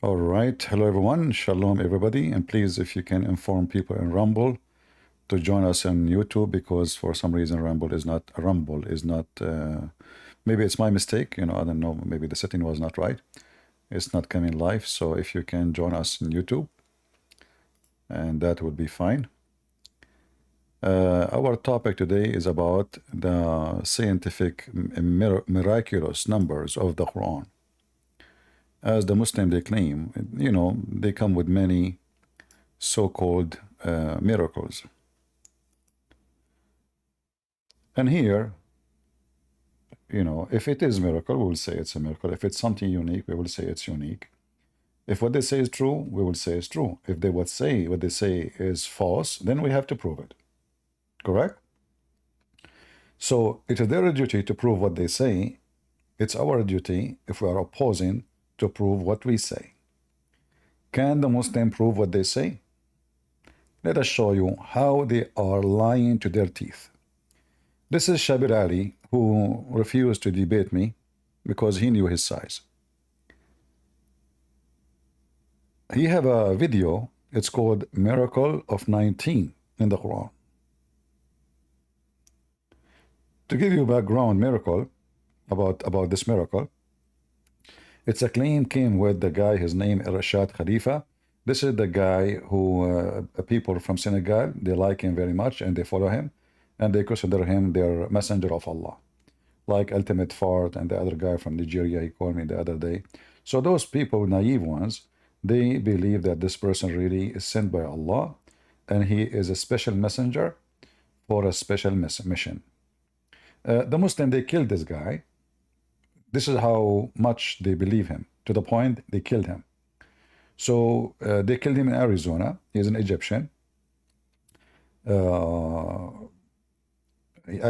All right. Hello, everyone. Shalom, everybody. And please, if you can inform people in Rumble to join us on YouTube, because for some reason Rumble is not, maybe it's my mistake. I don't know. Maybe the setting was not right. It's not coming live. So if you can join us on YouTube, and that would be fine. Our topic today is about the scientific miraculous numbers of the Quran. As the Muslim they claim, they come with many so-called miracles. And here, if it is a miracle, we will say it's a miracle. If it's something unique, we will say it's unique. If what they say is true, we will say it's true. If they would say what they say is false, then we have to prove it. Correct? So it is their duty to prove what they say. It's our duty, if we are opposing, to prove what we say. Can the Muslim prove what they say? Let us show you how they are lying to their teeth. This is Shabir Ali, who refused to debate me because he knew his size. He have a video, it's called Miracle of 19 in the Quran. To give you background miracle about this miracle, it's a claim came with the guy, his name Rashad Khalifa. This is the guy who people from Senegal, they like him very much and they follow him and they consider him their messenger of Allah. Like Ultimate Fart and the other guy from Nigeria, he called me the other day. So those people, naive ones, they believe that this person really is sent by Allah and he is a special messenger for a special mission. The Muslim, they killed this guy. This is how much they believe him, to the point they killed him. So they killed him in Arizona. He's an Egyptian. I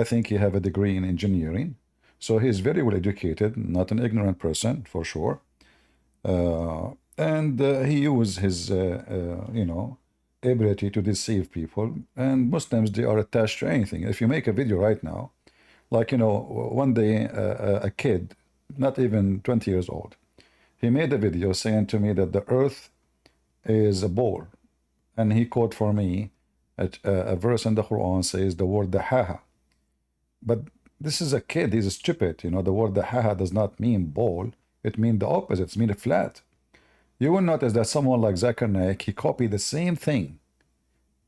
think he have a degree in engineering. So he's very well educated, not an ignorant person, for sure. And he used his, ability to deceive people. And Muslims, they are attached to anything. If you make a video right now, like, one day a kid, not even 20 years old, he made a video saying to me that the earth is a ball. And he quote for me a verse in the Quran says the word dahaha. But this is a kid, he's stupid. The word dahaha does not mean ball. It means the opposite, it means flat. You will notice that someone like Zakir Naik, he copied the same thing.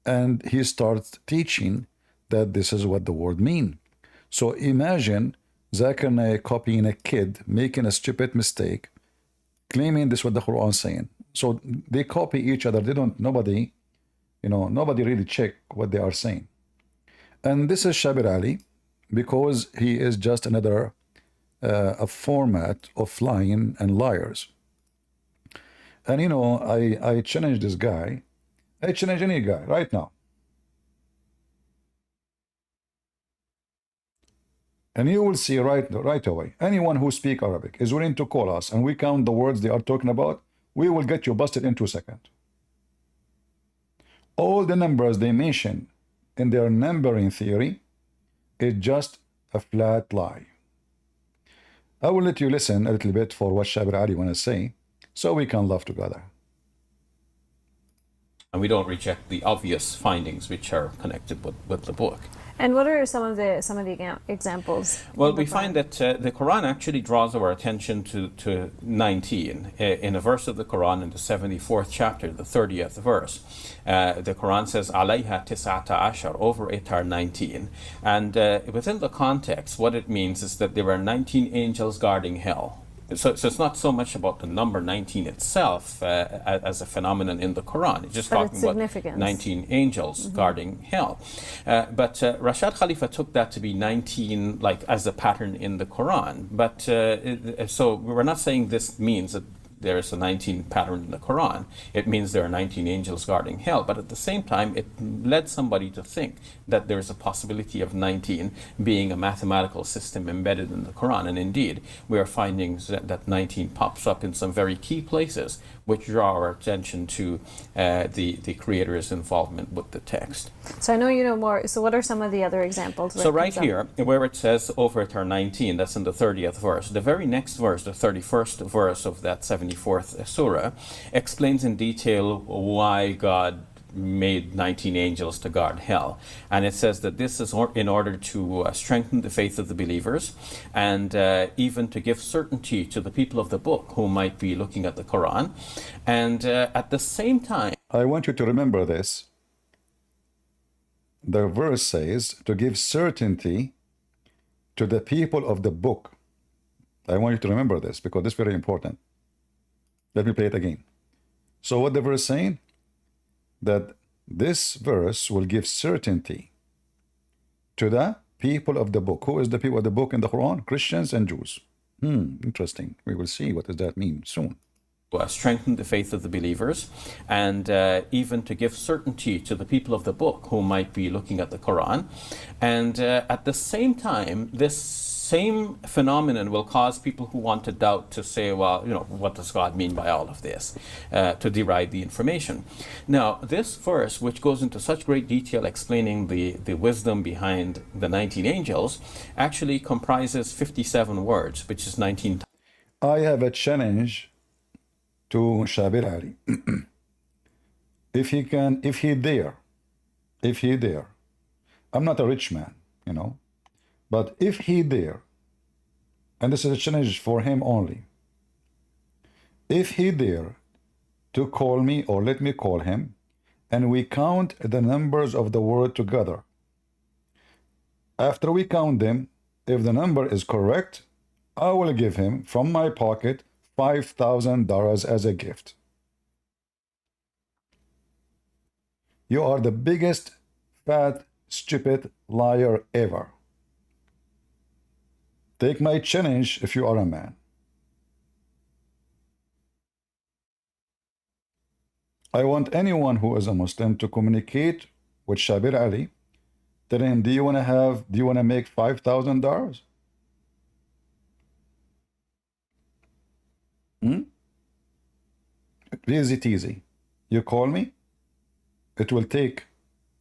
And he starts teaching that this is what the word means. So imagine Zakir Naik copying a kid, making a stupid mistake, claiming this is what the Quran is saying. So they copy each other. They don't, nobody really check what they are saying. And this is Shabir Ali, because he is just another a format of lying and liars. And I challenge this guy. I challenge any guy right now. And you will see right away, anyone who speaks Arabic is willing to call us and we count the words they are talking about, we will get you busted in 2 seconds. All the numbers they mention in their numbering theory is just a flat lie. I will let you listen a little bit for what Shabir Ali want to say, so we can laugh together. And we don't reject the obvious findings which are connected with the book. And what are some of the examples? Well, we find that the Quran actually draws our attention to 19. In a verse of the Quran, in the 74th chapter, the 30th verse, the Quran says, "Alayha tis'ata ashar," over it are 19. And within the context, what it means is that there were 19 angels guarding hell. So it's not so much about the number 19 itself as a phenomenon in the Quran. It's just talking about 19 angels guarding hell. But Rashad Khalifa took that to be 19 like as a pattern in the Quran. But so we're not saying this means that there is a 19 pattern in the Quran. It means there are 19 angels guarding hell. But at the same time, it led somebody to think that there is a possibility of 19 being a mathematical system embedded in the Quran. And indeed, we are finding that 19 pops up in some very key places, which draw our attention to the creator's involvement with the text. So I know you know more. So what are some of the other examples? So right here, where it says over it are 19, that's in the 30th verse. The very next verse, the 31st verse of that 74th 74th surah, explains in detail why God made 19 angels to guard hell. And it says that this is in order to strengthen the faith of the believers, and even to give certainty to the people of the book who might be looking at the Quran. And at the same time, I want you to remember this. The verse says to give certainty to the people of the book. I want you to remember this because this is very important. Let me play it again. So what the verse saying? That this verse will give certainty to the people of the book. Who is the people of the book in the Quran? Christians and Jews. Interesting. We will see what does that mean soon. Strengthen the faith of the believers, and even to give certainty to the people of the book who might be looking at the Quran. And at the same time, this same phenomenon will cause people who want to doubt to say, well, you know, what does God mean by all of this, to deride the information. Now, this verse, which goes into such great detail explaining the wisdom behind the 19 angels, actually comprises 57 words, which is 19. I have a challenge to Shabir Ali. if he dare, I'm not a rich man, you know, but if he dare, and this is a challenge for him only, if he dare to call me or let me call him, and we count the numbers of the word together. After we count them, if the number is correct, I will give him from my pocket $5,000 as a gift. You are the biggest, fat, stupid liar ever. Take my challenge if you are a man. I want anyone who is a Muslim to communicate with Shabir Ali, tell him, do you want to make $5,000? Easy teasy. You call me, it will take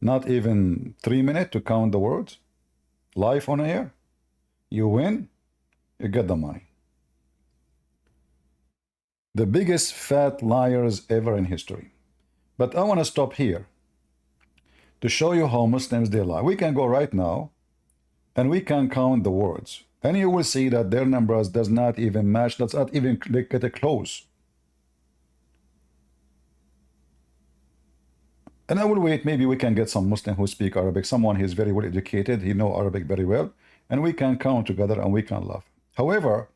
not even 3 minutes to count the words, live on air. You win, you get the money. The biggest fat liars ever in history. But I want to stop here to show you how Muslims they lie. We can go right now and we can count the words, and you will see that their numbers does not even match, does not even get a close. And I will wait, maybe we can get some Muslim who speak Arabic, someone who is very well educated, he know Arabic very well, and we can count together and we can laugh. However,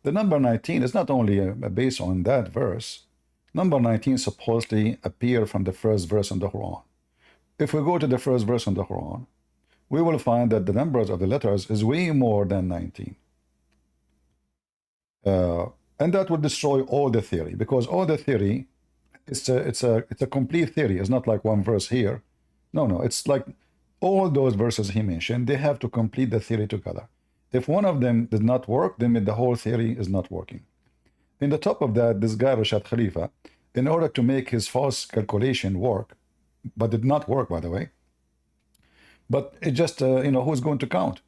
the number 19 is not only based on that verse. Number 19 supposedly appear from the first verse in the Quran. If we go to the first verse in the Quran, we will find that the numbers of the letters is way more than 19. And that will destroy all the theory, because all the theory, it's a complete theory. It's not like one verse here. No, it's like all those verses he mentioned, they have to complete the theory together. If one of them did not work, then the whole theory is not working. In the top of that, this guy Rashad Khalifa, in order to make his false calculation work, but did not work, by the way, but it just, who's going to count?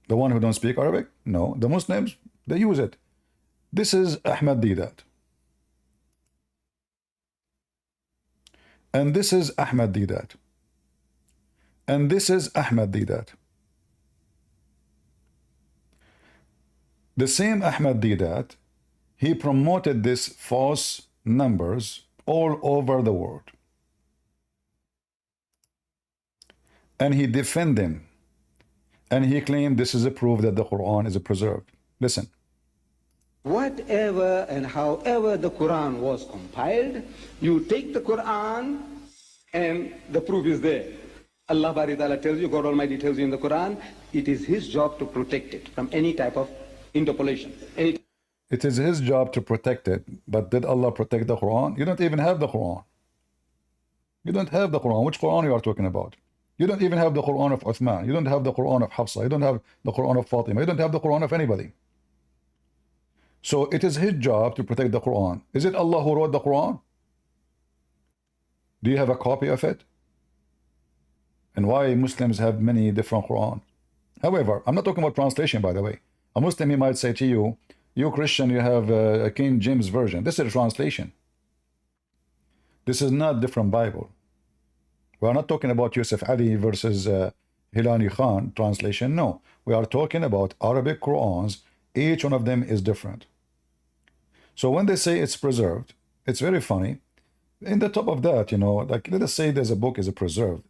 The one who don't speak Arabic? No, the Muslims, they use it. This is Ahmad Didat. And this is Ahmad Didat. And this is Ahmad Didat. The same Ahmad Didat, he promoted this false numbers all over the world. And he defended them. And he claimed this is a proof that the Quran is preserved. Listen. Whatever and however the Quran was compiled, you take the Quran and the proof is there. Allah Bari Ta'ala tells you, God Almighty tells you in the Quran, it is His job to protect it from any type of interpolation. It is His job to protect it, but did Allah protect the Quran? You don't even have the Quran. You don't have the Quran. Which Quran you are talking about? You don't even have the Quran of Uthman. You don't have the Quran of Hafsa. You don't have the Quran of Fatima. You don't have the Quran of anybody. So it is His job to protect the Quran. Is it Allah who wrote the Quran? Do you have a copy of it? And why Muslims have many different Quran? However, I'm not talking about translation, by the way. A Muslim, he might say to you, You Christian, you have a King James version. This is a translation. This is not different Bible. We are not talking about Yusuf Ali versus Hilani Khan translation. No, we are talking about Arabic Qurans. Each one of them is different. So when they say it's preserved, it's very funny. In the top of that, you know, like let us say there's a book is preserved.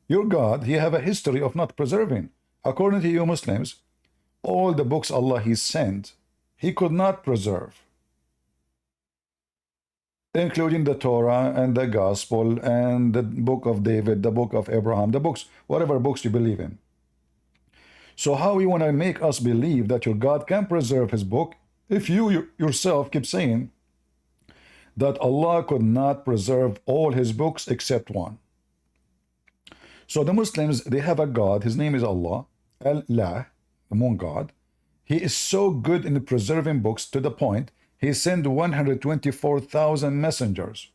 Your God, he have a history of not preserving. According to you Muslims, all the books Allah he sent, he could not preserve, including the Torah and the Gospel and the book of David, the book of Abraham, the books, whatever books you believe in. So how you want to make us believe that your God can preserve his book if you yourself keep saying that Allah could not preserve all his books except one? So the Muslims, they have a God, his name is Allah, Allah, the moon God. He is so good in preserving books to the point he sent 124,000 messengers.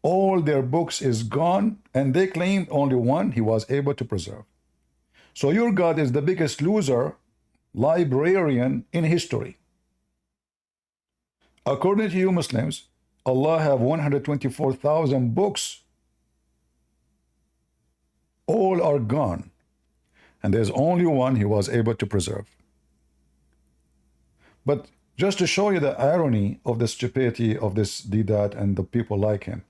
All their books is gone, and they claimed only one he was able to preserve. So your God is the biggest loser, librarian in history. According to you Muslims, Allah have 124,000 books. All are gone, and there's only one he was able to preserve. But just to show you the irony of the stupidity of this Didat and the people like him,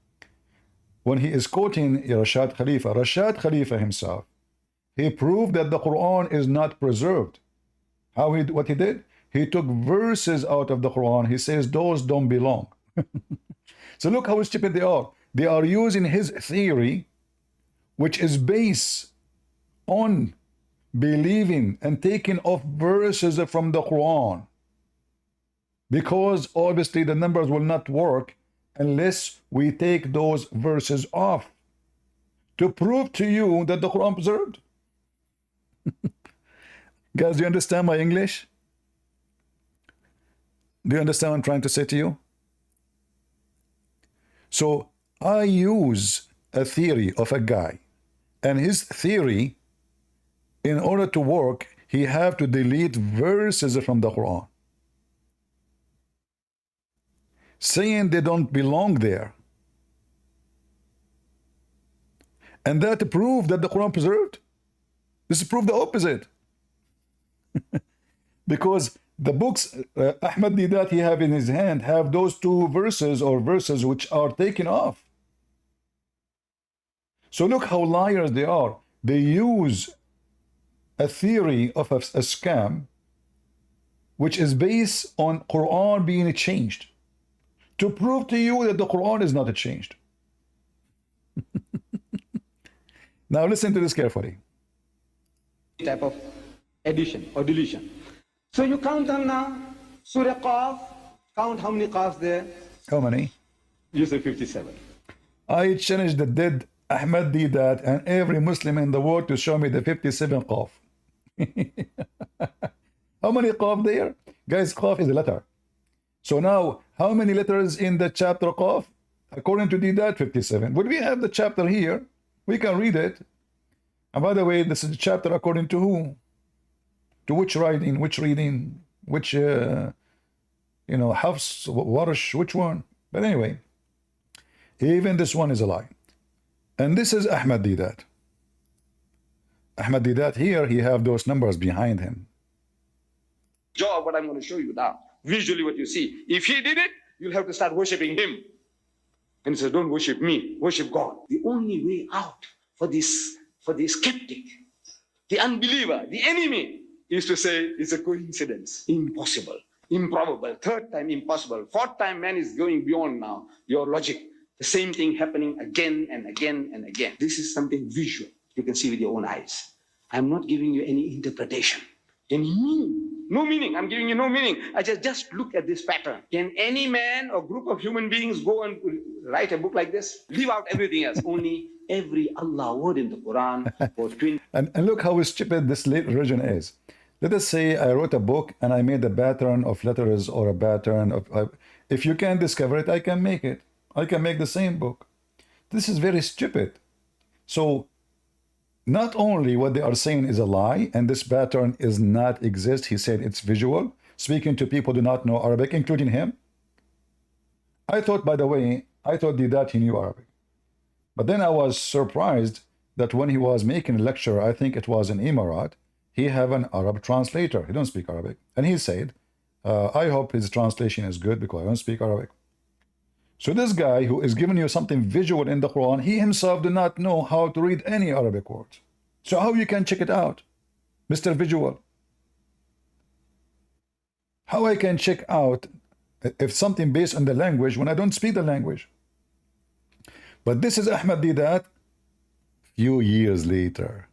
when he is quoting Rashad Khalifa himself, he proved that the Quran is not preserved. What he did? He took verses out of the Quran. He says those don't belong. So look how stupid they are. They are using his theory, which is based on believing and taking off verses from the Quran, because obviously the numbers will not work unless we take those verses off to prove to you that the Quran preserved. Guys, do you understand my English? Do you understand what I'm trying to say to you? So I use a theory of a guy, and his theory, in order to work, he have to delete verses from the Quran, saying they don't belong there. And that proved that the Quran preserved. This proved the opposite. Because the books Ahmad Didat he have in his hand have those two verses or verses which are taken off. So look how liars they are. They use a theory of a scam which is based on Quran being changed to prove to you that the Quran is not changed. Now listen to this carefully. Type of addition or deletion. So you count them now. Surah Qaf, count how many Qafs there? How many? You say 57. I challenge the dead Ahmad Didat and every Muslim in the world to show me the 57 Qaf. How many Qaf there? Guys, Qaf is a letter. So now, how many letters in the chapter Qaf? According to Didat, 57. Would we have the chapter here? We can read it. And by the way, this is the chapter according to who? To which writing, which reading, which, Hafs, Warsh, which one? But anyway, even this one is a lie. And this is Ahmad Didat. Ahmad Didat here, he have those numbers behind him. Job, what I'm going to show you now. Visually what you see. If he did it, you'll have to start worshiping him. And he says, don't worship me, worship God. The only way out for the skeptic, the unbeliever, the enemy, is to say it's a coincidence. Impossible, improbable. Third time, impossible. Fourth time, man is going beyond now your logic. The same thing happening again and again and again. This is something visual. You can see with your own eyes. I'm not giving you any interpretation, any meaning. No meaning. I'm giving you no meaning. I just look at this pattern. Can any man or group of human beings go and write a book like this? Leave out everything else. Only every Allah word in the Quran for 20. And look how stupid this religion is. Let us say I wrote a book and I made a pattern of letters or a pattern of... if you can't discover it, I can make it. I can make the same book. This is very stupid. So not only what they are saying is a lie, and this pattern is not exist, he said it's visual, speaking to people who do not know Arabic, including him. I thought, by the way, I thought that he knew Arabic. But then I was surprised that when he was making a lecture, I think it was in Emirat, he have an Arab translator. He don't speak Arabic. And he said, I hope his translation is good because I don't speak Arabic. So this guy who is giving you something visual in the Quran, he himself do not know how to read any Arabic words. So how you can check it out, Mr. Visual? How I can check out if something based on the language when I don't speak the language? But this is Ahmad Didat few years later.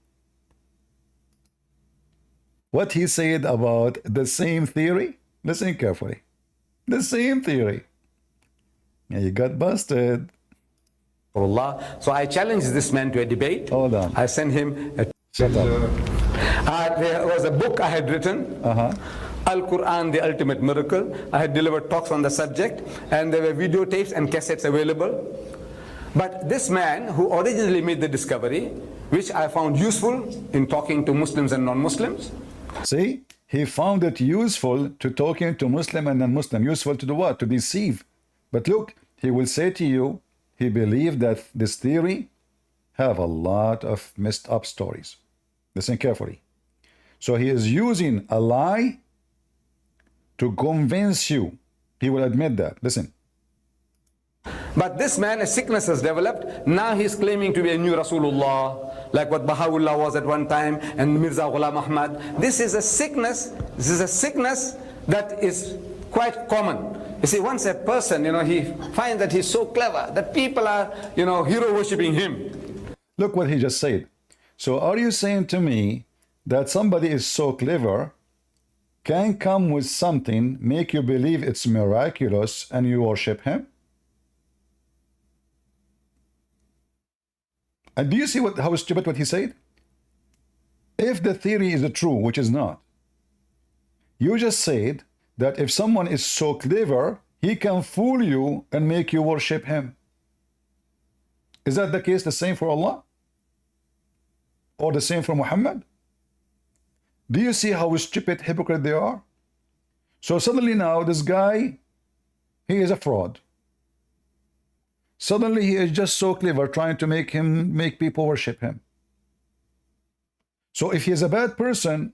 What he said about the same theory, listen carefully, the same theory. Yeah, you got busted. Allah. So I challenged this man to a debate. Hold on. I sent him a Shut up. there was a book I had written, Al-Quran, the Ultimate Miracle. I had delivered talks on the subject, and there were videotapes and cassettes available. But this man who originally made the discovery, which I found useful in talking to Muslims and non-Muslims. See, he found it useful to talking to Muslim and non-Muslim. Useful to do what? To deceive. But look, he will say to you, he believed that this theory have a lot of messed up stories. Listen carefully. So he is using a lie to convince you. He will admit that. Listen. But this man, a sickness has developed. Now he's claiming to be a new Rasulullah, like what Baha'u'llah was at one time, and Mirza Ghulam Ahmad. This is a sickness. This is a sickness that is quite common. You see, once a person, he finds that he's so clever that people are, hero worshipping him. Look what he just said. So are you saying to me that somebody is so clever can come with something, make you believe it's miraculous, and you worship him? And do you see how stupid what he said? If the theory is true, which is not, you just said that if someone is so clever, he can fool you and make you worship him. Is that the case the same for Allah? Or the same for Muhammad? Do you see how stupid, hypocrite they are? So suddenly now this guy, he is a fraud. Suddenly he is just so clever trying to make people worship him. So if he is a bad person,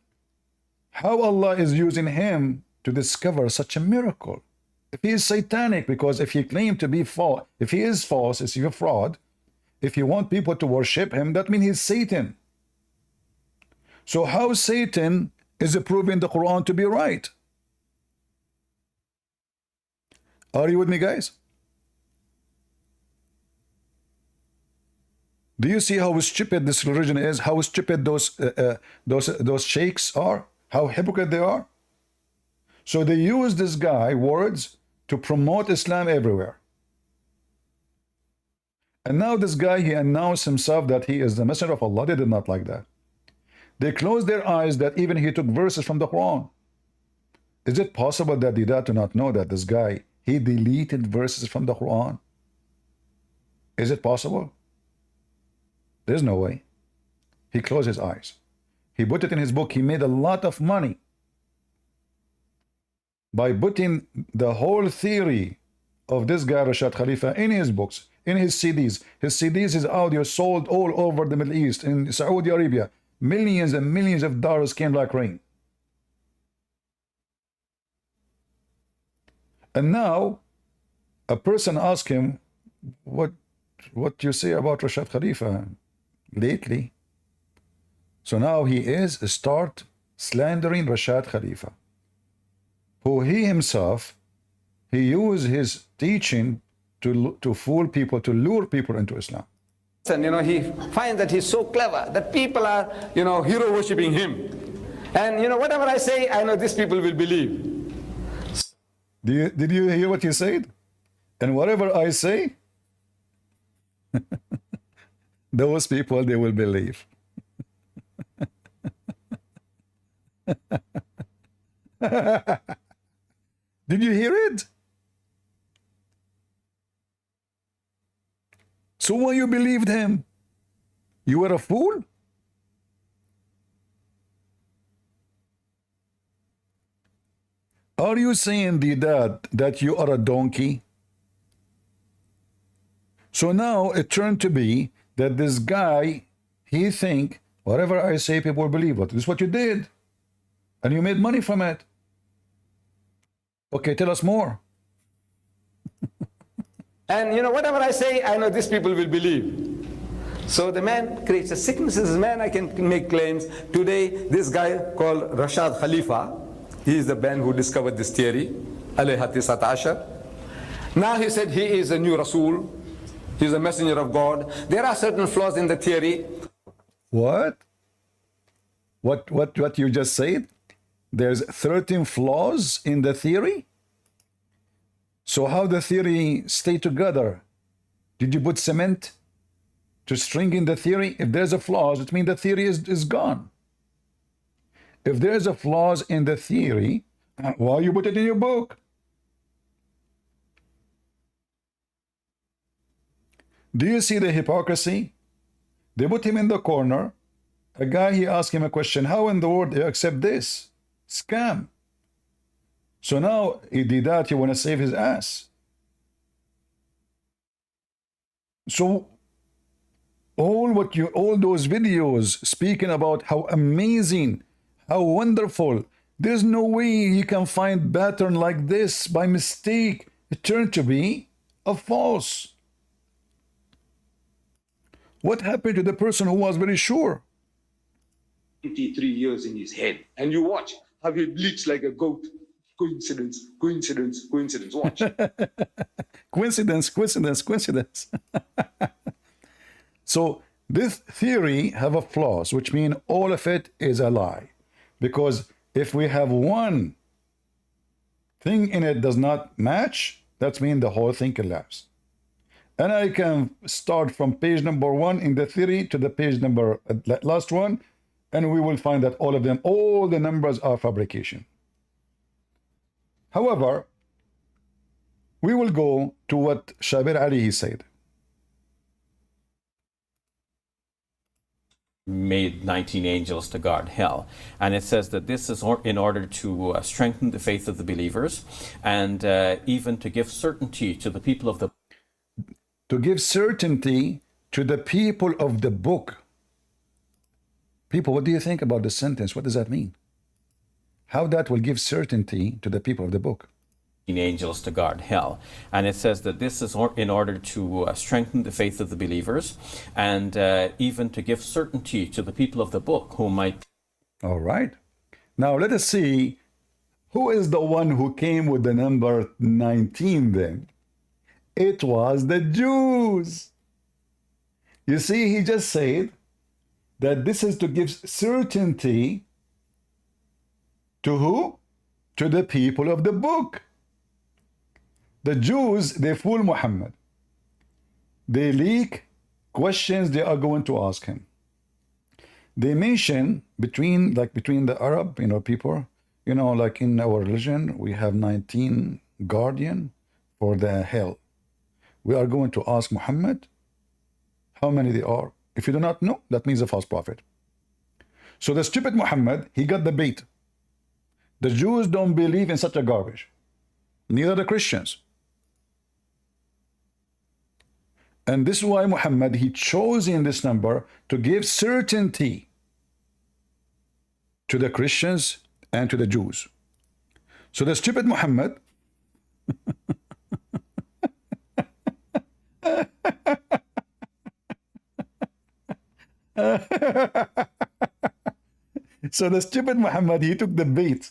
how Allah is using him to discover such a miracle? If he is satanic, because if he claimed to be false, if he is false, if he is a fraud, if you want people to worship him, that means he's Satan. So how Satan is proving the Quran to be right? Are you with me, guys? Do you see how stupid this religion is? How stupid those sheikhs are? How hypocrite they are? So they use this guy words to promote Islam everywhere. And now this guy, he announced himself that he is the messenger of Allah. They did not like that. They closed their eyes that even he took verses from the Quran. Is it possible that they do not know that this guy, he deleted verses from the Quran? Is it possible? There's no way. He closed his eyes. He put it in his book. He made a lot of money by putting the whole theory of this guy Rashad Khalifa in his books, in his CDs. His CDs, his audio sold all over the Middle East, in Saudi Arabia. Millions and millions of dollars came like rain. And now a person asked him, what you say about Rashad Khalifa lately? So now he is start slandering Rashad Khalifa, who he himself, he used his teaching to fool people, to lure people into Islam. And he finds that he's so clever that people are, hero worshipping him. And whatever I say, I know these people will believe. Did you hear what he said? And whatever I say, those people, they will believe. Did you hear it? So why you believed him? You were a fool? Are you saying the dad that you are a donkey? So now it turned to be that this guy, he think whatever I say, people will believe it. This is what you did, and you made money from it. Okay, tell us more. And you know, whatever I say, I know these people will believe. So the man creates a sickness. This man, I can make claims. Today, this guy called Rashad Khalifa, he is the man who discovered this theory, alayha tisat ashar. Now he said he is a new Rasul. He's a messenger of God. There are certain flaws in the theory. What? What you just said? There's 13 flaws in the theory? So how the theory stay together? Did you put cement to string in the theory? If there's a flaws, it means the theory is gone. If there's a flaws in the theory, why you put it in your book? Do you see the hypocrisy? They put him in the corner. A guy, he asked him a question. How in the world do you accept this? Scam. So now he did that. He want to save his ass. So all those videos speaking about how amazing, how wonderful. There's no way you can find pattern like this by mistake. It turned to be a false. What happened to the person who was very sure? 23 years in his head. And you watch how he bleats like a goat. Coincidence, coincidence, coincidence. Watch. Coincidence. So this theory have a flaws, which mean all of it is a lie. Because if we have one thing in it does not match, that means the whole thing collapsed. And I can start from page number 1 in the theory to the page number last one, and we will find that all of them, all the numbers are fabrication. However, we will go to what Shabir Ali he said. Made 19 angels to guard hell, and it says that this is in order to strengthen the faith of the believers, and even to give certainty to the people of the people of the book. People, what do you think about the sentence? What does that mean? How that will give certainty to the people of the book? Angels to guard hell, and it says that this is in order to strengthen the faith of the believers, and even to give certainty to the people of the book who might. All right, now let us see who is the one who came with the number 19 then. It was the Jews. You see, he just said that this is to give certainty to who? To the people of the book. The Jews, they fool Muhammad. They leak questions they are going to ask him. They mention between the Arab, people, like in our religion, we have 19 guardian for the hell. We are going to ask Muhammad how many they are. If you do not know, that means a false prophet. So the stupid Muhammad, he got the bait. The Jews don't believe in such a garbage. Neither the Christians. And this is why Muhammad, he chose in this number to give certainty to the Christians and to the Jews. So the stupid Muhammad so the stupid Muhammad, he took the bait.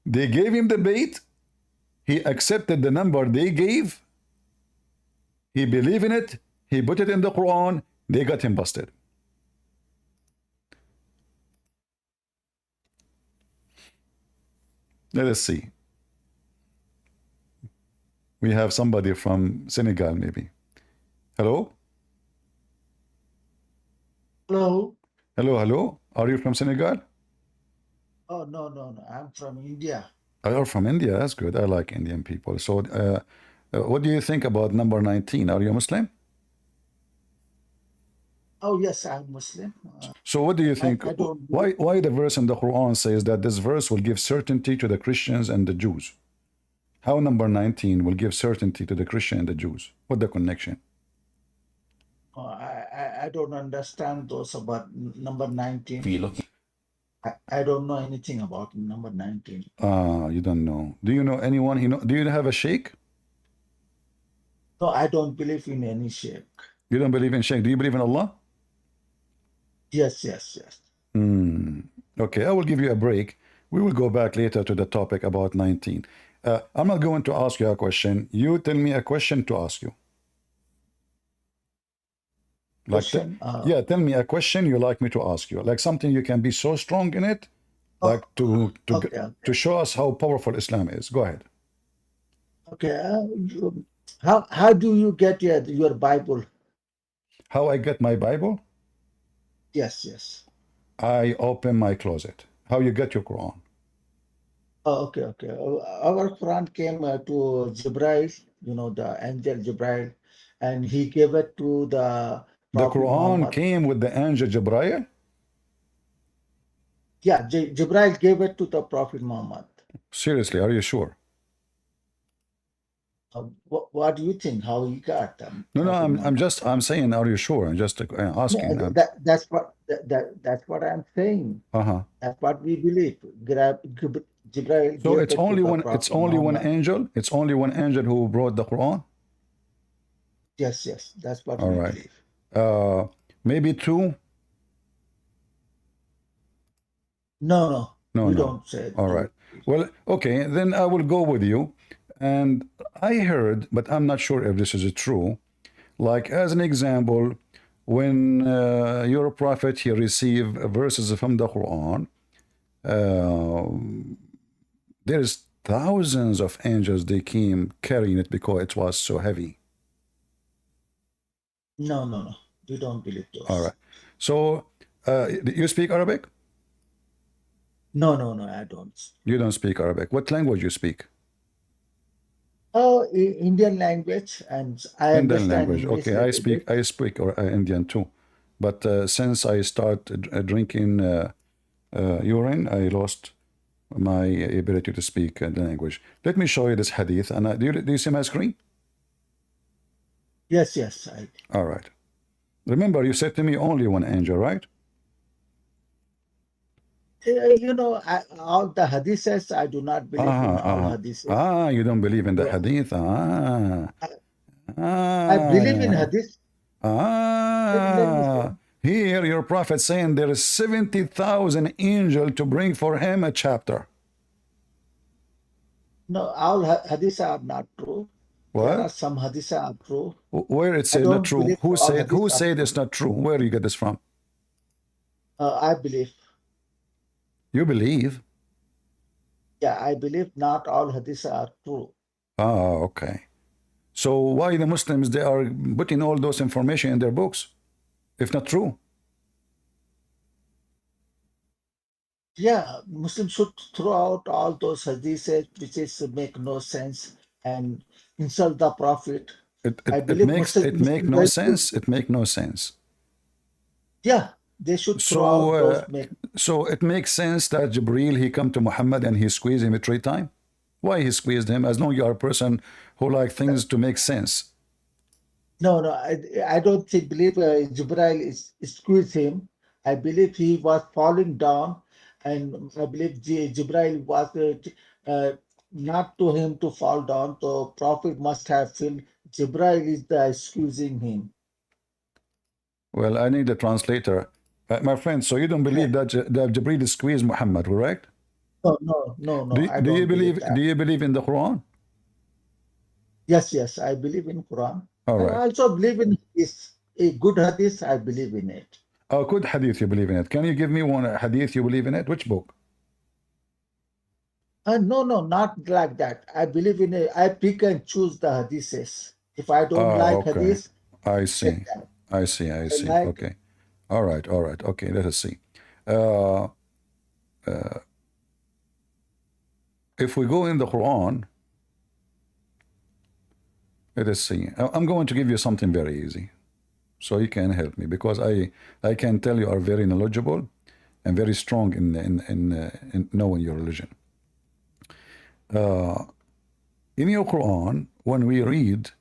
They gave him the bait. He accepted the number they gave. He believed in it. He put it in the Quran. They got him busted. Let us see. We have somebody from Senegal, maybe. Hello? Hello. Hello. Are you from Senegal? Oh, no. I'm from India. You're from India. That's good. I like Indian people. So, what do you think about number 19? Are you a Muslim? Oh yes, I'm Muslim. So what do you think? I don't. Why the verse in the Quran says that this verse will give certainty to the Christians and the Jews? How number 19 will give certainty to the Christian and the Jews? What the connection? I don't understand those about number 19. If you look, I don't know anything about number 19. You don't know. Do you know anyone? Do you have a sheikh? No, I don't believe in any sheikh. You don't believe in sheikh. Do you believe in Allah? Yes, yes, yes. Okay, I will give you a break. We will go back later to the topic about 19. I'm not going to ask you a question. You tell me a question to ask you. Like Question? yeah, tell me a question you like me to ask you. Like something you can be so strong in it, like okay. to show us how powerful Islam is. Go ahead. Okay. How do you get your Bible? How I get my Bible? Yes, yes. I open my closet. How you get your Quran? Oh, okay, okay. Our Quran came to Jibril, the angel Jibril, and he gave it to the The Prophet Quran Muhammad. came with the angel Jibril? Yeah, Jibril gave it to the Prophet Muhammad. Seriously, are you sure? What do you think? How he got them? No, I'm saying, are you sure? I'm just asking. Yeah, that's what I'm saying. That's what we believe. Jibril So gave it's it only to the one. It's Prophet only one Muhammad. angel. It's only one angel who brought the Quran. Yes, yes, that's what All we right. believe. Maybe two. No, No, we no. don't say. All right. Well, okay. Then I will go with you. And I heard, but I'm not sure if this is true. Like as an example, when your prophet he received verses from the Quran, there's thousands of angels they came carrying it because it was so heavy. No, we don't believe those. All right. So you speak Arabic? No, I don't. You don't speak Arabic. What language you speak? Oh, Indian language, and I Indian understand language. English Okay, a little bit. I speak Indian too, but since I started drinking urine, I lost my ability to speak the language. Let me show you this hadith. And do you see my screen? Yes. All right. Remember, you said to me only one angel, right? All the hadiths, I do not believe in all hadiths. You don't believe in the hadith? I believe in hadith. Let me say. Here your prophet saying there is 70,000 angels to bring for him a chapter. No, all hadiths are not true. What? There are some hadiths are true. Where it said not true? Who said it's not true? Where do you get this from? I believe. You believe? Yeah, I believe not all hadiths are true. Okay. So why the Muslims they are putting all those information in their books, if not true? Yeah, Muslims should throw out all those hadiths which make no sense and insult the Prophet. It make no sense. It make no sense. Yeah, they should throw out those. So it makes sense that Jibril he come to Muhammad and he squeezed him 3 times. Why he squeezed him? As long you are a person who like things to make sense. No, I don't believe Jibril squeezed him. I believe he was falling down, and I believe Jibril was not to him to fall down. So Prophet must have felt Jibril is the squeezing him. Well, I need a translator. My friend, so you don't believe that Jibril squeezed Muhammad, correct? No. Do you believe in the Quran? Yes, I believe in Quran. All right. I also believe in a good hadith. I believe in it. Oh, good hadith, you believe in it. Can you give me one hadith you believe in it? Which book? No, not like that. I believe in it. I pick and choose the hadiths. If I don't like hadith, I see. Okay. All right. Okay, let us see. If we go in the Quran, let us see. I'm going to give you something very easy. so you can help me, because I can tell you are very knowledgeable and very strong in knowing your religion. In your Quran, when we read,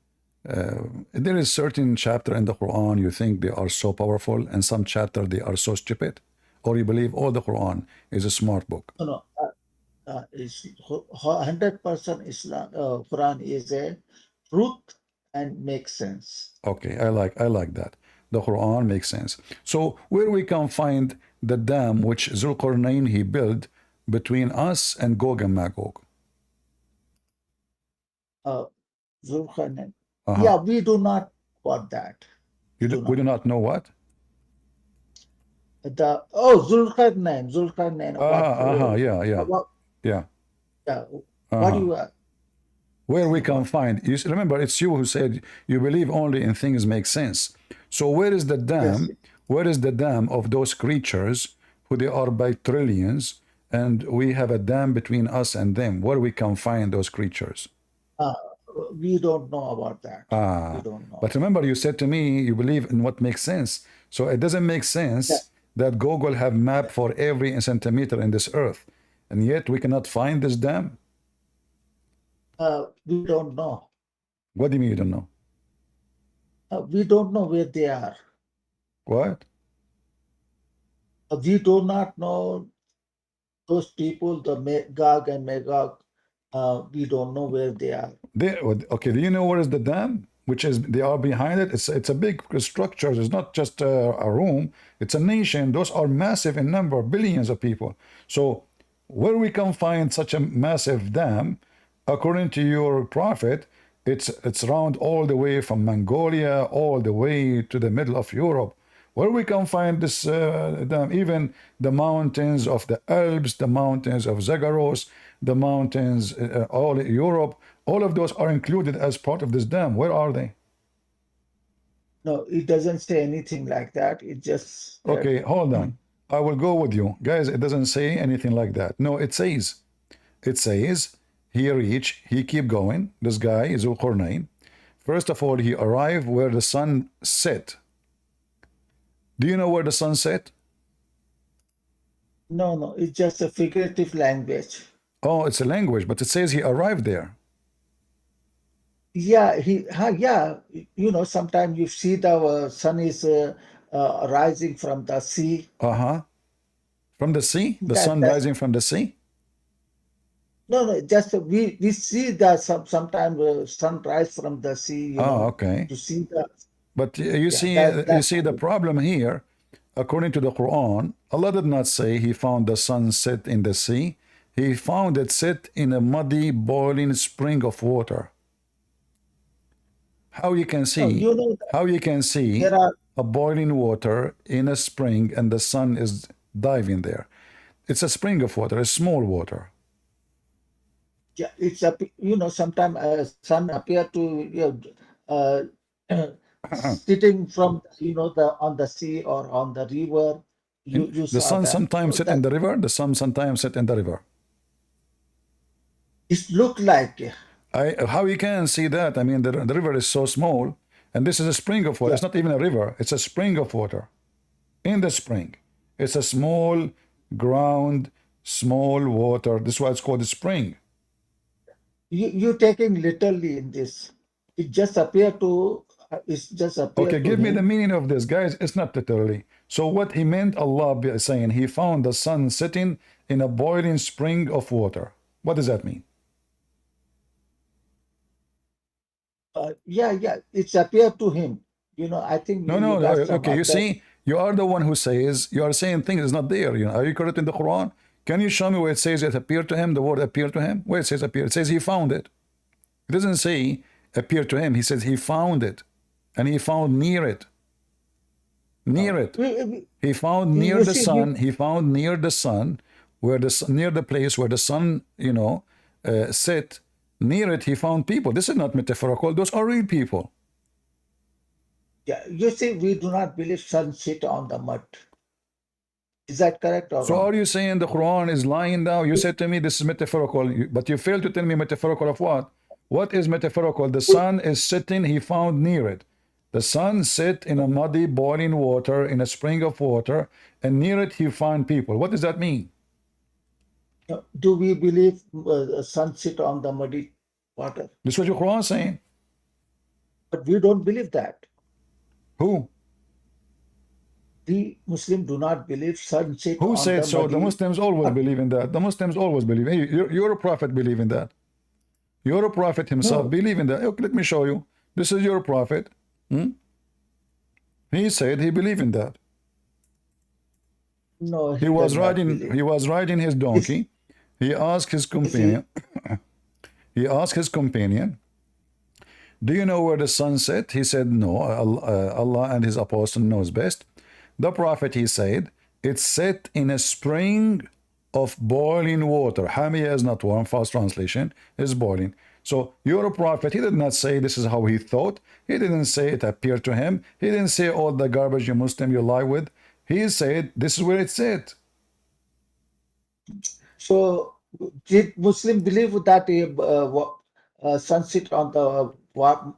there is certain chapter in the Quran you think they are so powerful, and some chapter they are so stupid, or you believe all the Quran is a smart book? No, it's 100% Islam. Quran is a truth and makes sense. Okay, I like that. The Quran makes sense. So where we can find the dam which Zulqarnain he built between us and Gog and Magog? Zulkarnain. Uh-huh. Yeah, we do not want that. We do not know what? Zulkarnain. Yeah. What, Yeah. yeah. What do you Where we can find, you remember, it's you who said you believe only in things make sense. So where is the dam? Yes. Where is the dam of those creatures who they are by trillions, and we have a dam between us and them? Where we can find those creatures? We don't know about that. We don't know. But remember, you said to me you believe in what makes sense. So it doesn't make sense that Google have map for every centimeter in this earth, and yet we cannot find this dam. We don't know. What do you mean you don't know? We don't know where they are. What? We do not know those people, the Gog and Magog. We don't know where they are. Okay, do you know where is the dam? Which is, they are behind it. It's a big structure. It's not just a room. It's a nation. Those are massive in number, billions of people. So where we can find such a massive dam, according to your prophet, it's around all the way from Mongolia all the way to the middle of Europe. Where we can find this dam, even the mountains of the Alps, the mountains of Zagros, the mountains, all Europe, all of those are included as part of this dam. Where are they? No, it doesn't say anything like that. It just... Okay, hold on. I will go with you. Guys, it doesn't say anything like that. No, it says, he keep going. This guy is Zulqarnain. First of all, he arrived where the sun set. Do you know where the sun set? No, it's just a figurative language. Oh, it's a language, but it says he arrived there. Yeah, sometimes you see the sun is rising from the sea. From the sea? The sun rising from the sea? No, just we see that sometimes sun rise from the sea. Okay. To see that. But you see the problem here. According to the Quran, Allah did not say he found the sun set in the sea. He found it set in a muddy, boiling spring of water. How you can see? How you can see a boiling water in a spring and the sun is diving there? It's a spring of water, a small water. Yeah, it's sometimes sun appear to sitting from on the sea or on the river. The sun sometimes set in the river. The sun sometimes set in the river. It looked like. How you can see that? I mean, the river is so small, and this is a spring of water. Yeah. It's not even a river. It's a spring of water. In the spring, it's a small ground, small water. This is why it's called a spring. You're taking literally in this. It just appeared to. It's just appeared. Okay, give me the meaning of this, guys. It's not literally. So what he meant, Allah by saying he found the sun sitting in a boiling spring of water. What does that mean? Yeah, it's appeared to him. I think. No. Okay, you see, you are the one who says, you are saying things is not there. Are you correct in the Quran? Can you show me where it says it appeared to him, the word appeared to him? Where it says appeared? It says he found it. It doesn't say appeared to him. He says he found it. And he found near it. Near it. He found near the sun. He found near the sun, near the place where the sun, set. Near it, he found people. This is not metaphorical. Those are real people. Yeah, you see, we do not believe sun sit on the mud. Is that correct or so wrong? Are you saying the Quran is lying now? You said to me this is metaphorical, but you failed to tell me metaphorical of what? What is metaphorical? The sun is sitting, he found near it. The sun set in a muddy, boiling water, in a spring of water, and near it he found people. What does that mean? Do we believe sun sit on the muddy water? This is what your Quran is saying. But we don't believe that. Who? The Muslims do not believe sun sit Who on said the so? muddy. The Muslims always believe in that. The Muslims always believe. Hey, your prophet believe in that. Your prophet himself No. believe in that. Okay, let me show you. This is your prophet. He said he believed in that. No, He was does not riding. believe. He was riding his donkey. He asked his companion. He asked his companion, "Do you know where the sun set?" He said, "No. Allah and His apostle knows best." The prophet, he said, "It's set in a spring of boiling water." Hamia is not warm. Fast translation is boiling. So your prophet, he did not say this is how he thought. He didn't say it appeared to him. He didn't say all the garbage you Muslim you lie with. He said this is where it's set. So did Muslim believe that sun sit on the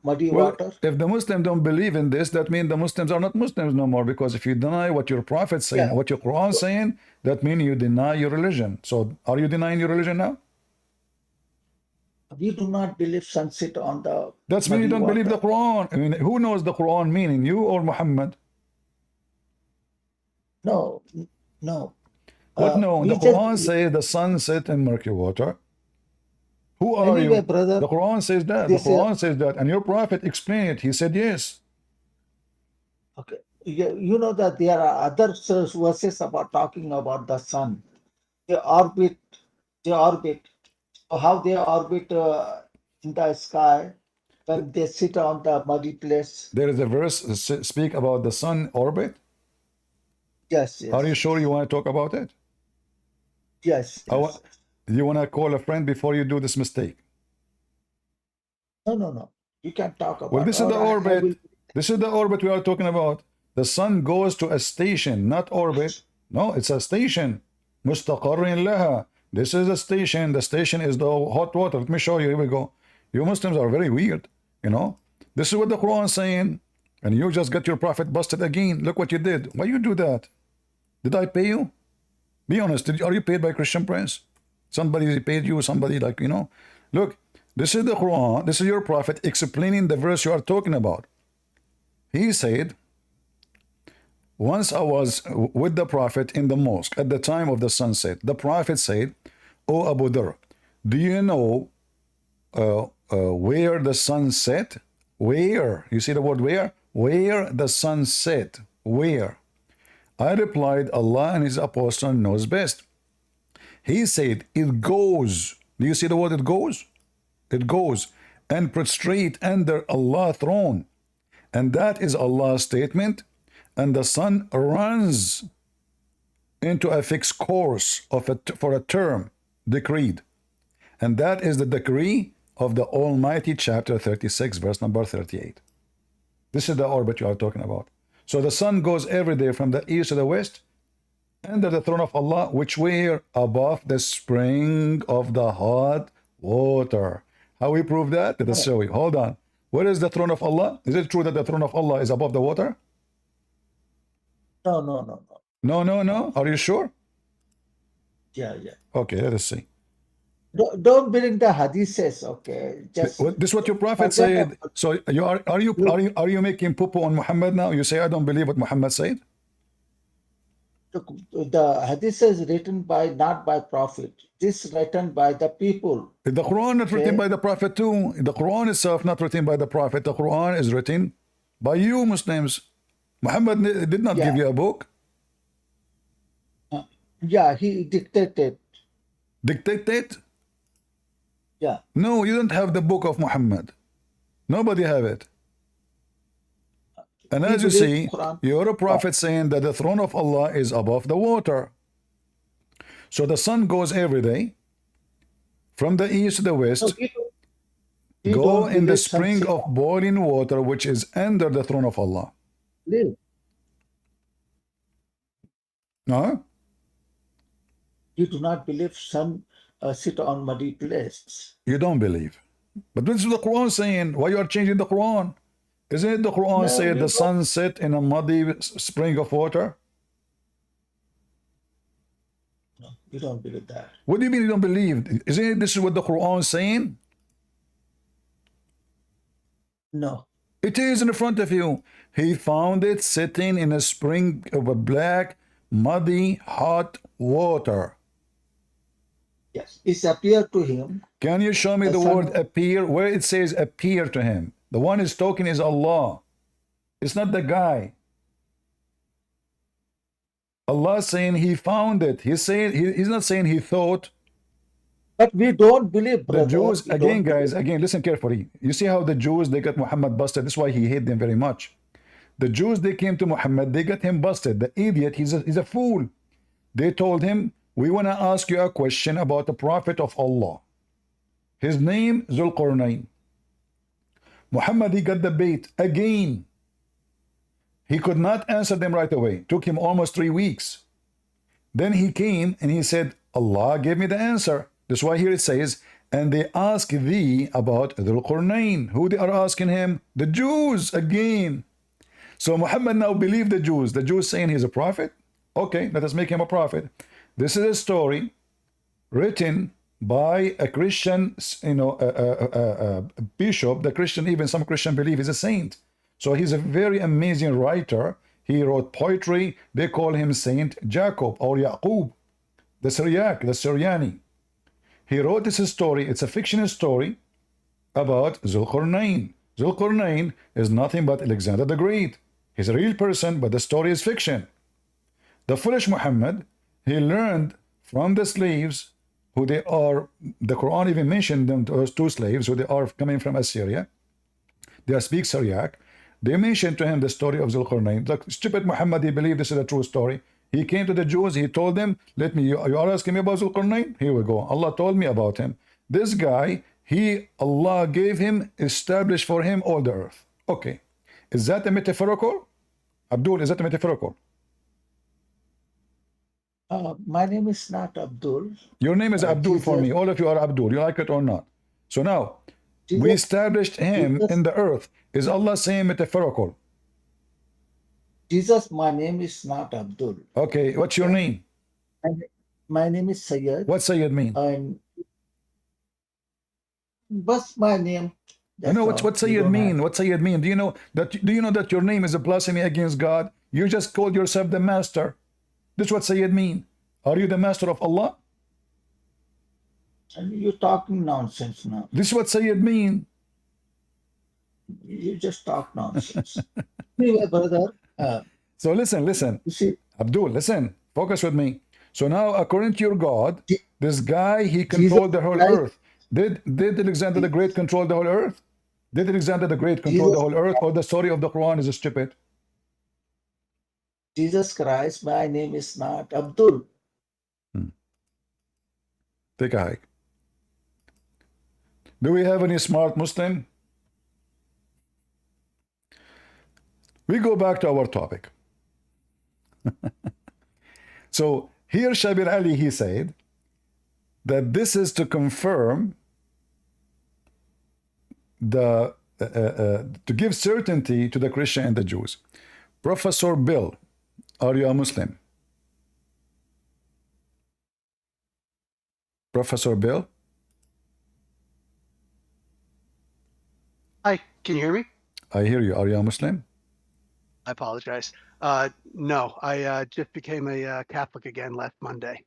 muddy Well, water? if the Muslims don't believe in this, that means the Muslims are not Muslims no more. Because if you deny what your prophet saying, Yeah. what your Quran saying, that means you deny your religion. So are you denying your religion now? We do not believe sun sit on the That's mean you muddy don't believe the water. Quran. I mean, who knows the Quran meaning, you or Muhammad? No, no. What no? we The just Quran says the sun set in murky water. Who are Anyway, you? brother, The Quran says that. The this Quran says that. And your prophet explained it. He said yes. okay. You know that there are other verses about talking about the sun. They orbit. How they orbit in the sky when they sit on the muddy place. There is a verse speak about the sun orbit. Yes, Are you yes, sure you want to talk about it? yes, yes. You want to call a friend before you do this mistake? No. You can talk about. Well, this is the or I will. orbit. This is the orbit we are talking about. The sun goes to a station, not orbit. No, it's a station. مستقر لها. This is a station. The station is the hot water. Let me show you. Here we go. You Muslims are very weird. You know, this is what the Quran is saying, and you just got your prophet busted again. Look what you did. Why you do that? Did I pay you? Be honest. Are you paid by Christian Prince? Somebody paid you. Somebody like you know. Look, this is the Quran. This is your prophet explaining the verse you are talking about. He said, once I was with the prophet in the mosque at the time of the sunset. The prophet said, "O Abu Dhar, do you know where the sun set? Where? You see the word where? Where the sun set? Where?" I replied, "Allah and His apostle knows best." He said, "It goes." Do you see the word it goes? It goes and prostrate under Allah's throne. And that is Allah's statement. And the sun runs into a fixed course for a term decreed. And that is the decree of the Almighty, chapter 36, verse number 38. This is the orbit you are talking about. So the sun goes every day from the east to the west, under the throne of Allah, which were above the spring of the hot water. How we prove that? Let us show you. Hold on. Where is the throne of Allah? Is it true that the throne of Allah is above the water? No. No. Are you sure? Yeah. Okay, let us see. Don't bring the hadiths, okay? Just This is what your prophet forget said. about- So are you making poo on Muhammad now? You say I don't believe what Muhammad said? the hadith is written by not by prophet. This written by the people. The Quran not written Okay. by the prophet too. The Quran itself not written by the prophet. The Quran is written by you Muslims. Muhammad did not give you a book. Yeah, he dictated. Dictated? Yeah. No, you don't have the book of Muhammad. Nobody have it. And We as you believe see, Quran. you're a prophet saying that the throne of Allah is above the water. So the sun goes every day from the east to the No, west, we go don't in the believe spring something. of boiling water, which is under the throne of Allah. Live. Huh? You do not believe sun sit on muddy place. You don't believe. But this is the Quran saying. Why you are changing the Quran? Isn't it the Quran No, said we the don't. sun set in a muddy spring of water? No, we don't believe that. What do you mean you don't believe? Isn't it this is what the Quran is saying? No. It is in front of you. He found it sitting in a spring of a black, muddy, hot water. Yes. It's appeared to him. Can you show me The the sun word appear? Where it says appear to him. The one is talking is Allah. It's not the guy. Allah saying he found it. He's saying he's not saying he thought. But we don't believe, The brother. Jews, We again, don't guys, believe. again, listen carefully. You see how the Jews, they got Muhammad busted. This is why he hated them very much. The Jews, they came to Muhammad, they got him busted. The idiot, he's a fool. They told him, we want to ask you a question about the prophet of Allah. His name, Zulqarnain. Muhammad, he got the bait again. He could not answer them right away. Took him almost 3 weeks. Then he came and he said, Allah gave me the answer. That's why here it says, and they ask thee about Dhul Qarnayn. Who they are asking him? The Jews again. So Muhammad now believed the Jews. The Jews saying he's a prophet. Okay, let us make him a prophet. This is a story written by a Christian, bishop. The Christian, even some Christian believe he's a saint. So he's a very amazing writer. He wrote poetry. They call him Saint Jacob or Yaqub, the Syriac, the Syriani. He wrote this story. It's a fictional story about Zulqarnain. Zulqarnain is nothing but Alexander the Great. He's a real person, but the story is fiction. The foolish Muhammad, he learned from the slaves who they are. The Quran even mentioned them, those 2 slaves who they are coming from Assyria. They speak Syriac. They mentioned to him the story of Zulqarnain. The stupid Muhammad, he believed this is a true story. He came to the Jews, he told them, let me, you are asking me about Zulqarnain? Here we go. Allah told me about him. This guy, Allah gave him, established for him all the earth. Okay. Is that a metaphorical? Abdul, is that a metaphorical? My name is not Abdul. Your name is Abdul for me. All of you are Abdul. You like it or not? So now, we established him in the earth. Is Allah saying metaphorical? Jesus, my name is not Abdul. Okay, what's your name? My name is Sayyid. What's Sayyid mean? And what's my name? I know what Sayyid mean. What Sayyid mean? Do you know that your name is a blasphemy against God? You just called yourself the master. This is what Sayyid mean. Are you the master of Allah? And you're talking nonsense now. This is what Sayyid mean. You just talk nonsense. Anyway, brother. So listen. You see, Abdul, listen. Focus with me. So now, according to your God, this guy, he controlled the whole earth. Did Alexander the Great control the whole earth? Did Alexander the Great control the whole earth? Or the story of the Quran is stupid? Jesus Christ, my name is not Abdul. Take a hike. Do we have any smart Muslim? We go back to our topic. So here Shabir Ali, he said that this is to confirm to give certainty to the Christian and the Jews. Professor Bill, are you a Muslim? Professor Bill? Hi, can you hear me? I hear you. Are you a Muslim? I apologize. No, I just became a Catholic again last Monday.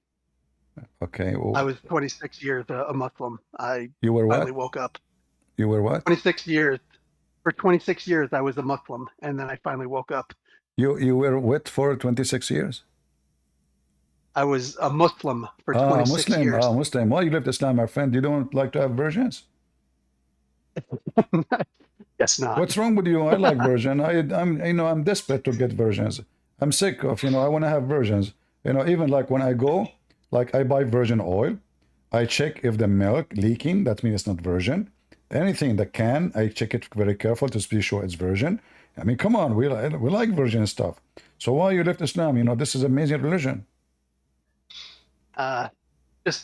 Okay. Well, I was 26 years a Muslim. I you were finally what? woke up. You were what? 26 years. For 26 years, I was a Muslim, and then I finally woke up. You were what for 26 years? I was a Muslim for 26 Muslim. years. Muslim. Well, you left Islam, my friend. You don't like to have virgins? Yes, not. What's wrong with you? I like virgin. I'm desperate to get virgins. I'm sick of, I want to have virgins. Even like when I go, like I buy virgin oil, I check if the milk leaking, that means it's not virgin. Anything that can, I check it very careful to be sure it's virgin. I mean, come on, we like virgin stuff. So why you left Islam? This is amazing religion. I was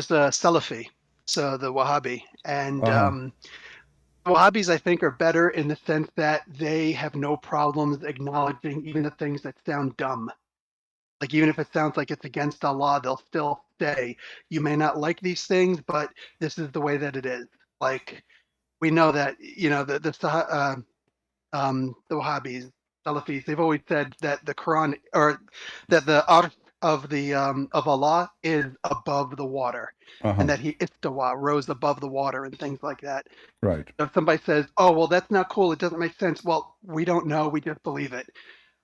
the Salafi, so the Wahhabi, and Wahhabis, I think, are better in the sense that they have no problems acknowledging even the things that sound dumb. Like, even if it sounds like it's against Allah, they'll still say, you may not like these things, but this is the way that it is. Like, we know that, the Wahhabis, Salafis, they've always said that the Quran, or that the Arsh of Allah is above the water, and that he istawa, rose above the water, and things like that. Right. If somebody says, "Oh, well, that's not cool. It doesn't make sense." Well, we don't know. We just believe it.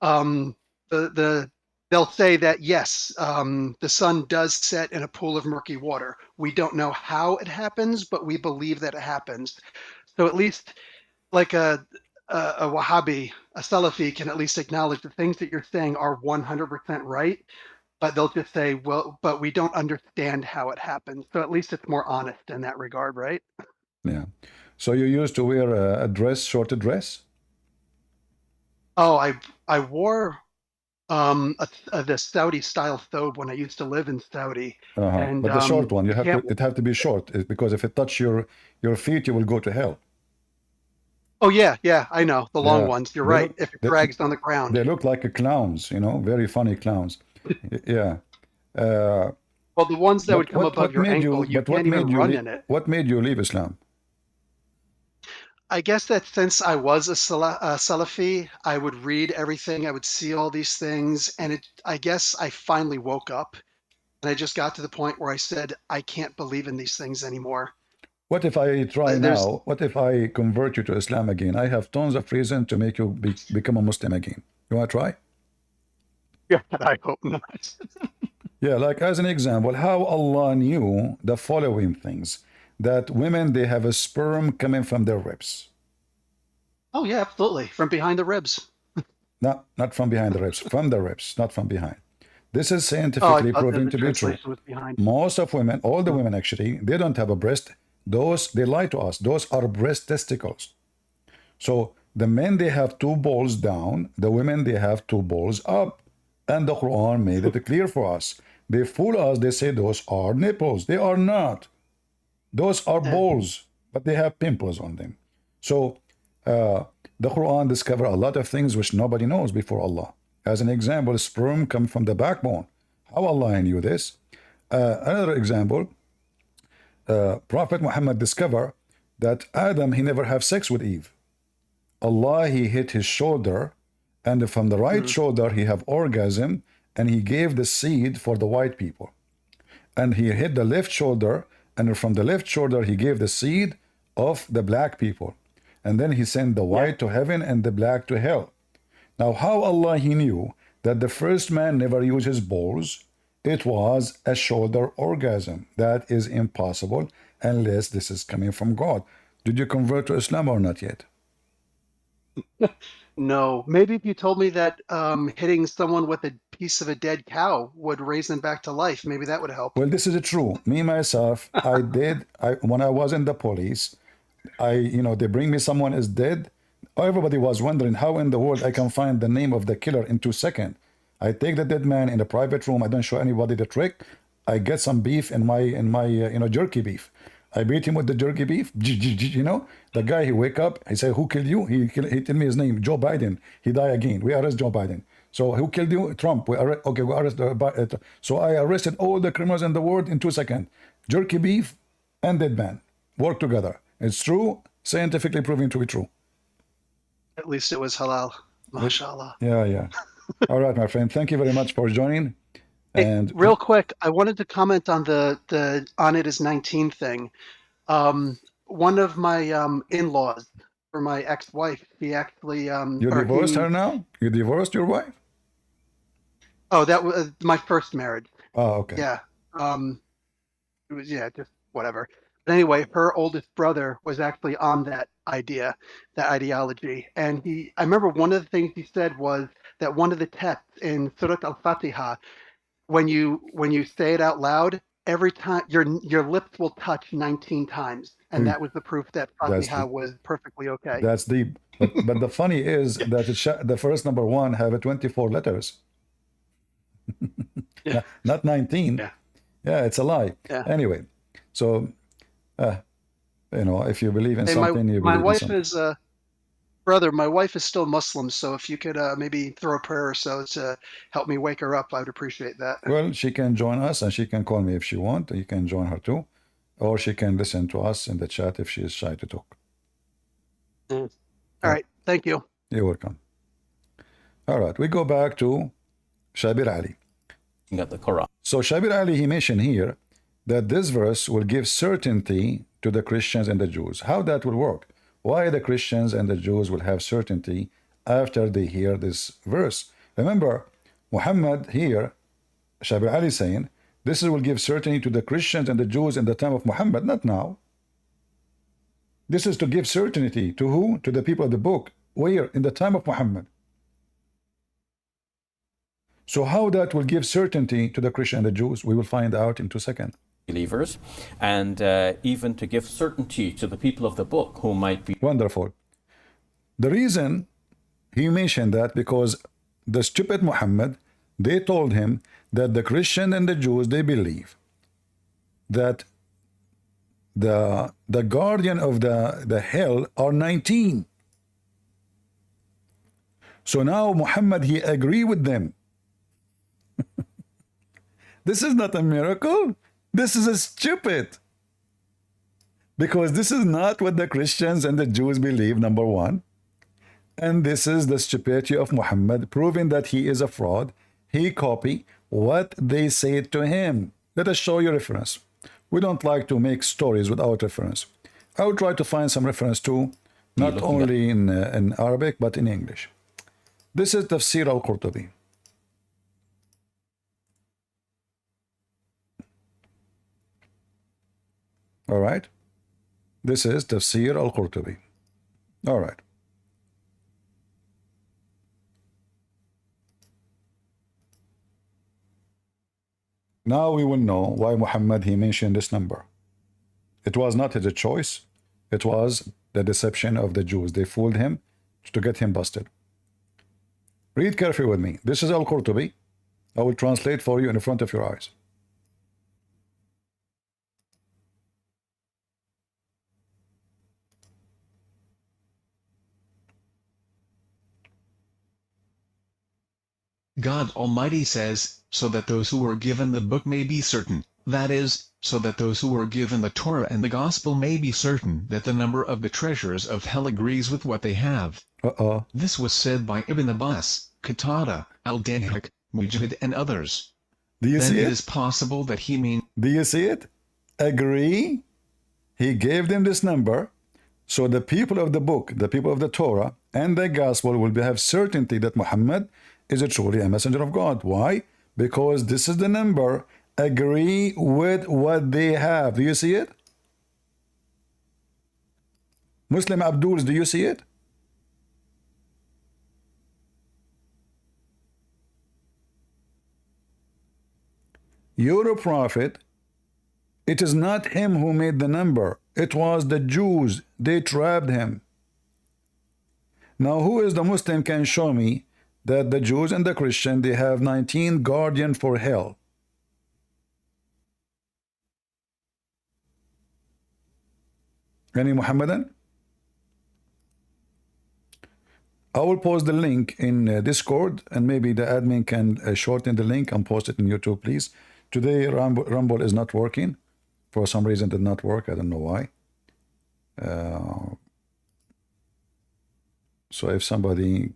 Um, they'll say that yes, the sun does set in a pool of murky water. We don't know how it happens, but we believe that it happens. So at least, like a Wahhabi, a Salafi can at least acknowledge the things that you're saying are 100% right, but they'll just say, well, but we don't understand how it happens. So at least it's more honest in that regard, right? Yeah. So you used to wear a dress, short dress? Oh, I wore the Saudi style thobe when I used to live in Saudi, and But the short one, you can't. it have to be short, because if it touch your feet, you will go to hell. Oh yeah, I know the long Yeah. ones. You're They right. look If it they, drags on the ground. they look like clowns, very funny clowns. Yeah. Well, the ones that would come above What your made ankle, you? you But what can't even made you? run in it. What made you leave Islam? I guess that since I was a Salafi, I would read everything, I would see all these things, and I guess I finally woke up, and I just got to the point where I said, I can't believe in these things anymore. What if I try There's, now? What if I convert you to Islam again? I have tons of reason to make you become a Muslim again. You want to try? yeah, I hope not. Yeah, like as an example, how Allah knew the following things: that women, they have a sperm coming from their ribs. Oh yeah, absolutely, from behind the ribs. Not from behind the ribs, from the ribs, not from behind. This is Oh, I scientifically thought that proven the to be true. translation was behind. Most of women, all the women actually, they don't have a breast. Those, they lie to us. Those are breast testicles. So the men, they have two balls down. The women, they have two balls up. And the Quran made it clear for us. They fool us. They say those are nipples. They are not. Those are balls, but they have pimples on them. So the Quran discovered a lot of things which nobody knows before Allah. As an example, sperm come from the backbone. How Allah knew this? Another example, Prophet Muhammad discovered that Adam, he never have sex with Eve. Allah, he hit his shoulder, and from the right shoulder he have orgasm, and he gave the seed for the white people. And he hit the left shoulder, and from the left shoulder he gave the seed of the black people. And then he sent the white to heaven and the black to hell. Now, how Allah, he knew that the first man never used his balls? It was a shoulder orgasm. That is impossible unless this is coming from God. Did you convert to Islam or not yet? No, maybe if you told me that hitting someone with a piece of a dead cow would raise them back to life, maybe that would help. Well, this is true. Me, myself, when I was in the police, they bring me someone is dead. Everybody was wondering how in the world I can find the name of the killer in 2 seconds. I take the dead man in a private room. I don't show anybody the trick. I get some beef in my jerky beef. I beat him with the jerky beef. The guy, he wake up. He say, "Who killed you?" He tell me his name, Joe Biden. He die again. We arrest Joe Biden. So who killed you? Trump. We arrest. So I arrested all the criminals in the world in 2 seconds. Jerky beef and dead man work together. It's true, scientifically proven to be true. At least it was halal. MashaAllah. Yeah. All right, my friend. Thank you very much for joining. Hey, And real quick, I wanted to comment on the on it is 19 thing. One of my in-laws for my ex-wife, he actually you divorced her now? You divorced your wife? Oh, that was my first marriage. Oh, okay. Yeah. It was just whatever. But anyway, her oldest brother was actually on that ideology. And I remember one of the things he said was that one of the texts in Surah Al-Fatiha, when you say it out loud, every time your lips will touch 19 times. And that was the proof that Fatiha was perfectly okay. That's deep. But the funny is that the first number 1 have 24 letters. Yeah. Not 19. Yeah. Yeah, it's a lie. Yeah. Anyway, so You know, if you believe in Hey, something, you my believe in wife something. is brother. My wife is still Muslim, so if you could maybe throw a prayer or so to help me wake her up, I would appreciate that. Well, she can join us and she can call me if she wants. You can join her too. Or she can listen to us in the chat if she is shy to talk. All right, thank you. You're welcome. All right, we go back to Shabir Ali. At the Quran. So Shabir Ali, he mentioned here that this verse will give certainty to the Christians and the Jews. How that will work? Why the Christians and the Jews will have certainty after they hear this verse? Remember, Muhammad here, Shabir Ali saying, this will give certainty to the Christians and the Jews in the time of Muhammad, not now. This is to give certainty to who? To the people of the book. Where? In the time of Muhammad. So how that will give certainty to the Christian and the Jews, we will find out in 2 seconds. Believers, and even to give certainty to the people of the book who might be Wonderful. The reason he mentioned that because the stupid Muhammad, they told him that the Christian and the Jews, they believe that the guardian of the hell are 19. So now Muhammad, he agree with them. This is not a miracle. This is a stupid. Because this is not what the Christians and the Jews believe, number one. And this is the stupidity of Muhammad, proving that he is a fraud. He copy what they said to him. Let us show you reference. We don't like to make stories without reference. I will try to find some reference too, not only in Arabic, but in English. This is Tafsir al-Qurtubi. All right. This is Tafsir al-Qurtubi. All right. Now we will know why Muhammad, he mentioned this number. It was not his choice. It was the deception of the Jews. They fooled him to get him busted. Read carefully with me. This is al-Qurtubi. I will translate for you in front of your eyes. God Almighty says, so that those who were given the book may be certain, that is, so that those who were given the Torah and the Gospel may be certain that the number of the treasures of hell agrees with what they have. This was said by Ibn Abbas, Qatada, Al-Dahhak, Mujahid and others. Do you see it? Then it is possible that he means... Do you see it? Agree. He gave them this number. So the people of the book, the people of the Torah and the Gospel will have certainty that Muhammad is truly a messenger of God. Why? Because this is the number. Agree with what they have. Do you see it? Muslim Abduls, do you see it? Your prophet, it is not him who made the number. It was the Jews. They trapped him. Now, who is the Muslim can show me that the Jews and the Christian, they have 19 guardian for hell? Any Muhammadan? I will post the link in Discord, and maybe the admin can shorten the link and post it in YouTube, please. Today, Rumble is not working. For some reason, it did not work. I don't know why. So if somebody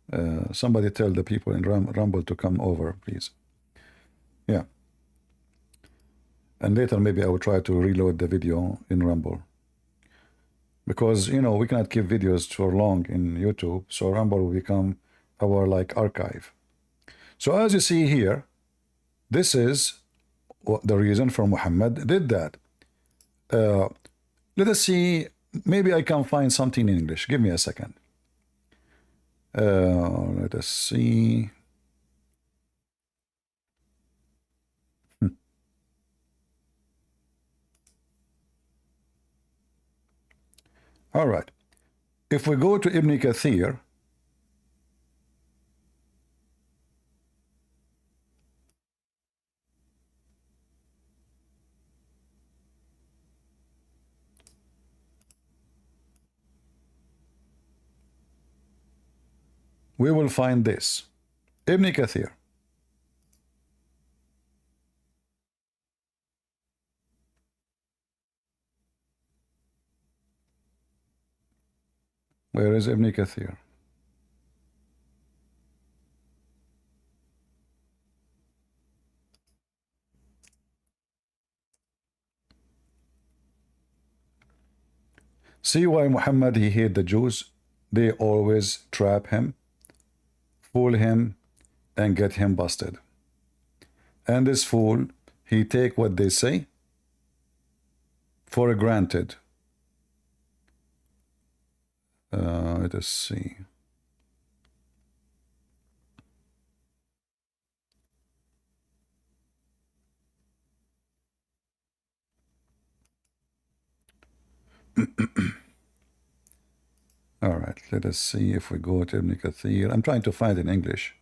tell the people in Rumble to come over, please. Yeah. And later maybe I will try to reload the video in Rumble. Because, you know, we cannot keep videos for long in YouTube, so Rumble will become our like archive. So as you see here, this is the reason for Muhammad did that. Let us see, maybe I can find something in English. Give me a second. Let us see. All right. If we go to Ibn Kathir, we will find this. Ibn Kathir. Where is Ibn Kathir? See why Muhammad, he hate the Jews? They always trap him, fool him, and get him busted. And this fool, he take what they say for granted. Let us see. All right, let us see if we go to Ibn Kathir. I'm trying to find it in English.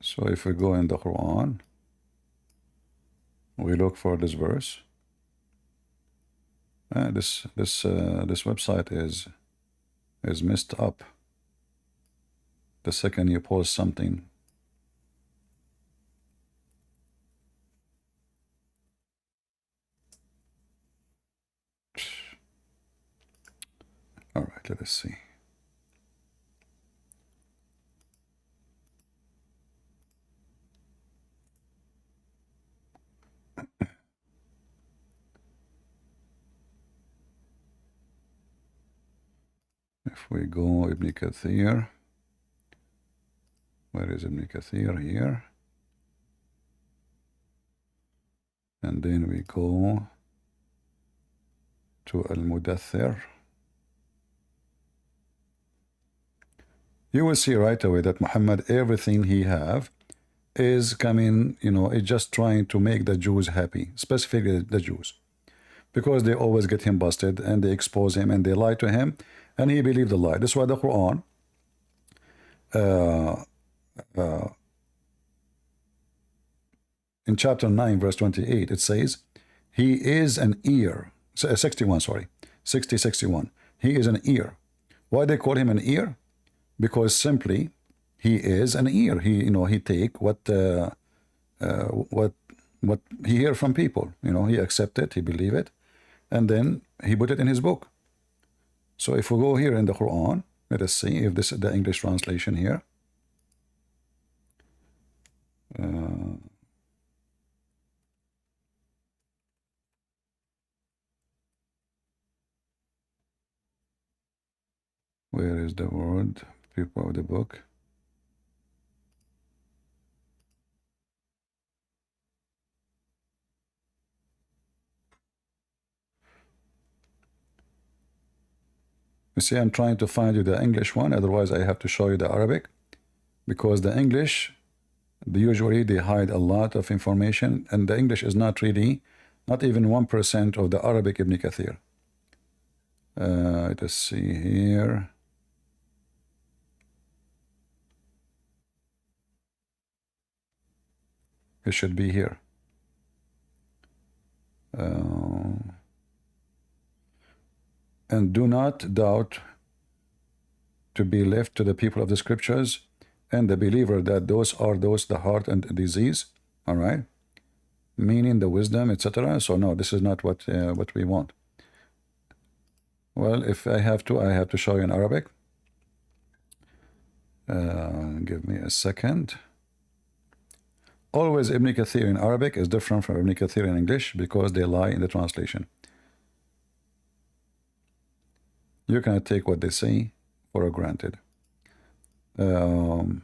So if we go in the Quran, we look for this verse. This website is messed up. The second you post something, all right, let us see. If we go Ibn Kathir, where is Ibn Kathir? Here. And then we go to Al-Mudathir. You will see right away that Muhammad, everything he have is coming, is just trying to make the Jews happy, specifically the Jews, because they always get him busted and they expose him and they lie to him and he believed the lie. That's why the Quran in chapter 9 verse 28 it says he is an ear, 61, sorry, 61. He is an ear. Why they call him an ear? Because simply he is an ear. He take what he hear from people. He accept it, he believe it, and then he put it in his book. So if we go here in the Quran, let us see if this is the English translation here. Where is the word? People of the book. You see, I'm trying to find you the English one, otherwise I have to show you the Arabic, because the English, usually they hide a lot of information, and the English is not really, not even 1% of the Arabic Ibn Kathir. Let us see here. It should be here. And do not doubt to be left to the people of the scriptures and the believer that those are the heart and the disease. All right, meaning the wisdom, etc. So no, this is not what we want. Well, if I have to show you in Arabic. Give me a second. Always Ibn Kathir in Arabic is different from Ibn Kathir in English because they lie in the translation. You cannot take what they say for granted. Let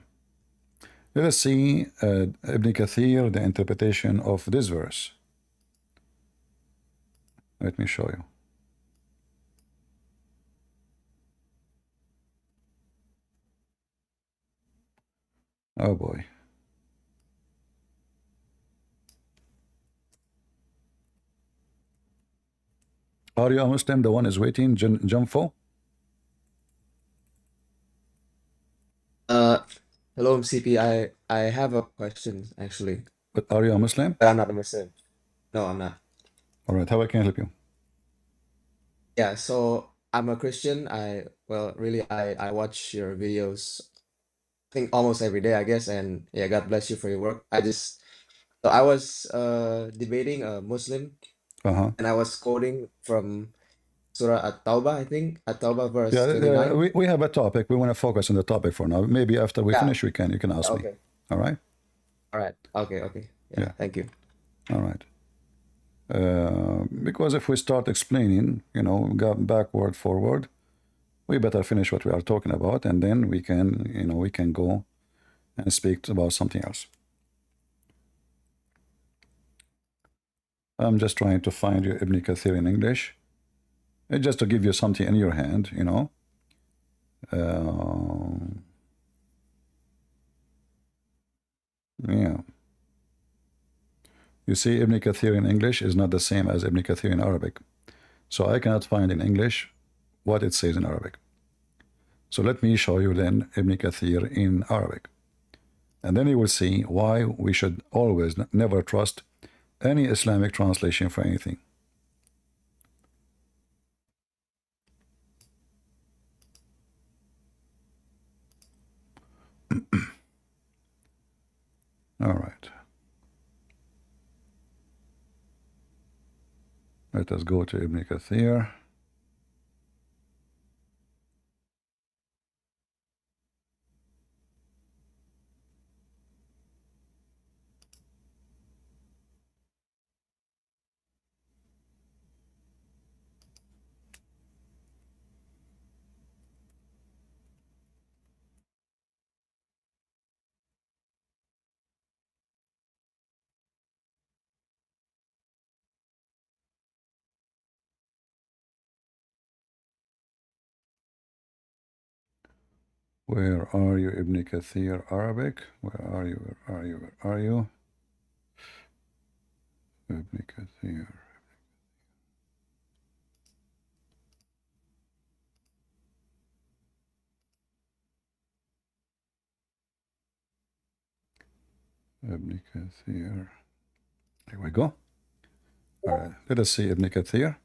us see Ibn Kathir, the interpretation of this verse. Let me show you. Oh boy. Are you a Muslim? The one is waiting, Jumfo? Hello, CP. I have a question actually, But are you a Muslim? but I'm not a Muslim. No, I'm not. All right, how I can help you? Yeah, so I'm a Christian. I watch your videos, I think almost every day, I guess, and yeah, God bless you for your work. I was debating a Muslim, Uh-huh. and I was quoting from Surah At-Tawbah, I think, At-Tawbah verse Yeah, 29. we have a topic. We want to focus on the topic for now. Maybe after we Yeah, finish, you can ask me. okay. All right? All right. Okay. Yeah, Yeah. thank you. All right. Because if we start explaining, go backward, forward, we better finish what we are talking about, and then we can go and speak about something else. I'm just trying to find you Ibn Kathir in English, just to give you something in your hand, yeah. You see, Ibn Kathir in English is not the same as Ibn Kathir in Arabic. So I cannot find in English what it says in Arabic. So let me show you then Ibn Kathir in Arabic. And then you will see why we should always never trust any Islamic translation for anything. All right. Let us go to Ibn Kathir. Where are you, Ibn Kathir Arabic? Where are you? Where are you? Where are you? Ibn Kathir. Ibn Kathir. Here we go. All right. Let us see Ibn Kathir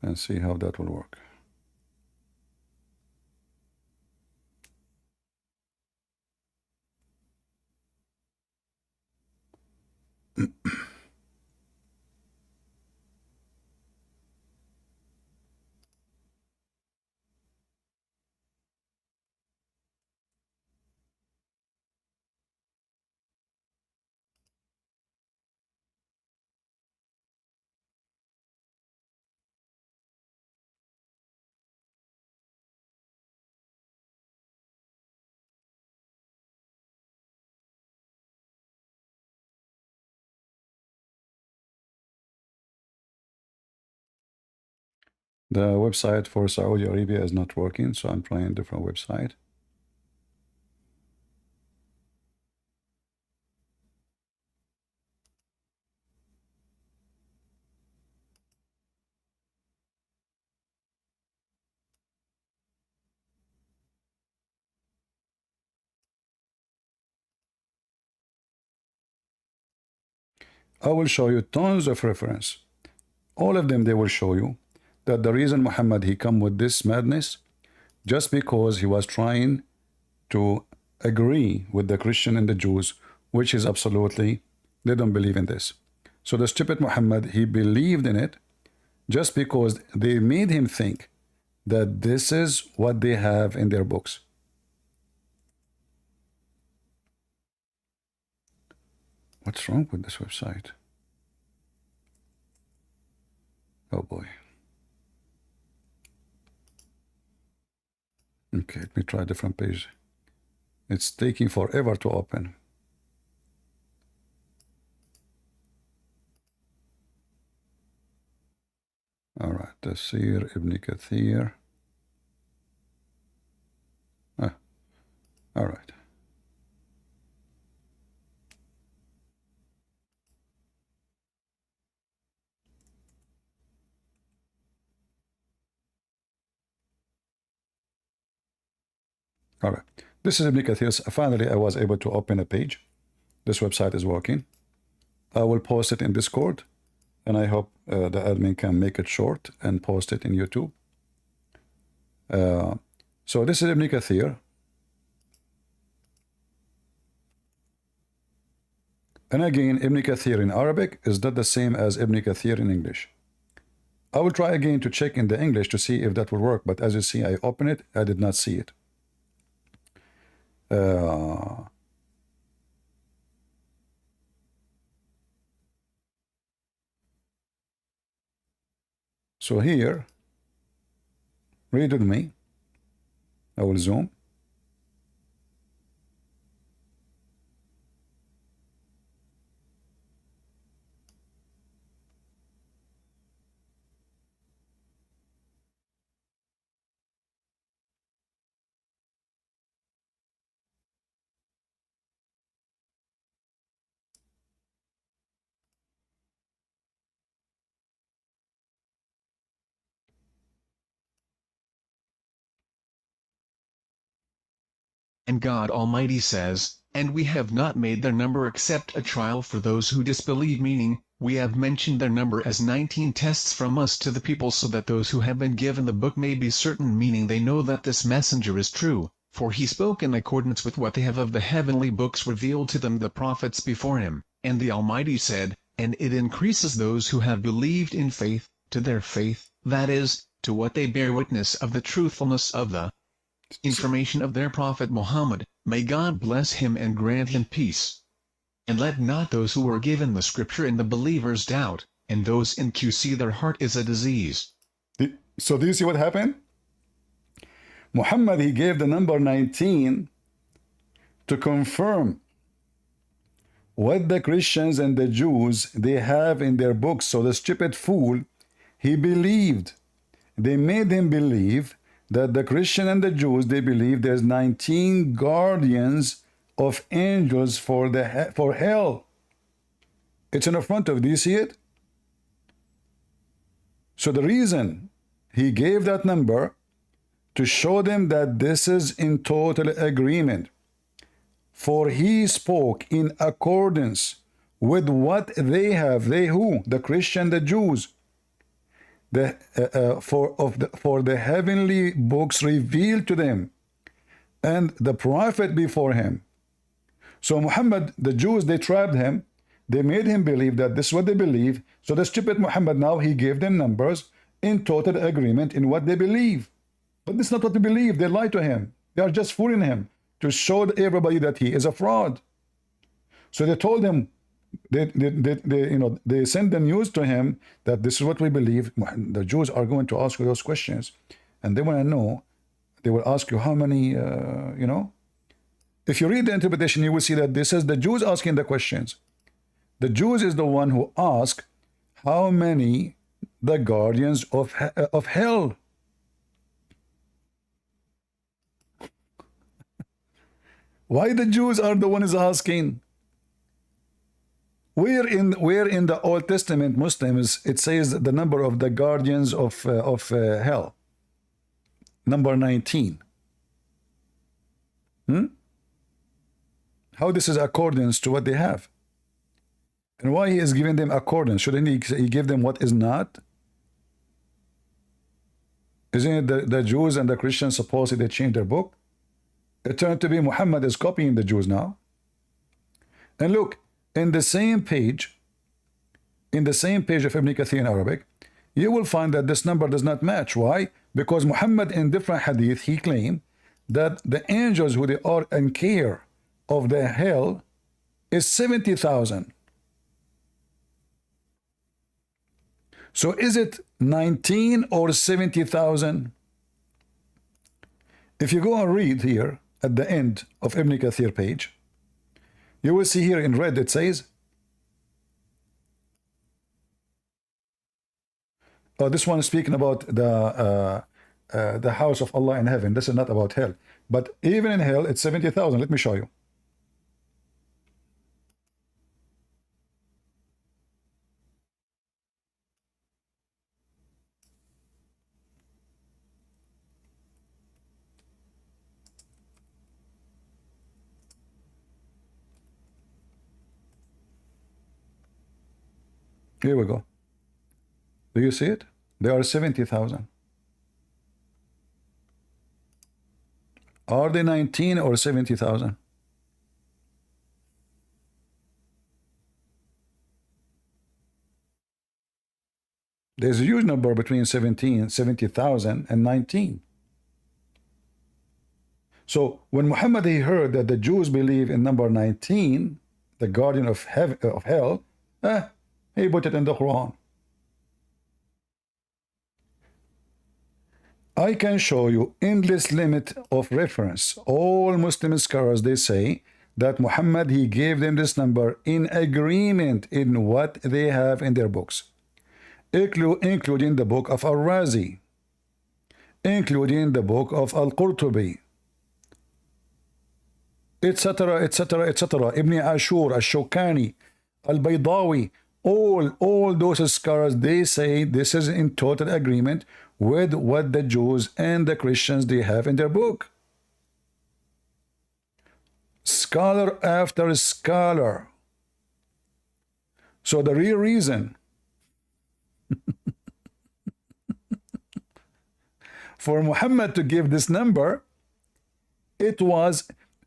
and see how that will work. The website for Saudi Arabia is not working, so I'm trying a different website. I will show you tons of reference. All of them, they will show you that the reason Muhammad he come with this madness just because he was trying to agree with the Christian and the Jews, which is absolutely, they don't believe in this. So the stupid Muhammad, he believed in it just because they made him think that this is what they have in their books. What's wrong with this website? Oh boy. Okay, let me try a different page. It's taking forever to open. All right, Tafsir Ibn Kathir. All right. All right. This is Ibn Kathir. Finally, I was able to open a page. This website is working. I will post it in Discord, and I hope the admin can make it short and post it in YouTube. So this is Ibn Kathir. And again, Ibn Kathir in Arabic is not the same as Ibn Kathir in English. I will try again to check in the English to see if that will work, but as you see, I open it, I did not see it. So here, read with me. I will zoom. And God Almighty says, and we have not made their number except a trial for those who disbelieve, meaning, we have mentioned their number as 19 tests from us to the people so that those who have been given the book may be certain, meaning they know that this messenger is true, for he spoke in accordance with what they have of the heavenly books revealed to them the prophets before him. And the Almighty said, and it increases those who have believed in faith, to their faith, that is, to what they bear witness of the truthfulness of the information of their Prophet Muhammad, may God bless him and grant him peace. And let not those who are given the scripture and the believers doubt, and those in QC their heart is a disease. So do you see what happened? Muhammad, he gave the number 19 to confirm what the Christians and the Jews, they have in their books. So the stupid fool, he believed. They made him believe that the Christian and the Jews, they believe there's 19 guardians of angels for hell. It's in the front of, do you see it? So the reason he gave that number to show them that this is in total agreement. For he spoke in accordance with what they have. They who? The Christian, the Jews. For the heavenly books revealed to them, and the prophet before him. So Muhammad, the Jews, they trapped him. They made him believe that this is what they believe. So the stupid Muhammad, now he gave them numbers in total agreement in what they believe. But this is not what they believe. They lied to him. They are just fooling him to show everybody that he is a fraud. So they told him, they sent the news to him that this is what we believe. The Jews are going to ask you those questions, and they want to know. They will ask you how many, If you read the interpretation, you will see that this is the Jews asking the questions. The Jews is the one who ask how many the guardians of hell. Why the Jews are the ones asking? Where in the Old Testament Muslims it says the number of the guardians of hell? Number 19. How this is accordance to what they have? And why he is giving them accordance? Shouldn't he give them what is not? Isn't it the Jews and the Christians supposedly they changed their book? It turned to be Muhammad is copying the Jews now. And look, in the same page of Ibn Kathir in Arabic, you will find that this number does not match. Why? Because Muhammad in different hadith, he claimed that the angels who they are in care of the hell is 70,000. So is it 19 or 70,000? If you go and read here at the end of Ibn Kathir page, you will see here in red it says, oh, this one is speaking about the house of Allah in heaven. This is not about hell. But even in hell, it's 70,000. Let me show you. Here we go. Do you see it? There are 70,000. Are they 19 or 70,000? There's a huge number between 70,000 and 19. So when Muhammad he heard that the Jews believe in number 19, the guardian of hell, he put it in the Quran. I can show you endless limit of reference. All Muslim scholars, they say that Muhammad, he gave them this number in agreement in what they have in their books, including the book of Al-Razi, including the book of Al-Qurtubi, etc., etc., etc., Ibn Ashur, Al-Shawkani, Al-Baydawi, all those scholars, they say this is in total agreement with what the Jews and the Christians they have in their book. Scholar after scholar. So the real reason for Muhammad to give this number, it was,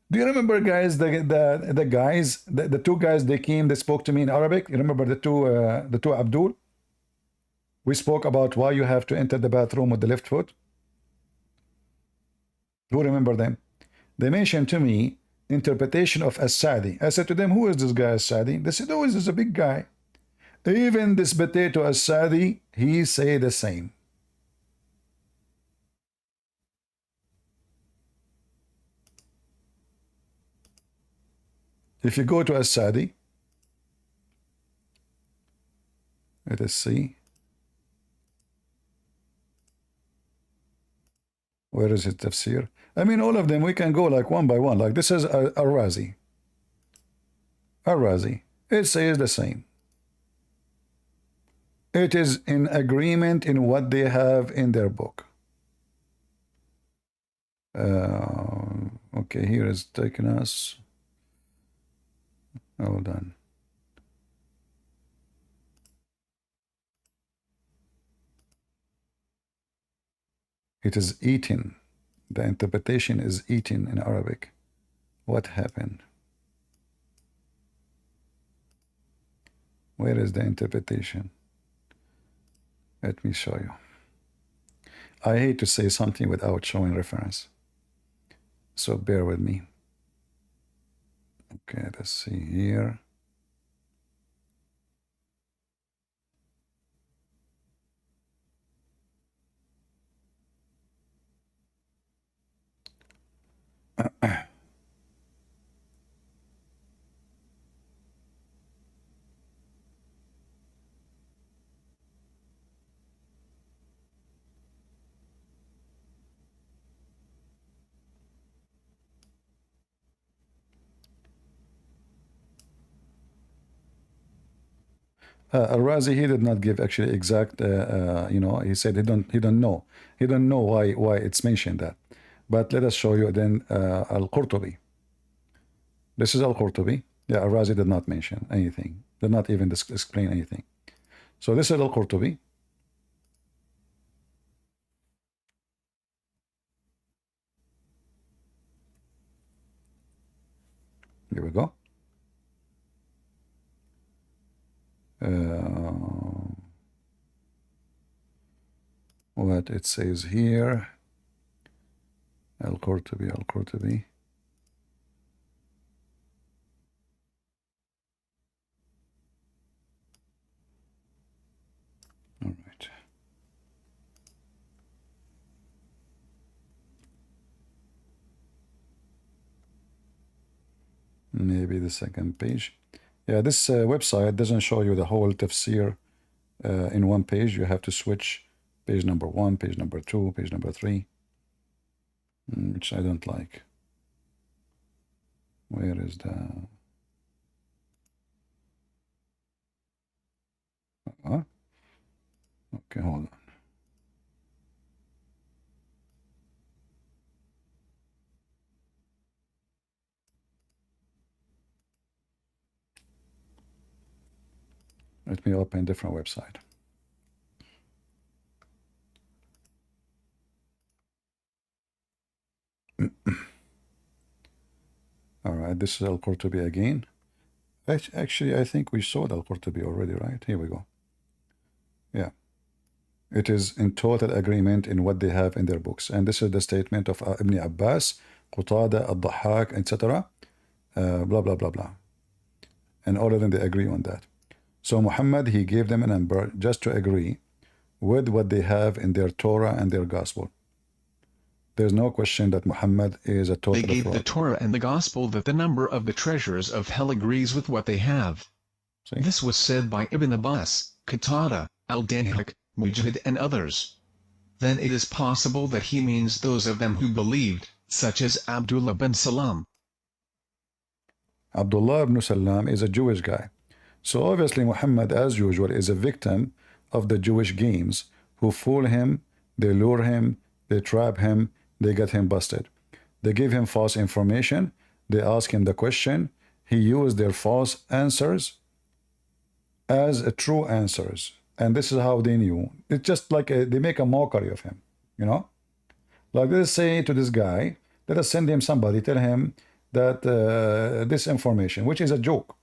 do you remember, guys, the two guys, they came, they spoke to me in Arabic? You remember the two Abdul? We spoke about why you have to enter the bathroom with the left foot. Who remember them? They mentioned to me interpretation of As-Sadi. I said to them, who is this guy As-Sadi? They said, oh, this is a big guy. Even this potato As-Sadi, he say the same. If you go to As-Sadi, let us see. Where is it, tafsir? I mean, all of them, we can go like one by one. Like this is Al-Razi. Al-Razi. It says the same. It is in agreement in what they have in their book. Okay, here is taking us. Hold on. It is eaten. The interpretation is eaten in Arabic. What happened? Where is the interpretation? Let me show you. I hate to say something without showing reference, so bear with me. Okay, let's see here. Al-Razi, he did not give actually exact, he said he don't know why it's mentioned that. But let us show you then Al-Qurtubi. This is Al-Qurtubi. Yeah, Al-Razi did not mention anything, did not even explain anything. So this is Al-Qurtubi. Here we go. What it says here, Al-Qurtubi. All right. Maybe the second page. Yeah, this website doesn't show you the whole tafsir in one page. You have to switch page number 1, page number 2, page number 3, which I don't like. Where is the... Okay, hold on. Let me open a different website. All right, this is Al-Qurtubi again. Actually, I think we saw Al-Qurtubi already, right? Here we go. Yeah. It is in total agreement in what they have in their books. And this is the statement of Ibn Abbas, Qatada, Ad-Dhahhak, etc. Blah, blah, blah, blah. And all of them, they agree on that. So Muhammad, he gave them a number just to agree with what they have in their Torah and their Gospel. There's no question that Muhammad is a total They gave fraud. the Torah and the Gospel that the number of the treasures of hell agrees with what they have. See? This was said by Ibn Abbas, Qatada, Al-Dhahhak, Mujahid and others. Then it is possible that he means those of them who believed, such as Abdullah bin Salam. Abdullah ibn Salam is a Jewish guy. So obviously Muhammad, as usual, is a victim of the Jewish games who fool him, they lure him, they trap him, they get him busted. They give him false information, they ask him the question, he used their false answers as true answers. And this is how they knew. It's just like they make a mockery of him, you know? Like let's say to this guy, let us send him somebody, tell him that this information, which is a joke.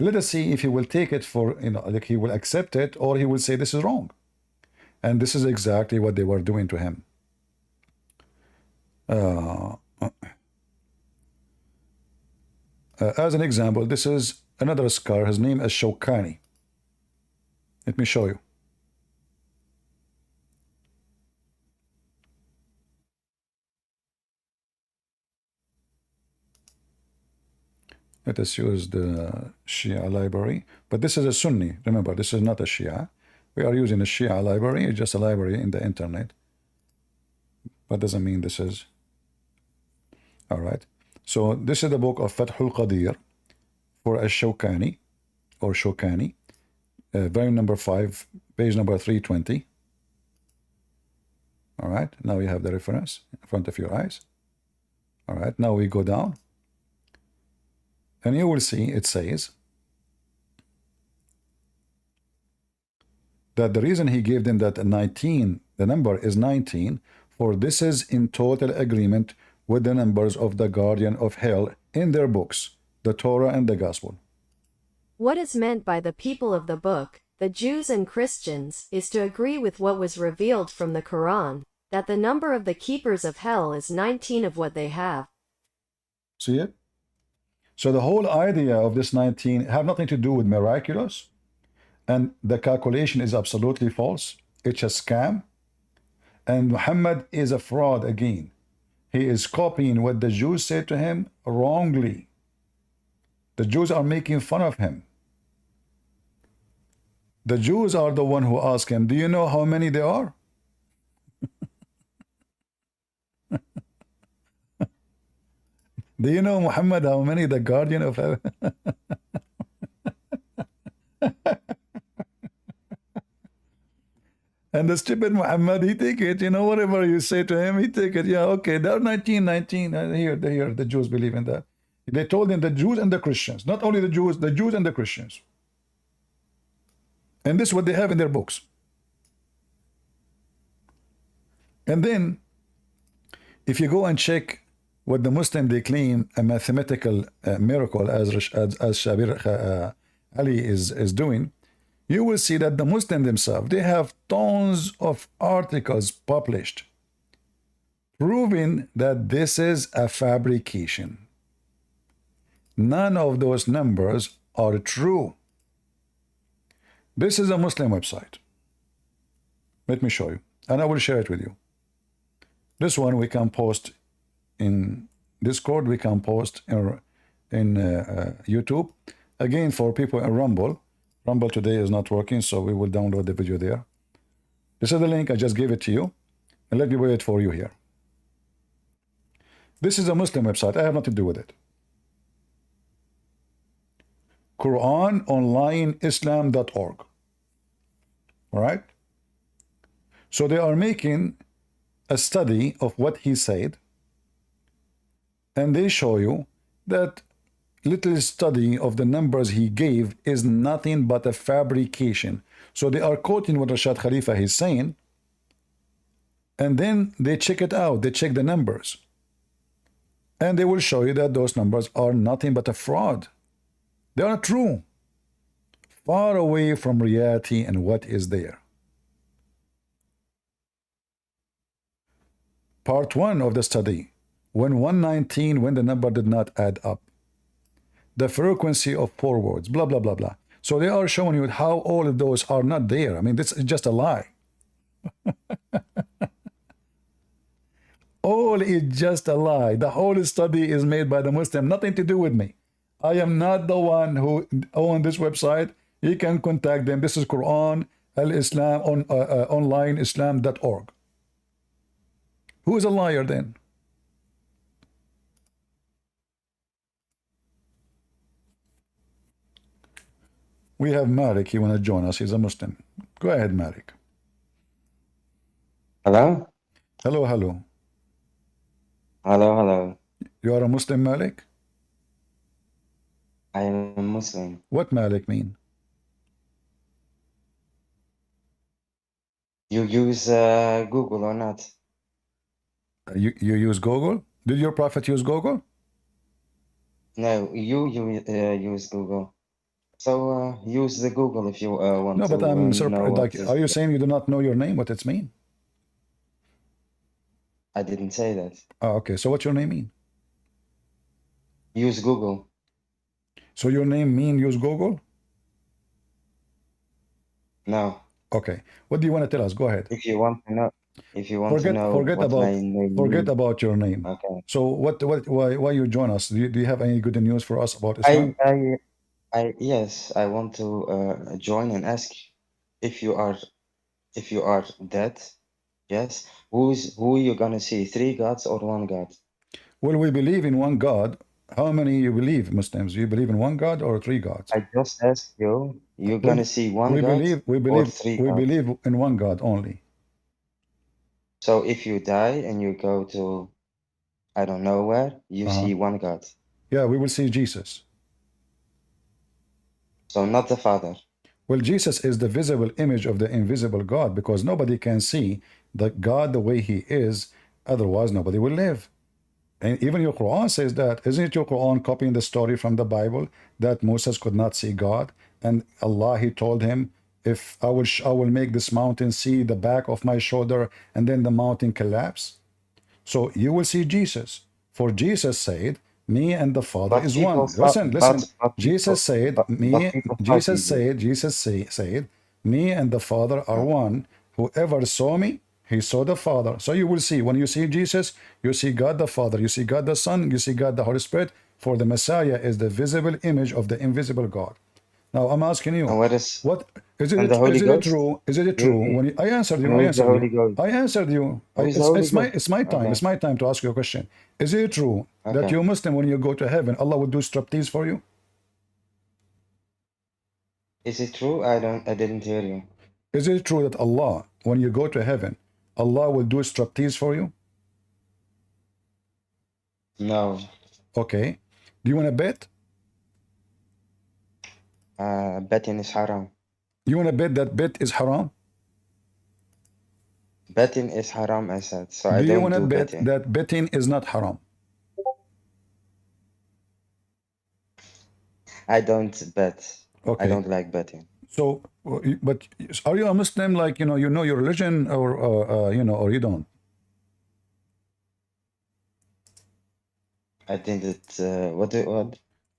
Let us see if he will take it for, like he will accept it, or he will say this is wrong. And this is exactly what they were doing to him. As an example, this is another scholar. His name is Shawkani. Let me show you. Let us use the Shia library. But this is a Sunni. Remember, this is not a Shia. We are using a Shia library. It's just a library in the internet. But doesn't mean this is. All right. So this is the book of Fathul Qadir for Ash-Shawkani or Shawkani. Volume number 5, page number 320. All right. Now you have the reference in front of your eyes. All right. Now we go down. And you will see it says that the reason he gave them that 19, the number is 19, for this is in total agreement with the numbers of the guardian of hell in their books, the Torah and the Gospel. What is meant by the people of the book, the Jews and Christians, is to agree with what was revealed from the Quran, that the number of the keepers of hell is 19 of what they have. See it? So the whole idea of this 19 have nothing to do with miraculous, and the calculation is absolutely false. It's a scam. And Muhammad is a fraud again. He is copying what the Jews said to him wrongly. The Jews are making fun of him. The Jews are the one who ask him, do you know how many there are? Do you know, Muhammad, how many the guardian of heaven? And the stupid Muhammad, he take it, whatever you say to him, he take it. Yeah, okay, there are 19. Here, the Jews believe in that. They told him the Jews and the Christians, not only the Jews and the Christians. And this is what they have in their books. And then, if you go and check what the Muslim they claim a mathematical miracle as Shabir Ali is doing, you will see that the Muslims themselves, they have tons of articles published proving that this is a fabrication. None of those numbers are true. This is a Muslim website. Let me show you, and I will share it with you. This one we can post in Discord, we can post in YouTube. Again, for people in Rumble. Rumble today is not working, so we will download the video there. This is the link, I just gave it to you. And let me wait for you here. This is a Muslim website, I have nothing to do with it. QuranOnlineIslam.org. All right? So they are making a study of what he said, and they show you that little study of the numbers he gave is nothing but a fabrication. So they are quoting what Rashad Khalifa is saying, and then they check it out. They check the numbers. And they will show you that those numbers are nothing but a fraud. They are not true. Far away from reality and what is there. Part 1 of the study. When 119, when the number did not add up. The frequency of forwards, blah, blah, blah, blah. So they are showing you how all of those are not there. I mean, this is just a lie. All is just a lie. The whole study is made by the Muslim, nothing to do with me. I am not the one who owned this website. You can contact them. This is Quran Al-Islam on onlineislam.org. Who is a liar then? We have Malik. He want to join us. He's a Muslim. Go ahead, Malik. Hello? Hello, hello. Hello, hello. You are a Muslim, Malik? I am a Muslim. What Malik mean? You use Google or not? You use Google? Did your prophet use Google? No, you use Google. So use the Google if you want No, to but I'm know surprised. what Like, is. are you saying you do not know your name, what it's mean? I didn't say that. Oh, okay. So what's your name mean? Use Google. So your name mean use Google? No. Okay. What do you want to tell us? Go ahead. If you want to know, Forget what my name forget means. about your name. Okay. So why you join us? Do you have any good news for us about Islam? Yes, I want to join and ask if you are dead. Yes. Who you gonna see? 3 gods or 1 God? Well, we believe in one God. How many you believe, Muslims? Do you believe in one God or 3 gods? I just asked you, you're Well, gonna see 1 we God believe or 3 we gods? believe in one God only. So if you die and you go to, I don't know where, you see 1 God. Yeah, we will see Jesus. So not the Father. Well, Jesus is the visible image of the invisible God, because nobody can see the God the way he is, otherwise nobody will live. And even your Quran says that. Isn't it your Quran copying the story from the Bible that Moses could not see God? And Allah, he told him, if I will make this mountain see the back of my shoulder, and then the mountain collapse. So you will see Jesus. For Jesus said, me and the Father But is people one. thought, Listen. but Jesus said, people thought you did. said, me and the Father are one. Whoever saw me, he saw the Father. So you will see, when you see Jesus, you see God the Father, you see God the Son, you see God the Holy Spirit. For the Messiah is the visible image of the invisible God. Now I'm asking you, And what is, what and the Holy is it Ghost? true? Is it true? I answered you, And who is the Holy Ghost? I answered you. Who is the Holy Ghost? It's my time. Okay. It's my time to ask you a question. Is it true that Okay. you're Muslim, when you go to heaven, Allah will do striptease for you? Is it true? I didn't hear you. Is it true that Allah, when you go to heaven, Allah will do striptease for you? No. Okay. Do you want to bet? Betting is haram. You want to bet that bet is haram? Betting is haram, I said. So I Do you don't want to do bet betting. that betting is not haram? I don't bet. Okay. I don't like betting. So, but are you a Muslim? Like, you know your religion, or or you don't? I think that what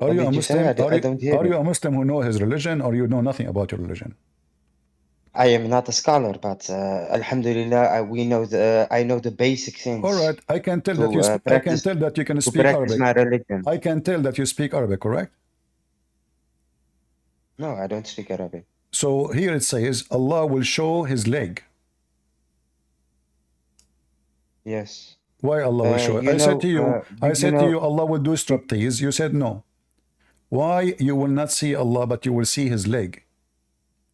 Are you a did you say? Muslim? I don't hear Are you you. a Muslim who know his religion, or you know nothing about your religion? I am not a scholar, but Alhamdulillah, I know the basic things All right, I can tell to that you practice can to speak practice Arabic. my religion. I can tell that you speak Arabic, correct? No, I don't speak Arabic. So here it says Allah will show his leg. Yes. Why Allah will show it? I said to you, Allah will do striptease. You said no. Why you will not see Allah, but you will see his leg?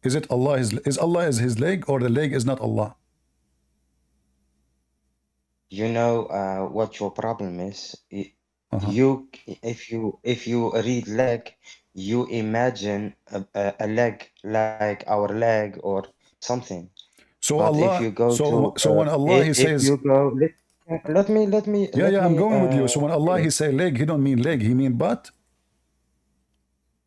Is it Allah? Is Allah his leg, or the leg is not Allah? You know what your problem is? You, if you read leg, you imagine a leg like our leg or something. So But if Allah, you go to so when Allah he if says, you go, yeah, let yeah, I'm me going with you. So when Allah he finish. say leg, he don't mean leg, he mean butt.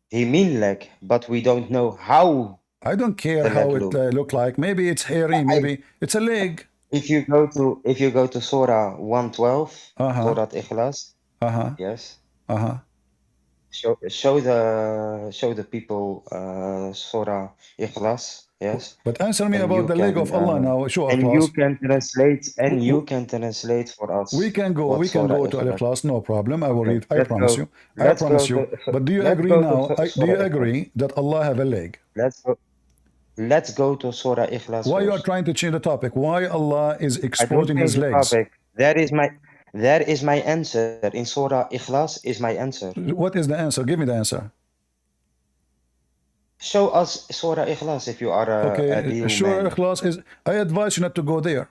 He mean leg, but we don't know how I don't care the how leg it look. look like. Maybe it's hairy, I, maybe it's a leg. if you go to Surah 112, Uh-huh, Surah Ikhlas, uh-huh, yes. uh-huh. Show the people Surah Ikhlas, yes, But answer me and about the leg of Allah now. Show a you class. can translate for us what We can Surah go to a Ikhlas. class, no problem. I will Okay, read. I promise you. I let's promise go you. to But do you let's agree go to now? Do you Surah Ikhlas. agree that Allah have a leg? Let's go to Surah Ikhlas Why you are first. trying to change the topic? Why Allah is I don't exposing change his the legs? topic. That is my answer. In Surah Ikhlas is my answer. What is the answer? Give me the answer. Show us Surah Ikhlas if you are a Okay, real sure, man. Ikhlas is. I advise you not to go there.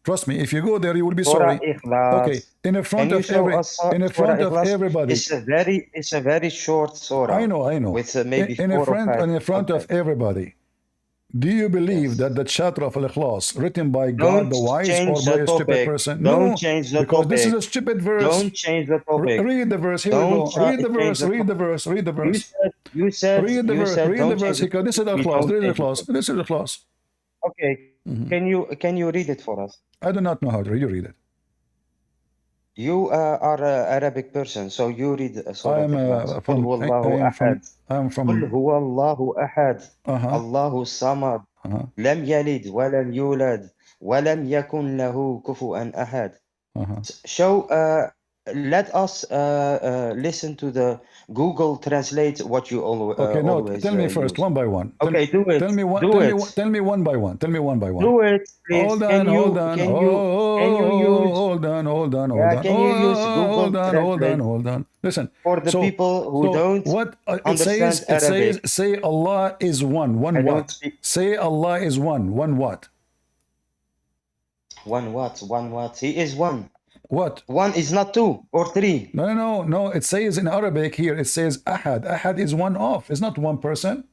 Trust me. If you go there, you will be Surah sorry. Okay, Ikhlas. Can you show us in Surah front of Ikhlas? everybody. It's a very short surah I know. with maybe four or five In front of contexts. everybody. Do you believe Yes. that the chapter of Al-Ikhlas written by God Don't the wise or change by the a stupid topic. person? Don't No, change the because this is topic. a stupid verse. Don't change the topic. Read the verse. Here we Don't go. Read the change verse. the Read the topic. verse. Read the You verse. said you said Read the you verse. said Read the don't change verse. the Because this topic. is We Al-Ikhlas. don't This is change the Al-Ikhlas. topic. This is Al-Ikhlas. Okay. Can you read it for us? I do not know how to read. You read it. You are an Arabic person, so you read I Surah am Ikhlas. قل from. هو الله أحد. I am قل from. هو الله أحد. Uh-huh. الله الصمد. Uh-huh. لم يلد ولم يولد ولم يكن له كفوا أحد. Uh-huh. So let us listen to the Google Translate what you Okay, no, always tell me first, use. one by one. Okay, do it. Tell me one. Do it. Tell me one by one. Tell me one by one. Do it, please. Hold on. Can you use Hold on. can you use Google Translate Hold on. Listen. for the people who don't What understand it says, Arabic? say Allah is one. One I don't what? speak Say Allah is one. One what? one what? One what? He is one. What? One is not two or three. No. It says in Arabic here, it says Ahad. Ahad is one off. It's not one person.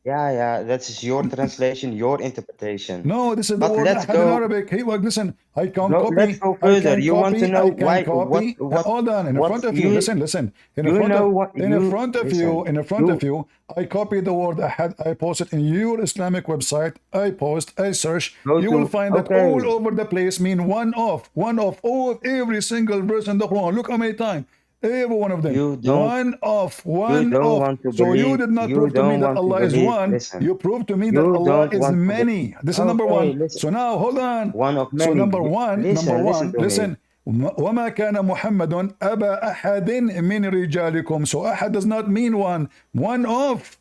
Yeah, that's your translation, your interpretation. No, this is the But word let's ahad in go. Arabic. Hey, look, listen. I can Let's copy. go further. You want to know I can why? copy. Hold on. In front of you. Listen. In You front know of. what In you front of listen. you. In front of you. I copy the word ahad. I post it in your Islamic website. I post. I search. You will find that all over the place mean one off. One off. All every single verse in the Quran. Look how many times. Every one of them. One off. One off. Want to So you believe. did not You prove to me don't that want to Allah is believe. one. Listen. You proved to me that You Allah don't is want to many. This is number one. listen. So now hold on. One of many. So number one, Listen to me. listen. وما كان محمد أبا أحد من رجالكم. So أحد does not mean one. One of.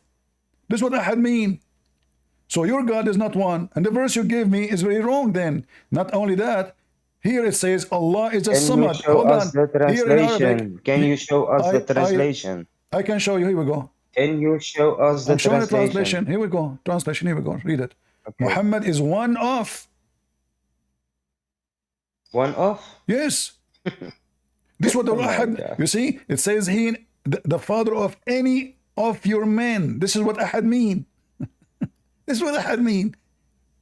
This is what أحد mean. So your God is not one. And the verse you gave me is very wrong then. Not only that, here it says Allah is a samad. Hold on. Here in Arabic. Can you show us the translation? I can show you. Here we go. Can you show us the I'm showing the translation? translation. Here we go. Translation. Here we go. Read it. Okay. Muhammad is one of. One of? Yes. This is what the ahad. God. You see, it says he the father of any of your men. This is what ahad mean. This is what ahad mean.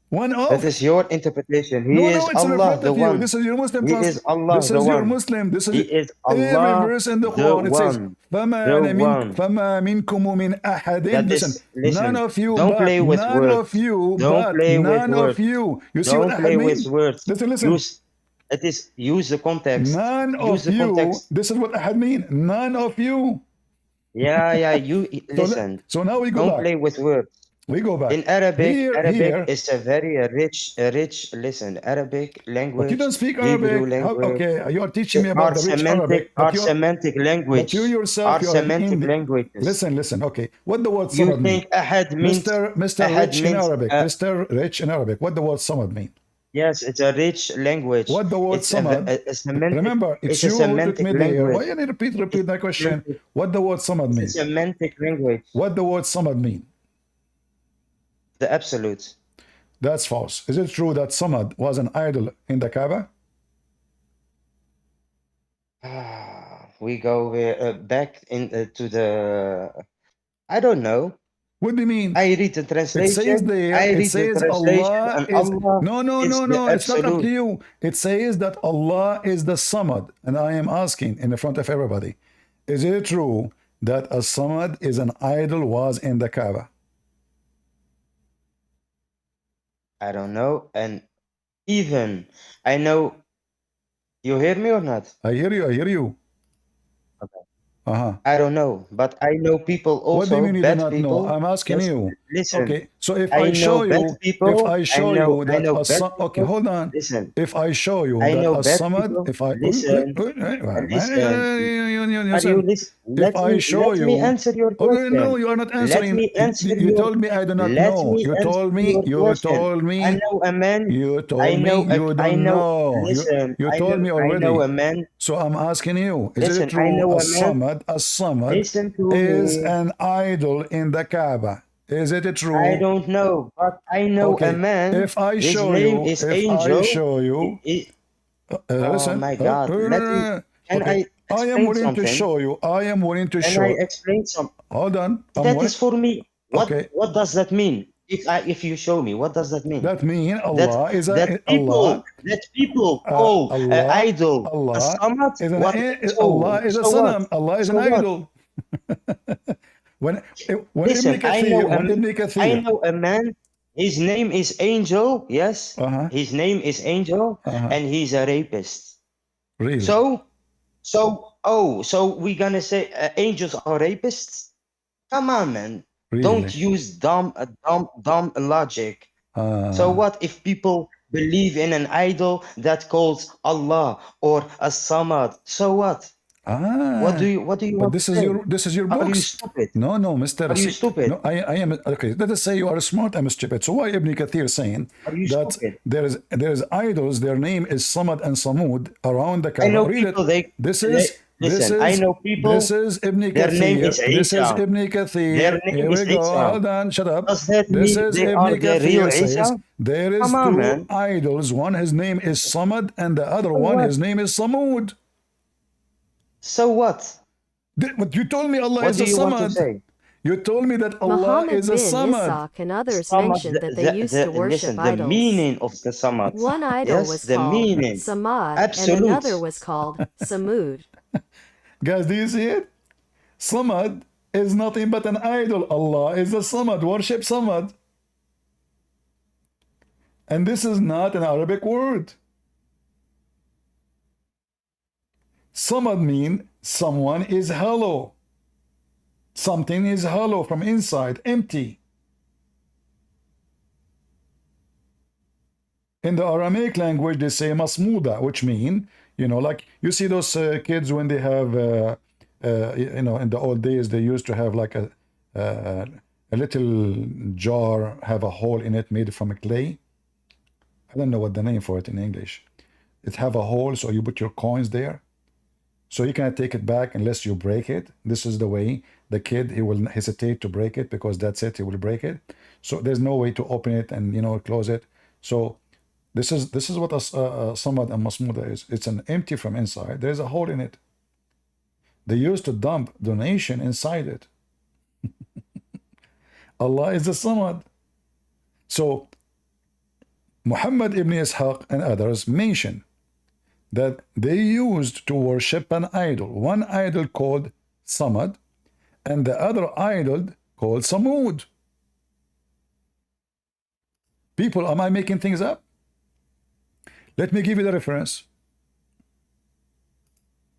One of. That is your interpretation. He is it's in Allah, front the of you. one. This is your Muslim. He is Allah, this the is your one. Muslim. This is He is Allah, every verse in the Quran. It says, one. فَمَا مِنْكُمُ مِنْ أَحَدٍ. Listen, none of you, don't play with none words. of you, Don't play with none words. of you. You see don't what play ahad with mean? words. Listen. Use the context. None use of the you. context. This is what ahad mean. None of you. Yeah. You listen. So now we go don't back. Play with words. We go back. In Arabic, here, is a very rich. Listen, Arabic language. But you don't speak Hebrew Arabic. language. Okay, you are teaching me about the rich Arabic. Our semantic language. But you yourself, Our you are semantic in languages. Listen. Okay, what the word You samad mean? think ahad means Mr. ahad Rich in means, Arabic. Mr. Rich in Arabic. What the word samad mean? Yes, it's a rich language. What the word samad? A semantic, Remember, it's a you who took semantic me there. language. Why you need to repeat that question? What the word samad mean? It's a semantic language. What the word samad mean? The absolute. That's false. Is it true that Samad was an idol in the Kaaba? We go back in to the. I don't know. What do you mean? I read the It says translation. there, I it read the says translation, Allah and is Allah no, is the it's not up to absolute. you. It says that Allah is the Samad, and I am asking in the front of everybody, is it true that a Samad is an idol was in the Kaaba? I don't know, and even I know. You hear me or not? I hear you, I hear you. Okay. I don't know, but I know people also. What do you mean you do bad not people. know? I'm asking Just you. listen. Okay, so if I I know show bad you, people. if I show you I that know a bad Samad, okay, people. hold on. Listen. If I show you I that know a bad Samad, people. if I Listen. Listen. Are you listen? if I show Let me you, answer your oh question. no, you are not Let answering. me answer You your. told me I do not Let know. me You answer told me. your You question. told I me. know a man. You I told me know. you I don't know. know. Listen. You told me I know already. a man. So I'm asking you, is it Listen. I true know a a man. Samad Listen to is me. an idol in the Kaaba? Is it true? I don't know, but I know a Okay, man. if I His show name you, is if I Angel. show you, Oh listen. my God! Let me. Can Okay, I I am explain willing to something? show you. I am willing to Can I show. explain something? Hold on. I'm That willing. is for me. Okay. What does that mean? If you show me, what does that mean? That mean Allah is a that people call idol a Allah samad. is an What? Allah is a So what? sanam. Allah is So an what? idol. when Listen, Ibn Kathir, I know a man. His name is Angel. Yes, his name is Angel, and he's a rapist. Really? So we're gonna say angels are rapists? Come on, man. Really? Don't use dumb logic. So what if people believe in an idol that calls Allah or as-Samad? So what? What do you But want this to is say? your Are you books. stupid? No, Mister. Are you stupid? No, I am okay. Let us say you are smart. I'm stupid. So why Ibn Kathir saying Are you that stupid? there is idols? Their name is Samad and Samud around the I Kaaba. know Read people. it. Listen. I know people. This is Ibn Their name is Kathir. This is Isa. Ibn Their Kathir. name Here is we go. Isa. Hold on. Shut up. Does that This mean is they Ibn are the real Kathir says Isa? there is Come on, two man. idols. One his name is Samad, and the other one what? his name is Samud. So what? But you told me Allah What is do a you want to Samad. say? You told me that Allah Muhammad is a bin Samad. Ishaq and others Samad, mentioned that they used to worship listen, the idols. meaning of the Samad. One idol Yes, was the called meaning. Samad Absolute. and another was called Samud. Guys, do you see it? Samad is nothing but an idol. Allah is a Samad. Worship Samad. And this is not an Arabic word. Samad means someone is hollow. Something is hollow from inside, empty. In the Aramaic language, they say masmuda, which mean, like you see those kids when they have, in the old days, they used to have like a little jar, have a hole in it made from clay. I don't know what the name for it in English. It have a hole, so you put your coins there. So you cannot take it back unless you break it. This is the way the kid, he will hesitate to break it because that's it, he will break it. So there's no way to open it and, close it. So this is what a Samad and Masmuda is. It's an empty from inside. There's a hole in it. They used to dump donation inside it. Allah is the Samad. So Muhammad ibn Ishaq and others mention that they used to worship an idol. One idol called Samad and the other idol called Samud. People, am I making things up? Let me give you the reference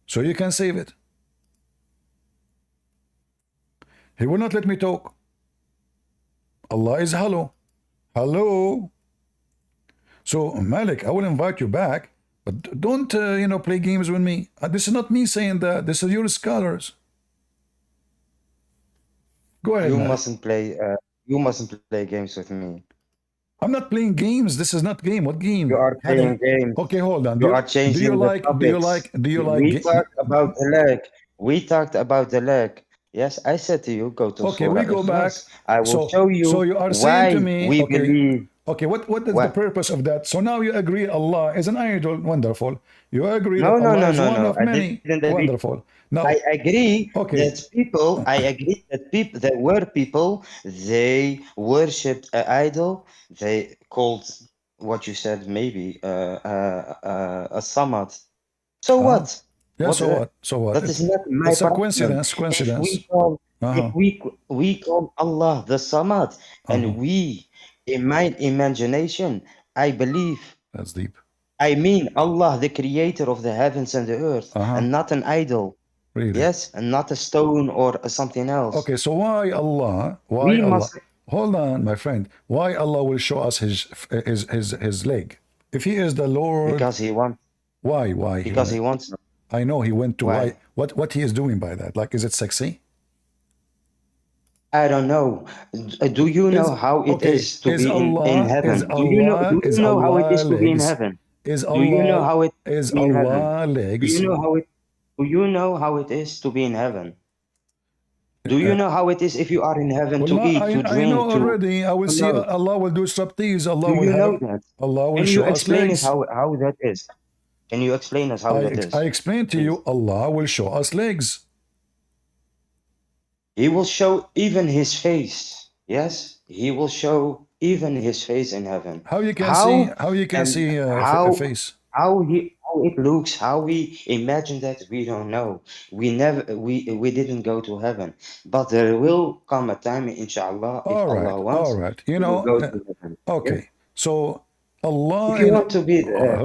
so you can save it. He will not let me talk. Allah is hello. Hello. So Malik, I will invite you back, but don't play games with me. This is not me saying that. This is your scholars. Go ahead. You Malik. mustn't play games with me. I'm not playing games. This is not game. What game? You are playing games. Okay, hold on. You are changing the topics. We talked about the leg. We talked about the leg. Yes, I said to you, go to Okay, Surah we go back. Ikhlas. I will show you So you are why saying to me, we okay, believe Okay, what is the What? purpose of that? So now you agree Allah is an idol. Wonderful. You agree that No, no, Allah no, is no, one no. of I many. didn't agree. Wonderful. I Now, agree okay. that people, I agree that people, there were people, they worshipped an idol. They called what you said, maybe a samad. So Huh? what? Yeah, What? so what? So what? That is not my It's a problem. coincidence. If Coincidence. we call, if Uh-huh. we call Allah the samad, Uh-huh. and we, in my imagination, I believe. That's deep. I mean Allah, the creator of the heavens and the earth, Uh-huh. and not an idol. Really? Yes, and not a stone or something else. Okay, so why Allah? Why We Allah? must. Hold on, my friend. Why Allah will show us his leg? If he is the Lord, Because he wants. why? Why? Because he wants. I know he went to why. Why? What he is doing by that? Like, is it sexy? I don't know. Do you know Is how it okay? is to be in heaven? Do you know? Do Is you know how it Allah is to be in legs? heaven? Is Do you know Allah how it is is to be in heaven? Allah Do you legs? know how it? Do you know how it is to be in heaven? Do you know how it is if you are in heaven Well, to eat, to I know drink, to? already. I will see No. Allah will do striptease. Allah Do will you know have. that? Allah will Can you show us explain it legs. how that is? Can you explain us how that I is? explained to Please. you. Allah will show us legs. He will show even his face. Yes, he will show even his face in heaven. How you can see? How How you can and see a how face? how it looks, how we imagine that, we don't know. We didn't go to heaven, but there will come a time, inshallah, if All right, Allah all wants, right. You we will know, go to heaven. Yeah? okay. So Allah If you in want to be there,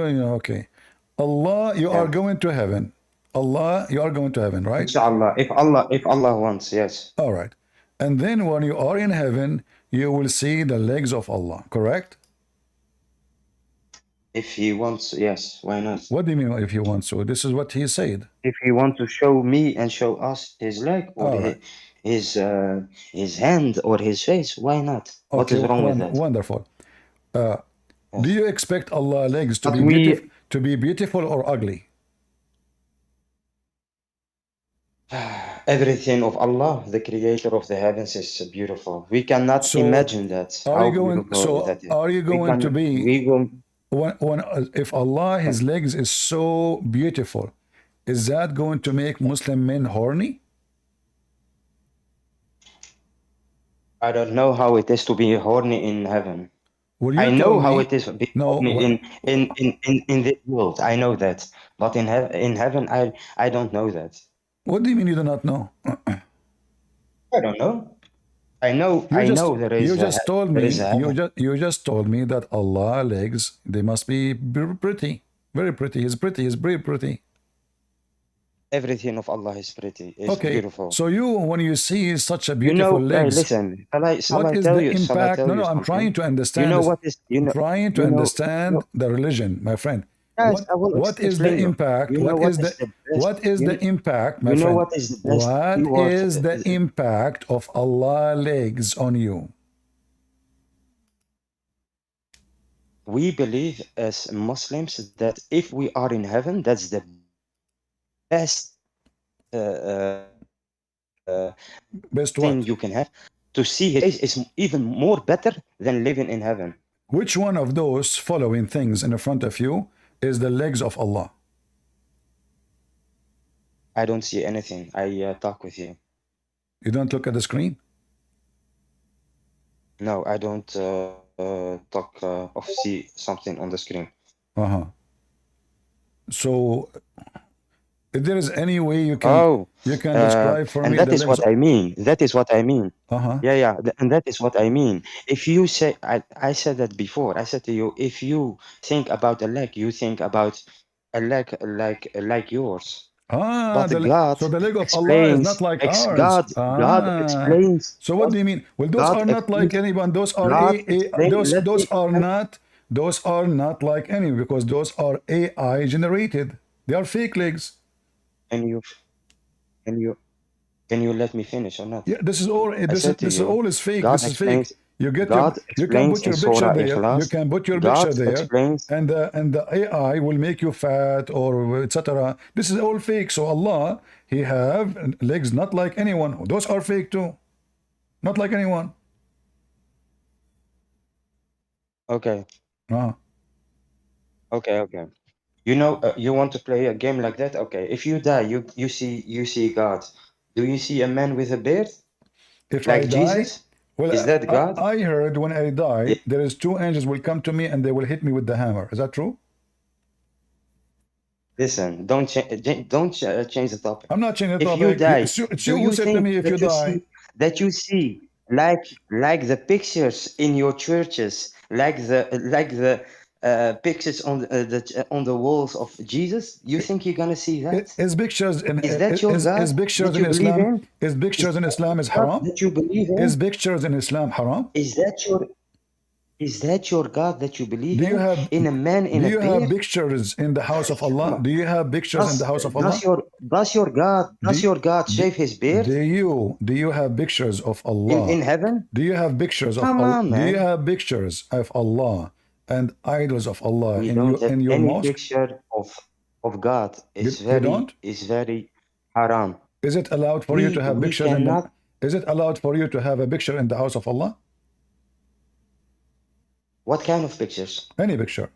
yeah, okay. Allah, you are yeah. going to heaven. Allah, you are going to heaven, right? Inshallah, if Allah wants, yes. All right. And then when you are in heaven, you will see the legs of Allah, correct? If he wants, yes, why not? What do you mean if you want to? This is what he said. If he want to show me and show us his leg or All right. his hand or his face, why not? What Okay, is wrong with that? wonderful. Do Yes. you expect Allah legs to But be beautiful or ugly? Everything of Allah, the creator of the heavens, is beautiful. We cannot So imagine that, are how you going? beautiful that is. Are you going to be We will. when if Allah his legs is so beautiful, is that going to make Muslim men horny? I don't know how it is to be horny in heaven. Will you I tell know how me? it is to be No. horny in this world. I know that, but in heaven, I don't know that. What do you mean you do not know? I don't know. I know there is you just told there me is a heaven. you just told me that Allah legs they must be pretty, very pretty. He's pretty. He's very pretty. Everything of Allah is pretty. It's Okay, beautiful. so you when you see such a You beautiful know, hey, legs, listen. Shall what I is tell the you? Shall I impact? tell No, you no, I'm something? trying to You understand know this. what is? You I'm know. trying to You know. understand the religion, my friend. Guys, I will What is the explain you. impact? You know What is what is the best? what is You the know, impact, my you know friend? what is the best What reward? is the impact of Allah legs on you? We believe as Muslims that if we are in heaven, that's the best Best thing what? you can have. To see his face is even more better than living in heaven. Which one of those following things in front of you is the legs of Allah? I don't see anything. I talk with you. You don't look at the screen? No, I don't talk or see something on the screen. Uh-huh. So if there is any way you can describe for and me that the is legs what I mean. That is what I mean. uh-huh. Yeah, and that is what I mean. If you say, I said that before. I said to you, if you think about a leg, you think about a leg like yours. But God So the leg of Allah is not explains, like ours. God explains. So what do you mean? Well, those God are not like explains. anyone. Those are God explains. those are not like any because those are AI generated. They are fake legs. Can you let me finish or not? Yeah, this is all. I said to This is you, all is fake. God This is fake. explains. You get God you can explains put in your picture Surah there. You Ikhlas. can put your God picture there, explains. and the AI will make you fat or etc. This is all fake. So Allah, He have legs not like anyone. Those are fake too, not like anyone. Okay. Uh, Okay. You know, you want to play a game like that? Okay. If you die, you see God. Do you see a man with a beard if I like die, Jesus? well, Is that God? I heard when I Yeah. die, there is two angels will come to me and they will hit me with the hammer. Is that true? Listen, don't change the topic. I'm not changing the If you topic. die, It's do you who you said to think me, if you die, that you see like the pictures in your churches, like the pictures on the walls of Jesus? You think you're gonna see that? is pictures in Is that your God is pictures that in you believe Islam, in? is Is pictures in that Islam your is God haram? that you believe Is in? pictures in Islam haram? Is that your God that you believe Do you in? have In a man in a beard? pictures in the house of Come Allah? on. Do you have pictures in the house of Allah? Does your God Do, shave his beard do you have pictures of in Allah? heaven? Do you have pictures of Come Allah? on, Do you man. have pictures of Allah and idols of Allah We don't have in your any mosque? picture of God. You don't? Is very haram. Is it allowed for you to have We pictures in the? cannot. Is it allowed for you to have a picture in the house of Allah? What kind of pictures? Any picture.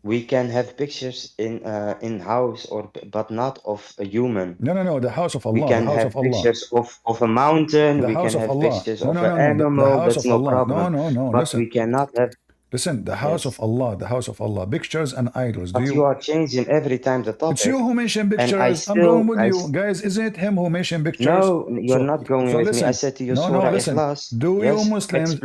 We can have pictures in house but not of a human. No. The house of We Allah. The can house have of Allah. pictures of a mountain. The We can house of have Allah. pictures No, of no, an no, no. The animal. house That's of no Allah. problem. No. But Listen. we cannot have. Listen. The house of Yes. Allah. The house of Allah. Pictures and idols. Do But you you? are changing every time the It's you topic, who mentioned and I pictures. I'm still going with you, guys. Isn't it him who mentioned pictures? no, you're So, not going so with me. I listen. said to you, No. Surah Listen. Ikhlas. Do you Yes, Muslims?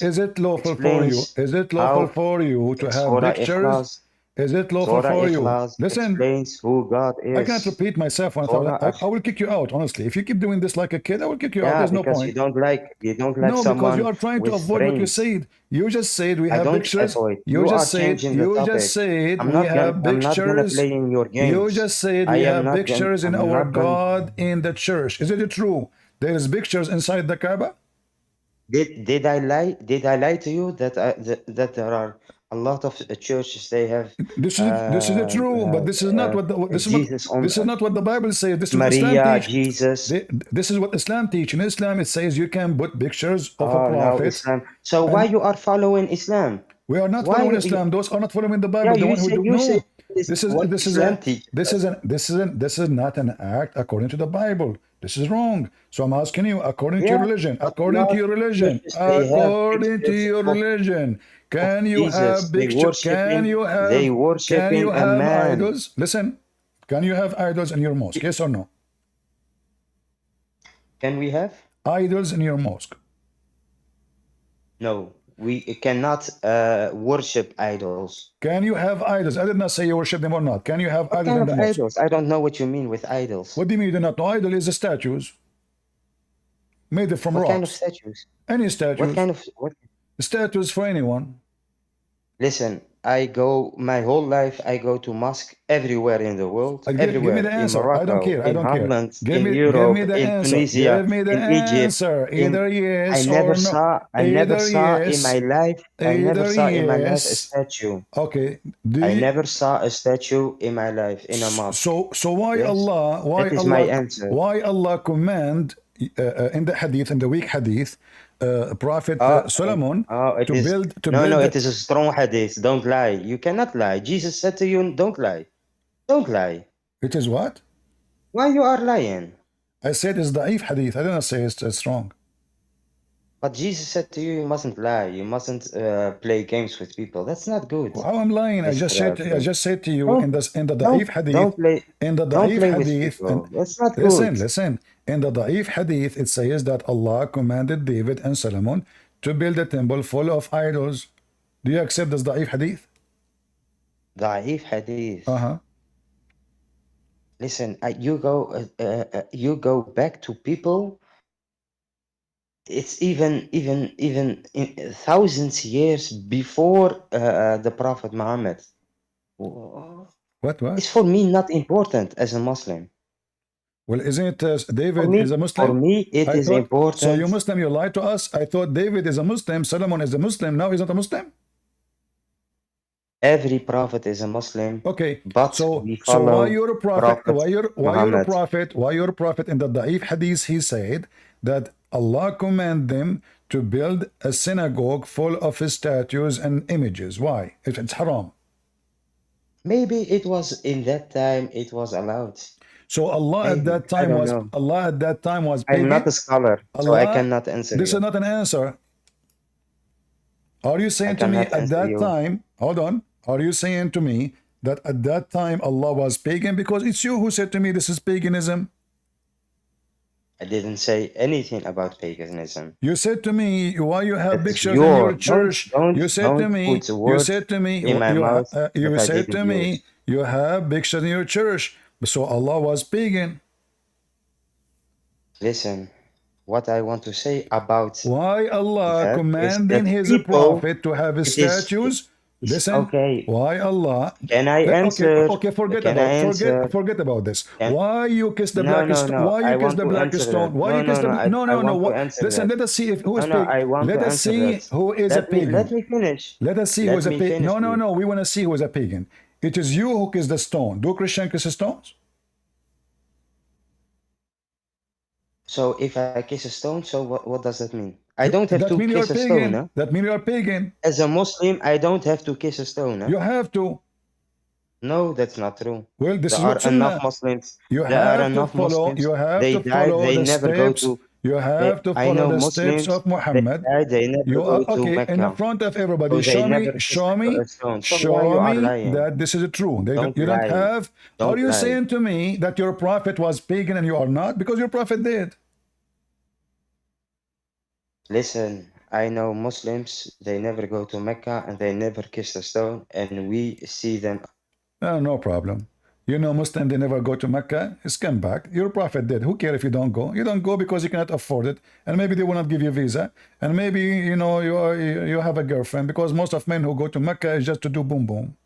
Is it lawful for you? explains Is it lawful how for you to have Surah pictures? Ikhlas, Is it lawful Surah for you? Ikhlas Listen. explains who God I cannot is. repeat myself 1,000. Surah, I will kick you out, honestly. If you keep doing this like a kid, I will kick you out. yeah, There's no because point. you don't like No, because you someone are trying to with avoid what you brains. said. You just said we I have don't pictures. avoid. You are changing the topic. We have I'm not gonna pictures. play in your You games. just said I we am have not gonna. pictures in I'm our not gonna. God in the church. Is it true? There is pictures inside the Kaaba? Did I lie? Did I lie to you that there are a lot of churches they have This is true, but this is not what Jesus on this is not what the Bible says. This is what Islam Maria, teach. Jesus? This is what Islam teach. In Islam, it says you can put pictures of a Oh no, prophet, Islam. So why and you are following Islam? we are not Why following you? Islam. Those are not following the Yeah, Bible. The one who do you say no. this is This is what this is Islam a teaches us. this is not an act according to the Bible. This is wrong. So I'm asking you, according to your Yeah, religion, but a lot of churches they have according to pictures your religion, of can you Jesus. have picture? They Can you worshiping a have man. idols? Listen, can you have idols in your mosque? Yes or no? Can we have? Idols in your mosque. No, we cannot worship idols. Can you have idols? I did not say you worship them or not. Can you have What idols kind in of the mosque? idols? I don't know what you mean with idols. What do you mean you do not know? Idol is the statues made from What rocks. kind of statues? Any What statues. kind of what? Statues for anyone. Listen, my whole life I go to mosque everywhere in the world, Give me everywhere, the in answer. I don't Morocco, care. I in don't care. Holland, Give in me Europe, the in answer. Tunisia, Give me the in Egypt, answer. in Either yes or no. I never Either saw in my yes. life, Either a yes. statue. Okay. I never saw a statue in my life in a mosque. So why Yes, that is my answer. why Allah command in the hadith, in the weak hadith, Prophet Solomon It to is build no, it is a strong hadith. Don't lie. You cannot lie. Jesus said to you, don't lie. Don't lie. It is what? Why you are lying? I said it's da'if hadith. I didn't say it's strong. But Jesus said to you, you mustn't lie. You mustn't play games with people. That's not good. How I'm lying? I just said to you in the da'if hadith. In the don't da'if play with hadith. people. That's not good. Listen. In the da'if hadith, it says that Allah commanded David and Solomon to build a temple full of idols. Do you accept this da'if hadith? Da'if hadith. Uh-huh. Listen, you go back to people. It's even in thousands years before the Prophet Muhammad. What? It's for me not important as a Muslim. Well, isn't it David is a Muslim? For me, it is important. So you Muslim, you lied to us. I thought David is a Muslim, Solomon is a Muslim. Now he's not a Muslim. Every prophet is a Muslim. Okay, but so we follow why you're a prophet? Why you're a prophet? Why you're a prophet? In the Da'if hadith, he said that Allah command them to build a synagogue full of statues and images. Why? If it's haram. Maybe it was in that time it was allowed. So Allah at Maybe. that I time don't was know. Allah at that time was I'm not pagan. a scholar, so I Allah, cannot answer this you. is not an answer. Are you I saying to me cannot at answer that you. time, hold on, are you saying to me that at that time Allah was pagan? Because it's you who said to me this is paganism. I didn't say anything about paganism. You said to me, why you have That's pictures in your your church? You said to don't me, put words in my mouth you that I said didn't to me, use. you have pictures in your church. So Allah was pagan. Listen, what I want to say about Why Allah that is commanding that His people, prophet to have it statues? is Listen, okay. why Allah? Can I Okay, answer? okay, Can I answer? forget about this. Can, Why you kiss the no, black no, stone? no. Why I you kiss want the to black answer stone? that. Why No, you kiss no, the no. no, I no, no. want to answer Listen, that. let us see if who No, is no. pagan. I want Let to us answer see that. who is a pagan. Let me finish. Let us see who Let is a me pagan. finish, No, no, please. no. We want to see who is a pagan. It is you who kiss the stone. Do Christian kiss the stones? So if I kiss a stone, so what does that mean? I don't have That to means you are kiss a stone, pagan. huh? That means you are pagan. As a Muslim, I don't have to kiss a stone, huh? You have to. No, that's not true. Well, this There is are what enough Sunnah. Muslims. You There are have to enough follow. Muslims. You have They to died. follow They the never go steps. to. You have to I follow know the steps Muslims. of They Muhammad. died. They never You go are to okay in the Mecca. front of everybody. So they Show me, never kissed show me, a stone. So why you show are me lying? that this is true. Don't You don't lie. have. Are Don't you lie. saying to me that your prophet was pagan and you are not? Because your prophet did. Listen, I know Muslims. They never go to Mecca and they never kiss a stone, and we see them. No problem. You know, Muslim, they never go to Mecca. It's come back. Your prophet did. Who cares if you don't go? You don't go because you cannot afford it, and maybe they will not give you a visa, and maybe you know you have a girlfriend. Because most of men who go to Mecca is just to do boom boom.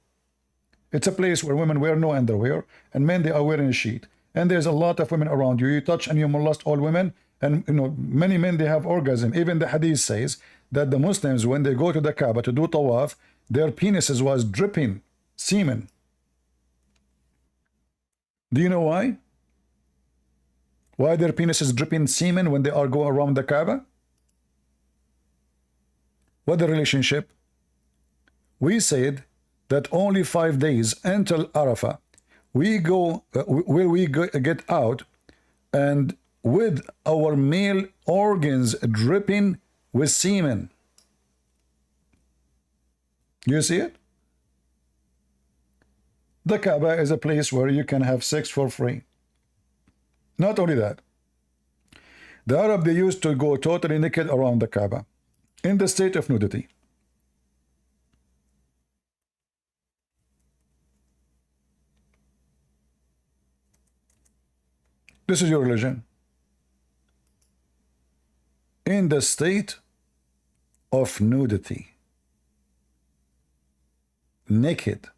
It's a place where women wear no underwear, and men they are wearing a sheet. And there's a lot of women around you. You touch and you molest all women, and you know many men they have orgasm. Even the Hadith says that the Muslims when they go to the Kaaba to do tawaf, their penises was dripping semen. Do you know why? Why their penis is dripping semen when they are going around the Kaaba? What the relationship? We said that only 5 days until Arafah, we go, get out and with our male organs dripping with semen. You see it? The Kaaba is a place where you can have sex for free. Not only that, the Arab, they used to go totally naked around the Kaaba in the state of nudity. This is your religion. In the state of nudity. Naked.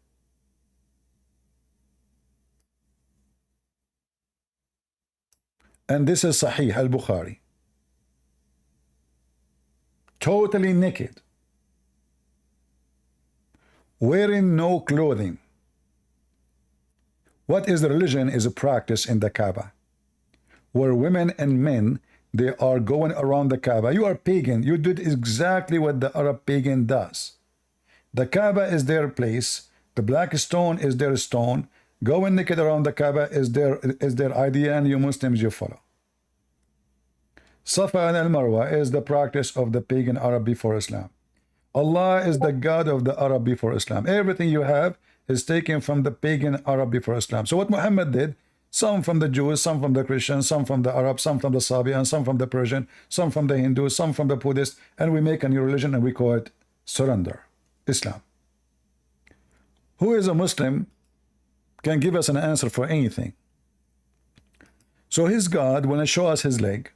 And this is Sahih al-Bukhari. Totally naked. Wearing no clothing. What is the religion is a practice in the Kaaba, where women and men, they are going around the Kaaba. You are pagan. You did exactly what the Arab pagan does. The Kaaba is their place. The black stone is their stone. Going naked around the Kaaba is their idea, and you Muslims, you follow. Safa and Al-Marwa is the practice of the pagan Arab before Islam. Allah is the God of the Arab before Islam. Everything you have is taken from the pagan Arab before Islam. So what Muhammad did, some from the Jews, some from the Christians, some from the Arabs, some from the Sabians, some from the Persian, some from the Hindus, some from the Buddhists, and we make a new religion and we call it surrender, Islam. Who is a Muslim can give us an answer for anything. So his God, when he show us his leg,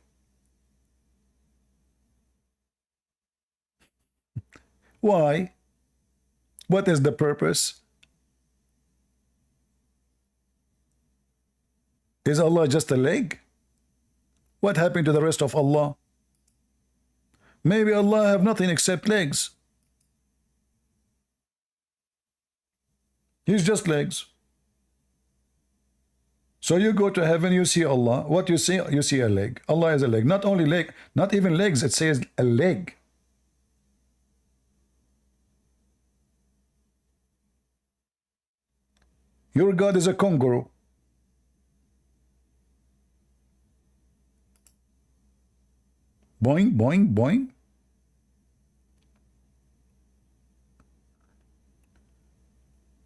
why? What is the purpose? Is Allah just a leg? What happened to the rest of Allah? Maybe Allah have nothing except legs. He's just legs. So you go to heaven, you see Allah. What you see? You see a leg. Allah is a leg. Not only leg, not even legs. It says a leg. Your God is a kangaroo. Boing, boing, boing.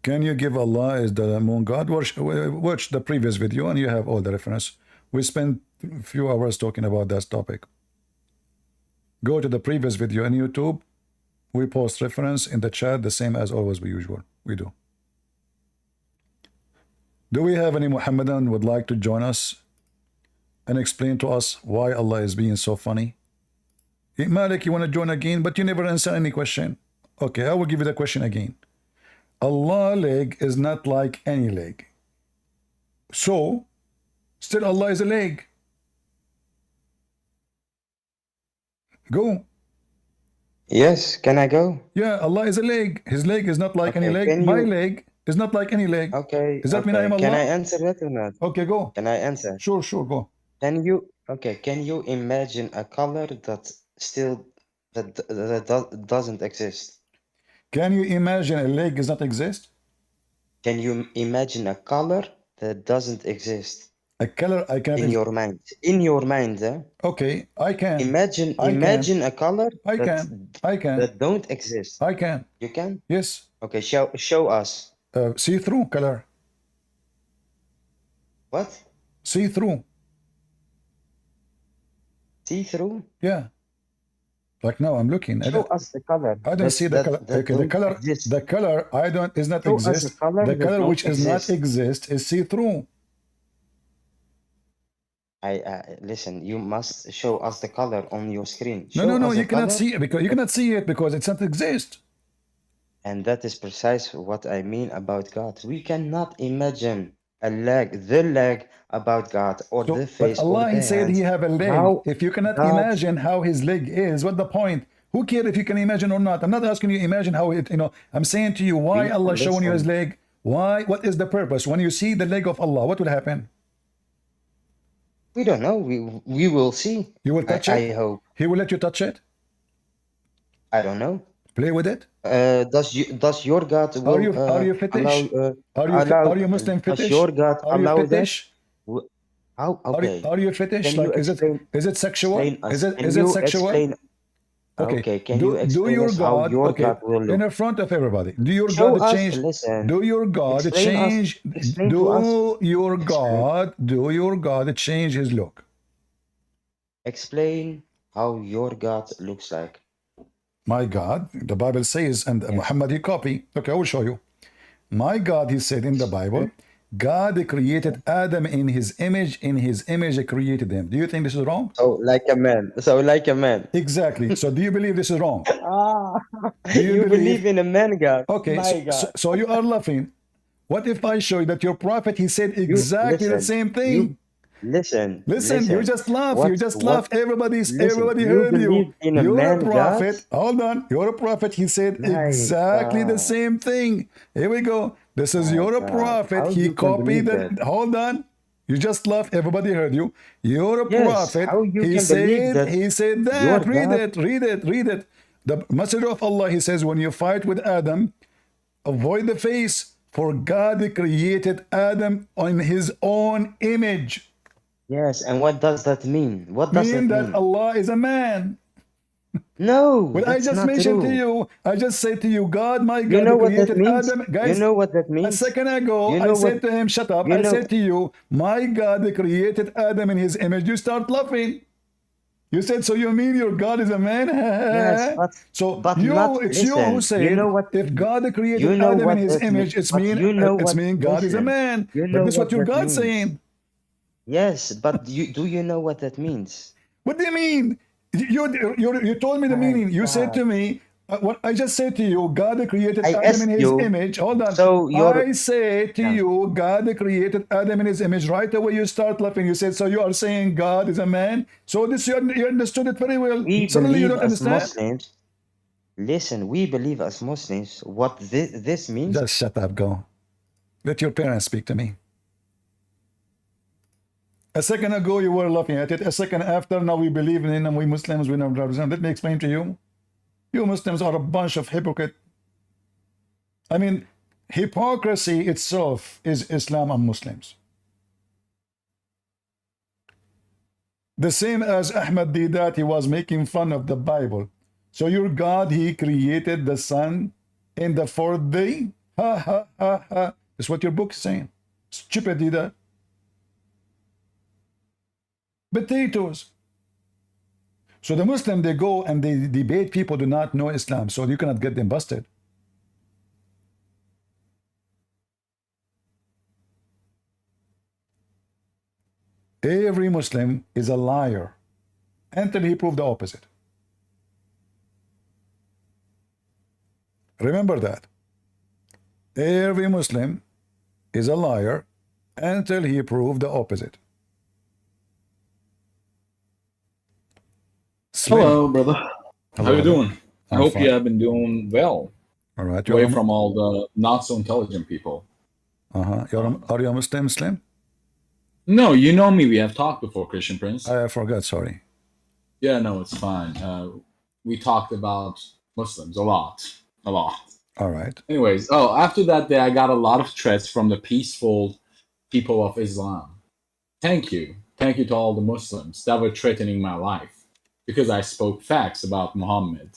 Can you give Allah is the moon God? Watch the previous video and you have all the reference. We spent a few hours talking about that topic. Go to the previous video on YouTube. We post reference in the chat, the same as always we do. Do we have any Muhammadan would like to join us and explain to us why Allah is being so funny? Malik, you want to join again, but you never answer any question. Okay, I will give you the question again. Allah leg is not like any leg. So, still Allah is a leg. Go. Yes, can I go? Yeah, Allah is a leg. His leg is not like any leg. My leg is not like any leg. Okay. Does that mean I am Allah? Can I answer that or not? Okay, go. Can I answer? Sure, go. Can you imagine a color that doesn't exist? Can you imagine a leg does not exist? Can you imagine a color that doesn't exist? A color I can in your mind. In your mind, Okay, I can. Imagine a color that don't exist. I can. You can? Yes. Okay, show us. See-through color. What? See-through. See-through? Yeah. Like now I'm looking. Show us the color. I don't see the color. Okay, the color I don't is not exist. The color which is not exist is see-through. Listen, you must show us the color on your screen. No, you cannot see it because you cannot see it because it doesn't exist. And that is precisely what I mean about God. We cannot imagine the leg about God or the face. But Allah, or the He said hands. He have a leg. If you cannot imagine how His leg is, what's the point? Who cares if you can imagine or not? I'm not asking you imagine how it, I'm saying to you, why Allah showing you His leg? Why? What is the purpose? When you see the leg of Allah, what will happen? We don't know. We will see. You will touch it? I hope. He will let you touch it? I don't know. Play with it? Does your God will, are you fetish? Are you Muslim fetish? Does your God allow fetish? that? How? Okay. Are you fetish? Can Like, you is it sexual? Is it sexual? Explain, okay. Can you explain your us God, how your God will look? in the front of everybody. Do your Show God us, change? listen. Do your God Explain change? us, explain to us. Do your God change his look? Explain how your God looks like. My God, the Bible says, and Muhammad he copy. Okay, I will show you. My God, he said in the Bible, God created Adam in his image. In his image, he created him. Do you think this is wrong? So like a man. Exactly. So do you believe this is wrong? Do you believe in a man God? Okay, My God. so you are laughing. What if I show you that your prophet, he said exactly the same thing? Listen, you just laugh. Everybody heard you. You're a prophet. Hold on. You're a prophet. He said exactly the same thing. Here we go. This is you're a prophet. He copied it. Hold on. You just laugh. Everybody heard you. You're a prophet. He said that. Read it. The Messenger of Allah, he says, when you fight with Adam, avoid the face, for God created Adam on his own image. Yes, and what does that mean? What does that mean? That Allah is a man. No, well, I just mentioned to you. I just said to you, God, my God, you know created what that means? Adam. Guys, you know what that means? A second ago, I said to him, shut up. I said to you, my God created Adam in his image. You start laughing. You said, so you mean your God is a man? Yes, but you who say if God created Adam in his image, it's mean God is a man. But this is what your God's saying. Yes, but do you know what that means? What do you mean? You told me the meaning. You said to me, what I just said to you, God created Adam in his image. Hold on. So I say to you, God created Adam in his image. Right away you start laughing. You said, so you are saying God is a man? So this you understood it very well. Suddenly you don't understand? Muslims, listen, we believe as Muslims what this means. Just shut up, go. Let your parents speak to me. A second ago you were laughing at it. A second after, now we believe in it, and we Muslims, we never represent. Let me explain to you. You Muslims are a bunch of hypocrites. I mean, hypocrisy itself is Islam and Muslims. The same as Ahmad did that, he was making fun of the Bible. So your God, he created the sun in the fourth day? Ha ha ha ha. That's what your book is saying. Stupid did that. Potatoes. So the Muslim, they go and they debate people do not know Islam, so you cannot get them busted. Every Muslim is a liar until he proves the opposite. Remember that. Every Muslim is a liar until he proves the opposite. Slim. Hello, brother. Hello, How you doing? I I'm hope fine. you have been doing well, All right. away from all the not so intelligent people. Are you a Muslim, Slim? No, you know me. We have talked before, Christian Prince. I forgot, sorry. Yeah, no, it's fine. We talked about Muslims a lot. All right. Anyways, after that day, I got a lot of threats from the peaceful people of Islam. Thank you. Thank you to all the Muslims that were threatening my life because I spoke facts about Muhammad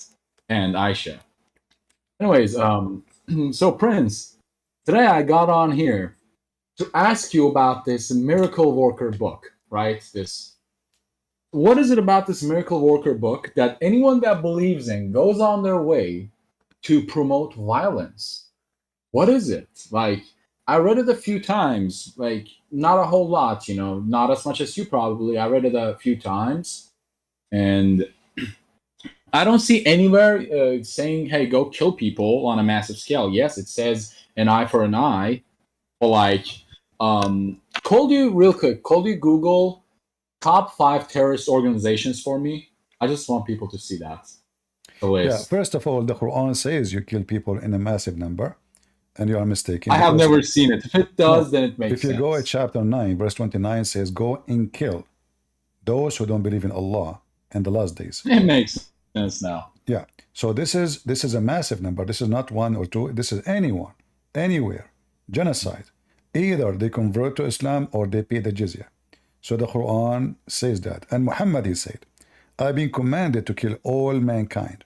and Aisha. Anyways, so Prince, today I got on here to ask you about this miracle worker book, right? What is it about this miracle worker book that anyone that believes in goes on their way to promote violence? What is it? Like, I read it a few times, like not a whole lot, not as much as you probably. I read it a few times, and I don't see anywhere saying, hey, go kill people on a massive scale. Yes, it says an eye for an eye, but like, could you Google top 5 terrorist organizations for me? I just want people to see that. The list. Yeah, first of all, the Quran says you kill people in a massive number, and you are mistaken. I have never seen it. If it does, then it makes sense. If you go at chapter 9, verse 29 says, go and kill those who don't believe in Allah and the last days. It makes sense now. Yeah. So this is a massive number. This is not one or two. This is anyone, anywhere. Genocide. Either they convert to Islam or they pay the jizya. So the Quran says that. And Muhammad, he said, I've been commanded to kill all mankind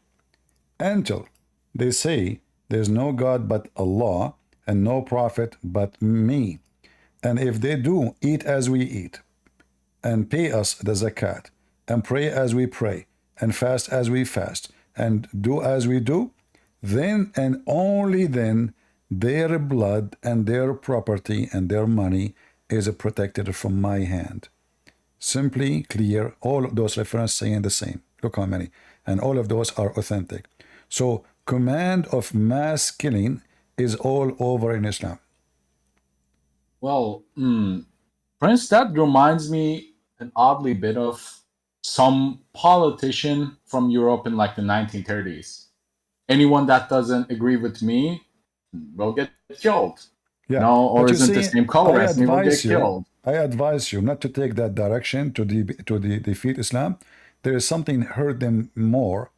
until they say there's no God but Allah and no prophet but me. And if they do eat as we eat and pay us the zakat and pray as we pray and fast as we fast and do as we do, then and only then their blood and their property and their money is protected from my hand. Simply, clear, all of those references saying the same. Look how many. And all of those are authentic. So command of mass killing is all over in Islam. Well, Prince, that reminds me an oddly bit of some politician from Europe in like the 1930s. Anyone that doesn't agree with me will get killed. Yeah. No, or isn't the same color as me will get killed. I advise you not to take that direction to defeat Islam. There is something hurt them more.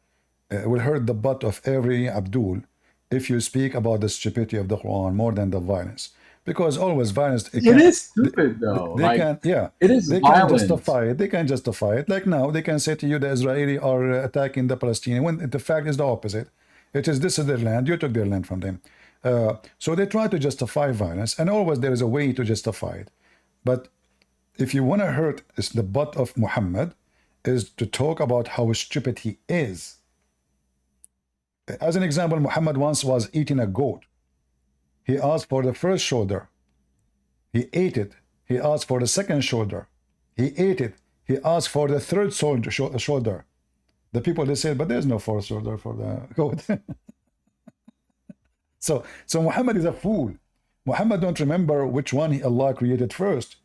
Will hurt the butt of every Abdul if you speak about the stupidity of the Quran more than the violence. Because always violence. It is stupid though. It is they violent. Can justify it. They can justify it. Like now, they can say to you the Israeli are attacking the Palestinians when the fact is the opposite. This is their land. You took their land from them. So they try to justify violence, and always there is a way to justify it. But if you want to hurt the butt of Muhammad, is to talk about how stupid he is. As an example, Muhammad once was eating a goat. He asked for the first shoulder. He ate it. He asked for the second shoulder. He ate it. He asked for the third shoulder. The people, they said, but there's no fourth shoulder for the goat. So Muhammad is a fool. Muhammad don't remember which one Allah created first,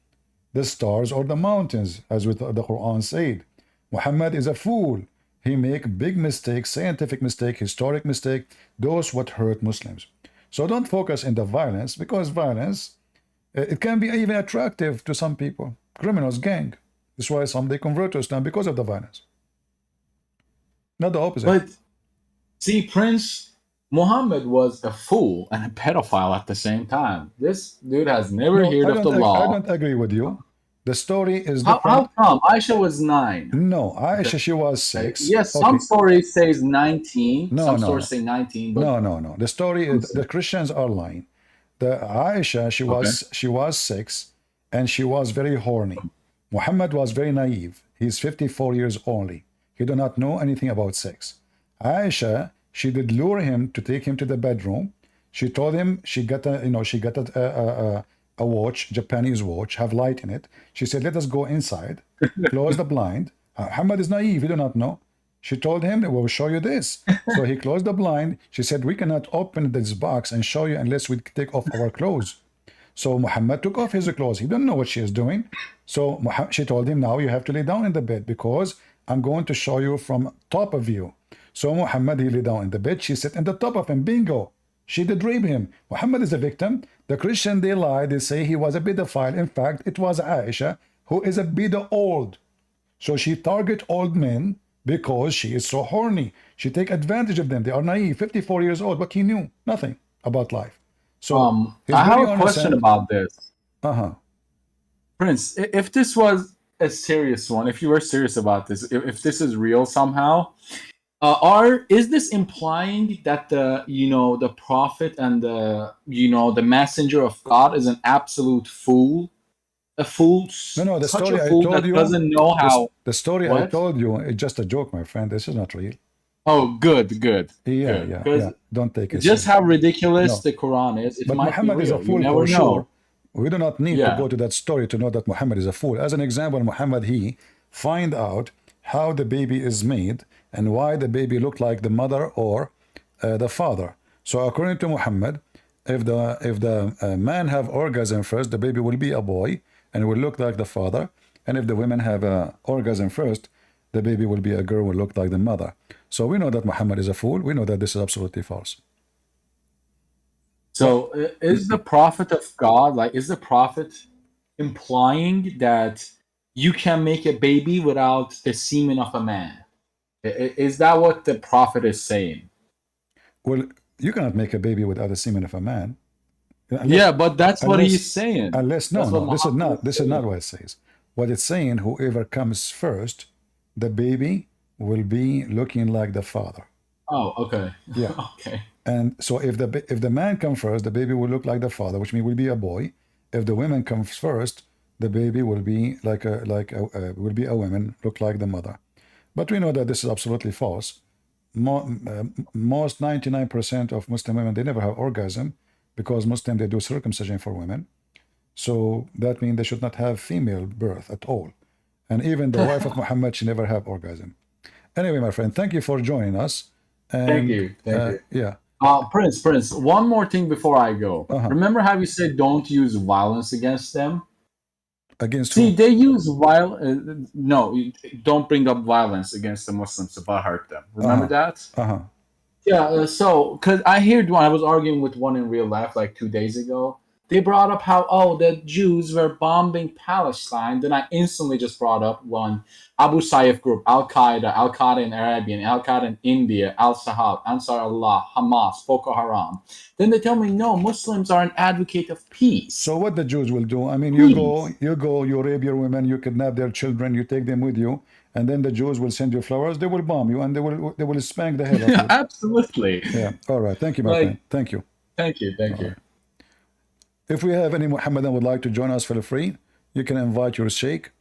the stars or the mountains, as with the Quran said. Muhammad is a fool. He make big mistakes, scientific mistake, historic mistake, those what hurt Muslims. So don't focus in the violence, because violence, it can be even attractive to some people. criminals, gang. That's why some they convert to Islam because of the violence. Not the opposite. But see, Prince Muhammad was a fool and a pedophile at the same time. This dude has never heard of the I law. don't agree with you. The story is How different. come? Aisha was 9. No, Aisha, she was 6. Yes, Okay. some stories says 19. No, some no, stories say 19. But no. The story is the Christians are lying. The Aisha, she was 6, and she was very horny. Muhammad was very naive. He's 54 years only. He do not know anything about sex. Aisha, she did lure him to take him to the bedroom. She told him she got a watch, Japanese watch, have light in it. She said, let us go inside, close the blind. Muhammad is naive, he do not know. She told him, we'll show you this. So he closed the blind. She said, we cannot open this box and show you unless we take off our clothes. So Muhammad took off his clothes. He didn't know what she is doing. So she told him, now you have to lay down in the bed because I'm going to show you from top of you. So Muhammad, he lay down in the bed. She sat in the top of him. Bingo. She did rape him. Muhammad is a victim. The Christian, they lie. They say he was a pedophile. In fact, it was Aisha who is a pedo old. So she target old men because she is so horny. She take advantage of them. They are naive, 54 years old, but he knew nothing about life. So I have a question about this. Prince, if this was a serious one, if you were serious about this, if this is real somehow, is this implying that the prophet and the messenger of God is an absolute fool? A fool? No, the such story a fool I told that you doesn't know how. The story I told you is just a joke, my friend. This is not real. Oh, good. Yeah. Don't take it. Just how ridiculous the Quran is. It but might Muhammad be is real. a fool You never for know. sure. We do not need to go to that story to know that Muhammad is a fool. As an example, Muhammad, he find out how the baby is made and why the baby looked like the mother or the father. So according to Muhammad, if the man have orgasm first, the baby will be a boy and will look like the father. And if the women have orgasm first, the baby will be a girl, will look like the mother. So we know that Muhammad is a fool. We know that this is absolutely false. So is the prophet of God, is the prophet implying that you can make a baby without the semen of a man? Is that what the prophet is saying? Well, you cannot make a baby without the semen of a man. But that's what he's saying. This is not what it says. What it's saying, whoever comes first, the baby will be looking like the father. Oh, okay. Yeah. Okay. And so if the man comes first, the baby will look like the father, which means will be a boy. If the woman comes first, the baby will be will be a woman, look like the mother. But we know that this is absolutely false. Most 99% of Muslim women, they never have orgasm because Muslim, they do circumcision for women. So that means they should not have female birth at all. And even the wife of Muhammad, she never have orgasm. Anyway, my friend, thank you for joining us. And, thank you. Yeah. Prince, one more thing before I go. Remember how you said don't use violence against them? Against See, who? they use violence. No, don't bring up violence against the Muslims to hurt them. Remember that? Yeah, so, because I heard when I was arguing with one in real life 2 days ago, they brought up how, the Jews were bombing Palestine. Then I instantly just brought up one Abu Sayyaf group, Al-Qaeda in Arabia, Al-Qaeda in India, Al-Sahab, Ansar Allah, Hamas, Boko Haram. Then they tell me, no, Muslims are an advocate of peace. So what the Jews will do, I mean, you rape your women, you kidnap their children, you take them with you, and then the Jews will send you flowers, they will bomb you, and they will spank the head of you. Absolutely. Yeah, all right. Thank you, my friend. Thank you. Thank you. Right. If we have any Muhammadan would like to join us, feel free. You can invite your sheikh.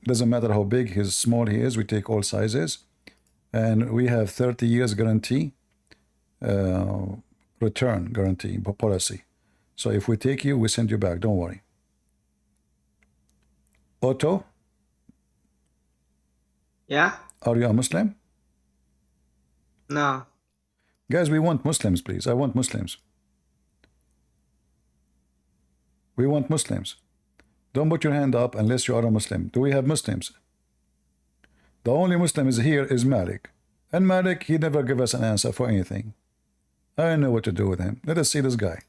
Doesn't matter how big, small he is, we take all sizes. And we have 30 years guarantee, return guarantee policy. So if we take you, we send you back, don't worry. Otto? Yeah? Are you a Muslim? No. Guys, we want Muslims, please. I want Muslims. We want Muslims. Don't put your hand up unless you are a Muslim. Do we have Muslims? The only Muslim is here is Malik. And Malik, he never give us an answer for anything. I don't know what to do with him. Let us see this guy.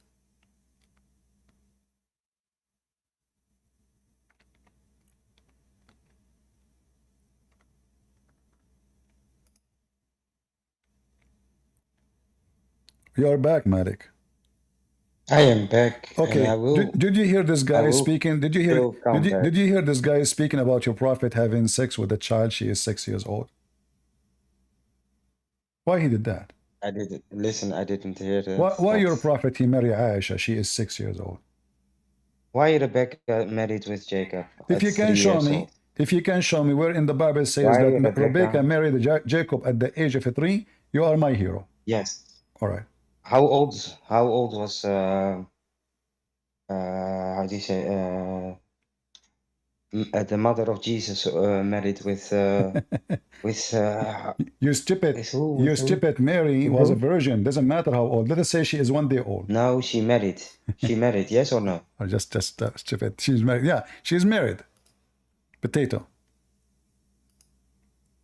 You're back, Malik. I am back, and Okay. I will. Did you hear this I guy will speaking? Did you hear? still come back. Did you hear this guy speaking about your prophet having sex with a child? She is 6 years old. Why he did that? I didn't listen. I didn't hear the Why your facts. prophet he marry Aisha? She is 6 years old. Why Rebecca married with Jacob If at you can 3 show years me, old? if you can show me where in the Bible says Why that Rebecca? Rebecca married Jacob at the age of 3, you are my hero. Yes. All right. How old was how do you say the mother of Jesus married with You stupid. with who? You With who? stupid. Mary With was a who? virgin. Doesn't matter how old. Let us say she is 1 day old. No, she married. She married. Yes or no? Or just stupid. She's married. Yeah, she's married. Potato.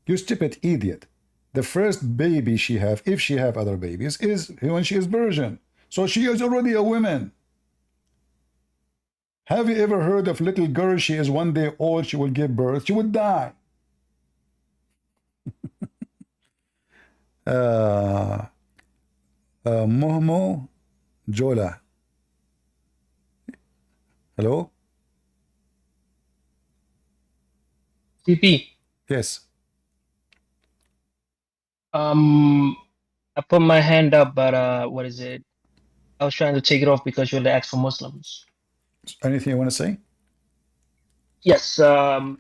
You stupid idiot. The first baby she have, if she have other babies, is when she is virgin. So she is already a woman. Have you ever heard of little girl, she is 1 day old, she will give birth, she would die. Mohmo Jola. Hello? CP. Yes. I put my hand up, but what is it? I was trying to take it off because you're the ask for Muslims. Anything you want to say? Yes. I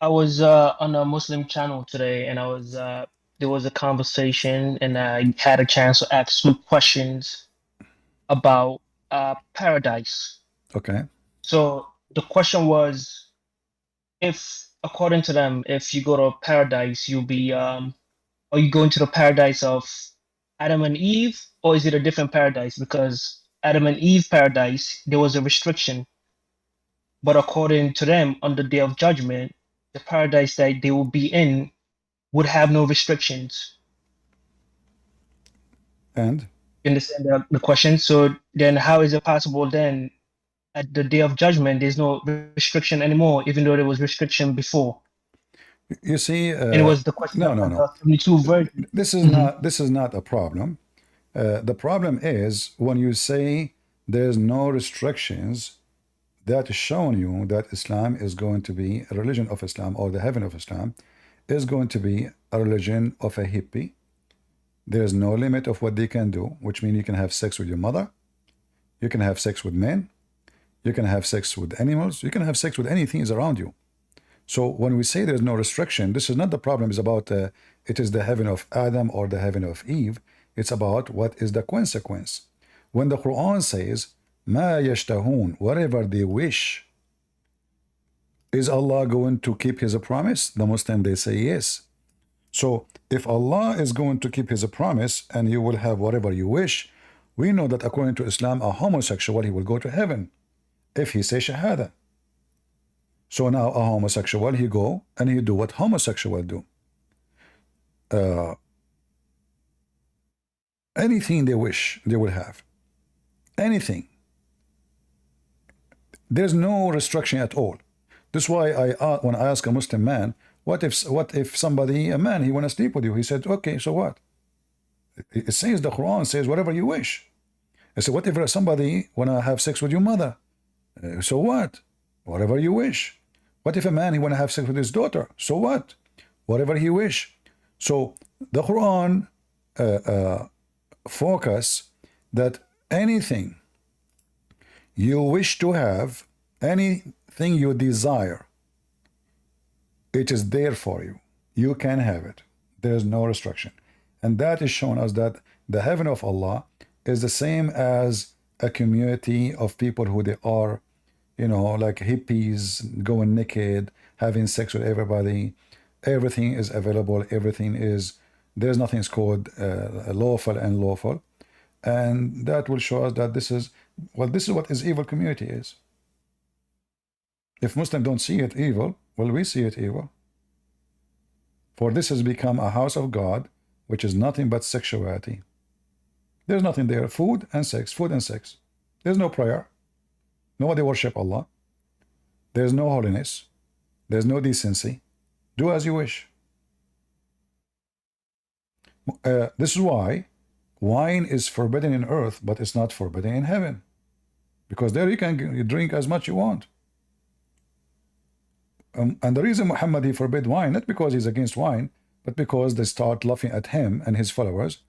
was on a Muslim channel today, and I was there was a conversation, and I had a chance to ask some questions about paradise. Okay. So the question was, if according to them, if you go to paradise, you'll be are you going to the paradise of Adam and Eve, or is it a different paradise? Because Adam and Eve paradise, there was a restriction. But according to them, on the day of judgment, the paradise that they will be in would have no restrictions. And? You understand the question? So then how is it possible then at the day of judgment, there's no restriction anymore, even though there was restriction before? You see, And it was the question no, of no, no. 72 virgins. This is not a problem. The problem is when you say there's no restrictions, that is showing you that Islam is going to be a religion of Islam, or the heaven of Islam is going to be a religion of a hippie. There's no limit of what they can do, which means you can have sex with your mother, you can have sex with men, you can have sex with animals, you can have sex with anything is around you. So when we say there's no restriction, this is not the problem. It's about it is the heaven of Adam or the heaven of Eve. It's about what is the consequence. When the Quran says, Ma yashtahun, whatever they wish, is Allah going to keep his promise? The Muslim, they say yes. So if Allah is going to keep his promise and you will have whatever you wish, we know that according to Islam, a homosexual, he will go to heaven if he say Shahada. So now a homosexual, he go and he do what homosexual do. Anything they wish, they will have. Anything. There's no restriction at all. This is why when I ask a Muslim man, what if somebody, a man, he want to sleep with you? He said, okay, so what? It says, the Quran says, whatever you wish. I said, what if somebody want to have sex with your mother? So what? Whatever you wish. What if a man, he want to have sex with his daughter? So what? Whatever he wish. So the Quran focus that anything you wish to have, anything you desire, it is there for you. You can have it. There is no restriction. And that is showing us that the heaven of Allah is the same as a community of people who they are, you know, like hippies, going naked, having sex with everybody. Everything is available. Everything is, there's nothing is called lawful and unlawful. And that will show us that this is, well, this is what is evil community is. If Muslims don't see it evil, well, we see it evil. For this has become a house of God, which is nothing but sexuality. There's nothing there. Food and sex, food and sex. There's no prayer. Nobody worship Allah. There's no holiness. There's no decency. Do as you wish. This is why wine is forbidden in earth, but it's not forbidden in heaven. Because there you can drink as much you want. And the reason Muhammad, he forbid wine, not because he's against wine, but because they start laughing at him and his followers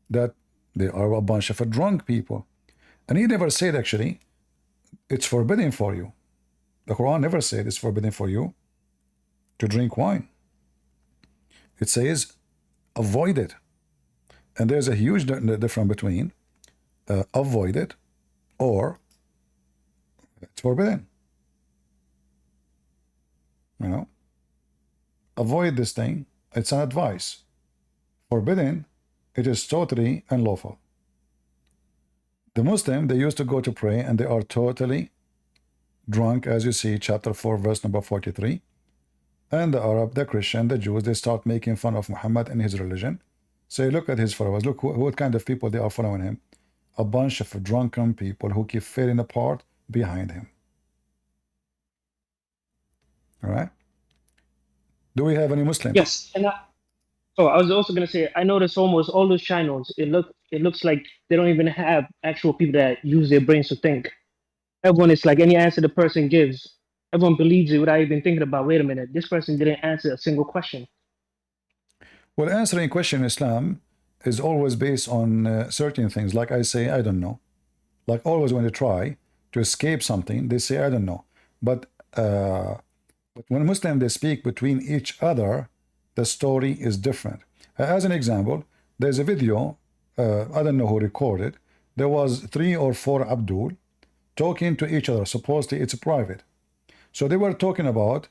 that they are a bunch of drunk people. And he never said, actually, it's forbidden for you. The Quran never said it's forbidden for you to drink wine. It says, avoid it. And there's a huge difference between avoid it or it's forbidden. You know, avoid this thing. It's an advice. Forbidden, it is totally unlawful. The Muslim, they used to go to pray and they are totally drunk, as you see, chapter 4, verse number 43. And the Arab, the Christian, the Jews, they start making fun of Muhammad and his religion. Say, look at his followers. Look what kind of people they are following him. A bunch of drunken people who keep falling apart behind him. All right? Do we have any Muslims? Yes, and I was also gonna say I noticed almost all those channels. It looks like they don't even have actual people that use their brains to think. Everyone is like any answer the person gives, everyone believes it without even thinking about. Wait a minute, this person didn't answer a single question. Well, answering question in Islam is always based on certain things. Like I say, I don't know. Like always when they try to escape something, they say, I don't know. But when Muslims, they speak between each other, the story is different. As an example, there's a video, I don't know who recorded. There was 3 or 4 Abdul talking to each other. Supposedly it's private. So they were talking about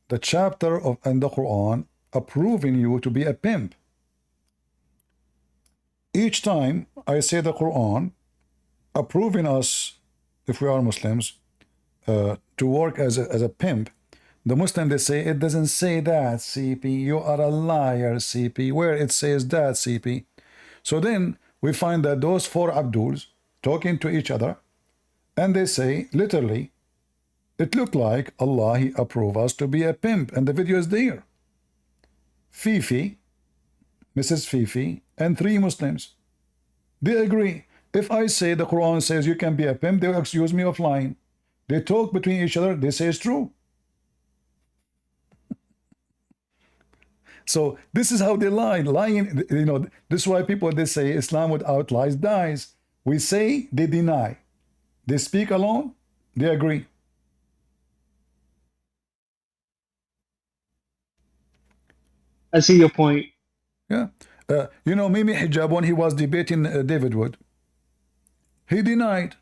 the chapter of in the Quran approving you to be a pimp. Each time I say the Quran approving us, if we are Muslims, to work as a pimp, the Muslim, they say, it doesn't say that, CP. You are a liar, CP. Where it says that, CP. So then we find that those 4 Abduls talking to each other, and they say, literally, it looked like Allah, He approved us to be a pimp. And the video is there. Fifi, Mrs. Fifi, and 3 Muslims. They agree. If I say the Quran says you can be a pimp, they'll accuse me of lying. They talk between each other. They say it's true. So this is how they lie. Lying, you know, this is why people, they say Islam without lies dies. We say, they deny. They speak alone, they agree. I see your point. Yeah. You know, Mimi Hijab, when he was debating David Wood, he denied.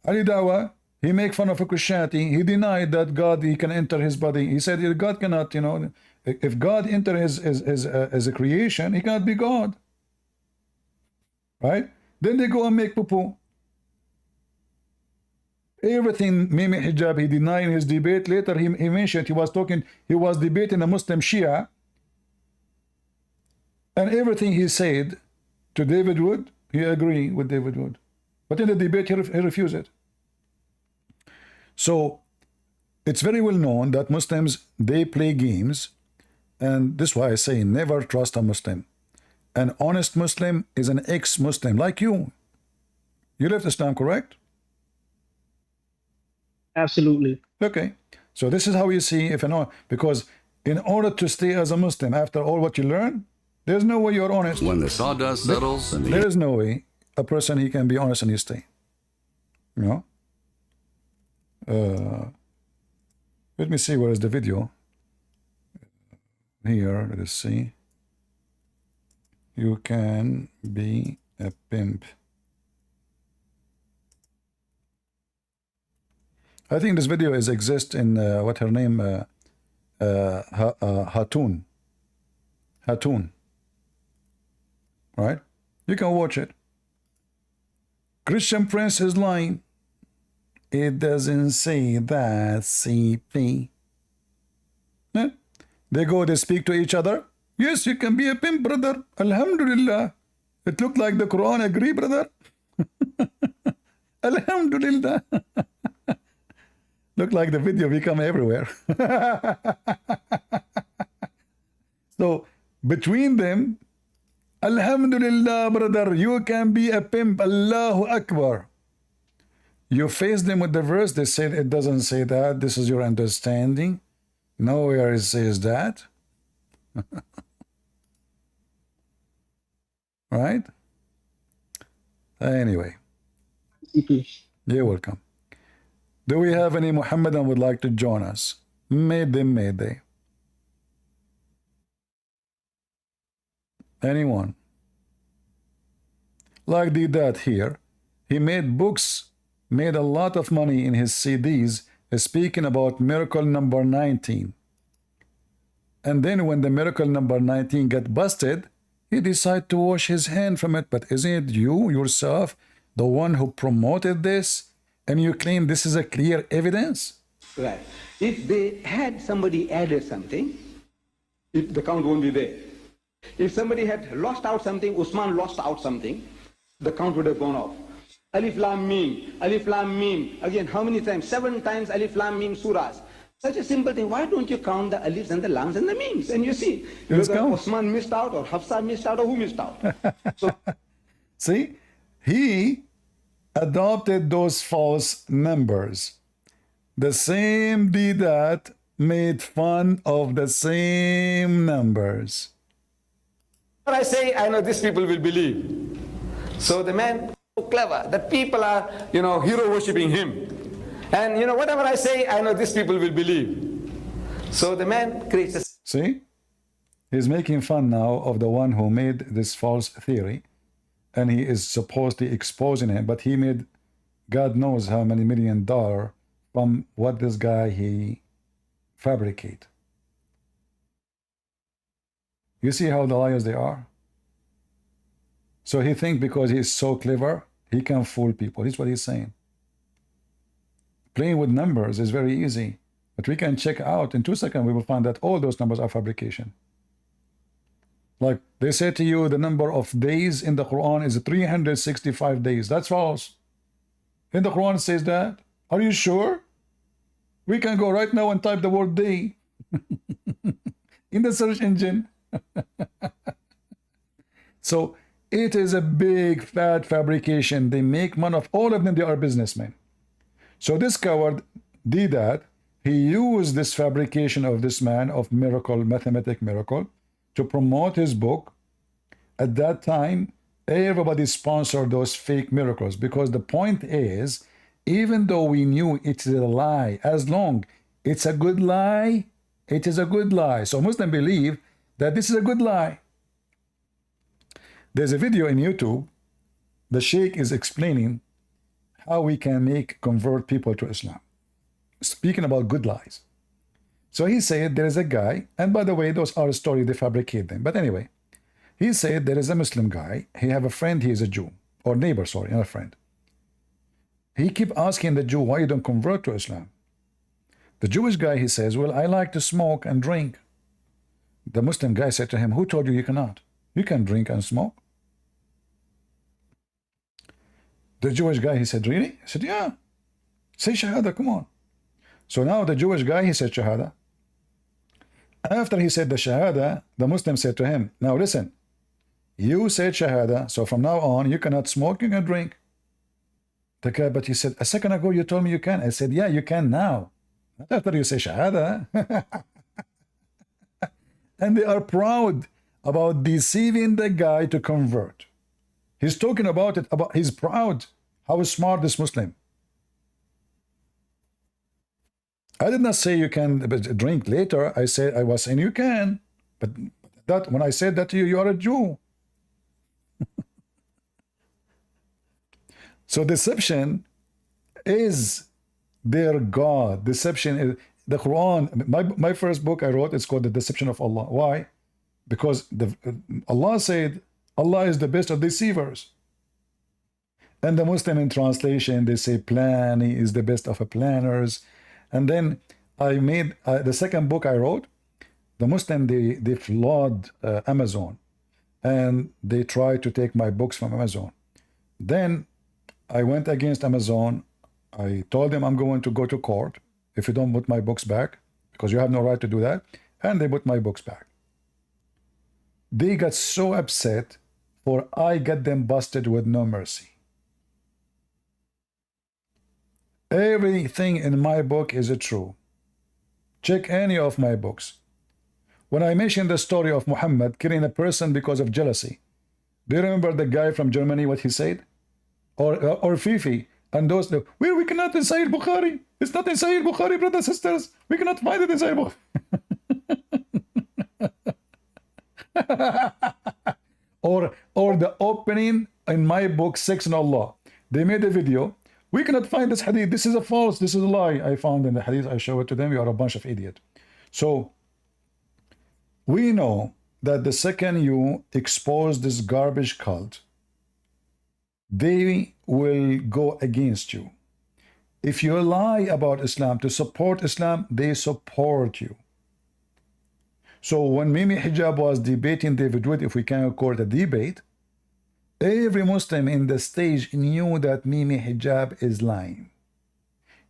Ali Dawa, he make fun of Christianity. He denied that God, he can enter his body. He said God cannot, you know, if God enter his a creation, he cannot be God. Right? Then they go and make poo-poo. Everything Mimi Hijab, he denied in his debate. Later he mentioned he was debating a Muslim Shia, and everything he said to David Wood, he agreed with David Wood. But in the debate, he refused it. So it's very well known that Muslims, they play games, and this is why I say never trust a Muslim. An honest Muslim is an ex-Muslim, like you. You left Islam, correct? Absolutely. Okay. So this is how you see if because in order to stay as a Muslim, after all what you learn, there's no way you're honest. When the sawdust settles and there is no way a person, he can be honest and he stay. You know? Let me see where is the video. Here, let us see. You can be a pimp. I think this video exists in what her name, Hatun. Hatun. Right? You can watch it. Christian Prince is lying. It doesn't say that, CP. Yeah? They go, they speak to each other. Yes, you can be a pimp, brother. Alhamdulillah. It looked like the Quran agree, brother. Alhamdulillah. Look like the video become everywhere. So between them, Alhamdulillah, brother, you can be a pimp. Allahu Akbar. You face them with the verse, they say it doesn't say that. This is your understanding. Nowhere it says that. Right? Anyway. You're welcome. Do we have any Muhammadan would like to join us? May they. Anyone? Like did that here. He made books, made a lot of money in his CDs, speaking about miracle number 19. And then when the miracle number 19 got busted, he decided to wash his hand from it. But isn't it you, yourself, the one who promoted this? And you claim this is a clear evidence? Right. If they had somebody added something, the count won't be there. If somebody had lost out something, Usman lost out something, the count would have gone off. Alif Lam Mim, Alif Lam Mim. Again, how many times? 7 times Alif Lam Mim surahs. Such a simple thing. Why don't you count the alifs and the lams and the memes? And you see, whether Usman missed out or Hafsa missed out or who missed out. So, see, he adopted those false numbers. The same Didat made fun of the same numbers. what I say, I know these people will believe. So the man so clever that people are, hero worshipping him. And whatever I say, I know these people will believe. So the man creates a... See? He's making fun now of the one who made this false theory, and he is supposedly exposing him, but he made God knows how many $1 million from what this guy he fabricate. You see how the liars they are? So he thinks because he's so clever, he can fool people. That's what he's saying. Playing with numbers is very easy, but we can check out in 2 seconds, we will find that all those numbers are fabrication. Like they say to you, the number of days in the Quran is 365 days. That's false. In the Quran it says that. Are you sure? We can go right now and type the word day in the search engine. So it is a big fat fabrication. They make money of all of them. They are businessmen. So this coward did that. He used this fabrication of this man of miracle, mathematic miracle, to promote his book. At that time, everybody sponsored those fake miracles, because the point is, even though we knew it's a lie, as long it's a good lie, it is a good lie. So Muslims believe that this is a good lie. There's a video in YouTube. The Sheikh is explaining how we can convert people to Islam, speaking about good lies. So he said there is a guy, and by the way, those are stories, they fabricate them. But anyway, he said there is a Muslim guy. He have a friend, he is a Jew, or neighbor, sorry, not a friend. He keep asking the Jew, why you don't convert to Islam? The Jewish guy, he says, well, I like to smoke and drink. The Muslim guy said to him, who told you you cannot? You can drink and smoke. The Jewish guy, he said, really? He said, yeah. Say Shahada, come on. So now the Jewish guy, he said Shahada. After he said the Shahada, the Muslim said to him, now listen, you said Shahada, so from now on, you cannot smoke, you can drink. The guy, but he said, a second ago you told me you can. I said, yeah, you can now. Not after you say Shahada. And they are proud about deceiving the guy to convert. He's talking about it, he's proud how smart this Muslim. I did not say you can drink later. I was saying you can. But that when I said that to you, you are a Jew. So deception is their God. Deception is the Quran. My first book I wrote, it's called The Deception of Allah. Why? Because Allah said Allah is the best of deceivers. And the Muslim in translation, they say plan, he is the best of planners. And then I made the second book I wrote. The Muslim, they flawed Amazon, and they tried to take my books from Amazon. Then I went against Amazon. I told them I'm going to go to court if you don't put my books back, because you have no right to do that. And they put my books back. They got so upset for I get them busted with no mercy. Everything in my book is true. Check any of my books. When I mentioned the story of Muhammad killing a person because of jealousy, do you remember the guy from Germany, what he said? Or Fifi, and those, we cannot in Sahih Bukhari. It's not in Sahih Bukhari, brothers and sisters. We cannot find it in Sahih Bukhari. or the opening in my book, Sex in Allah. They made a video. We cannot find this hadith. This is a false. This is a lie. I found in the hadith. I show it to them. You are a bunch of idiots. So we know that the second you expose this garbage cult, they will go against you. If you lie about Islam to support Islam, they support you. So when Mimi Hijab was debating David Wood, if we can record a debate, every Muslim in the stage knew that Mimi Hijab is lying.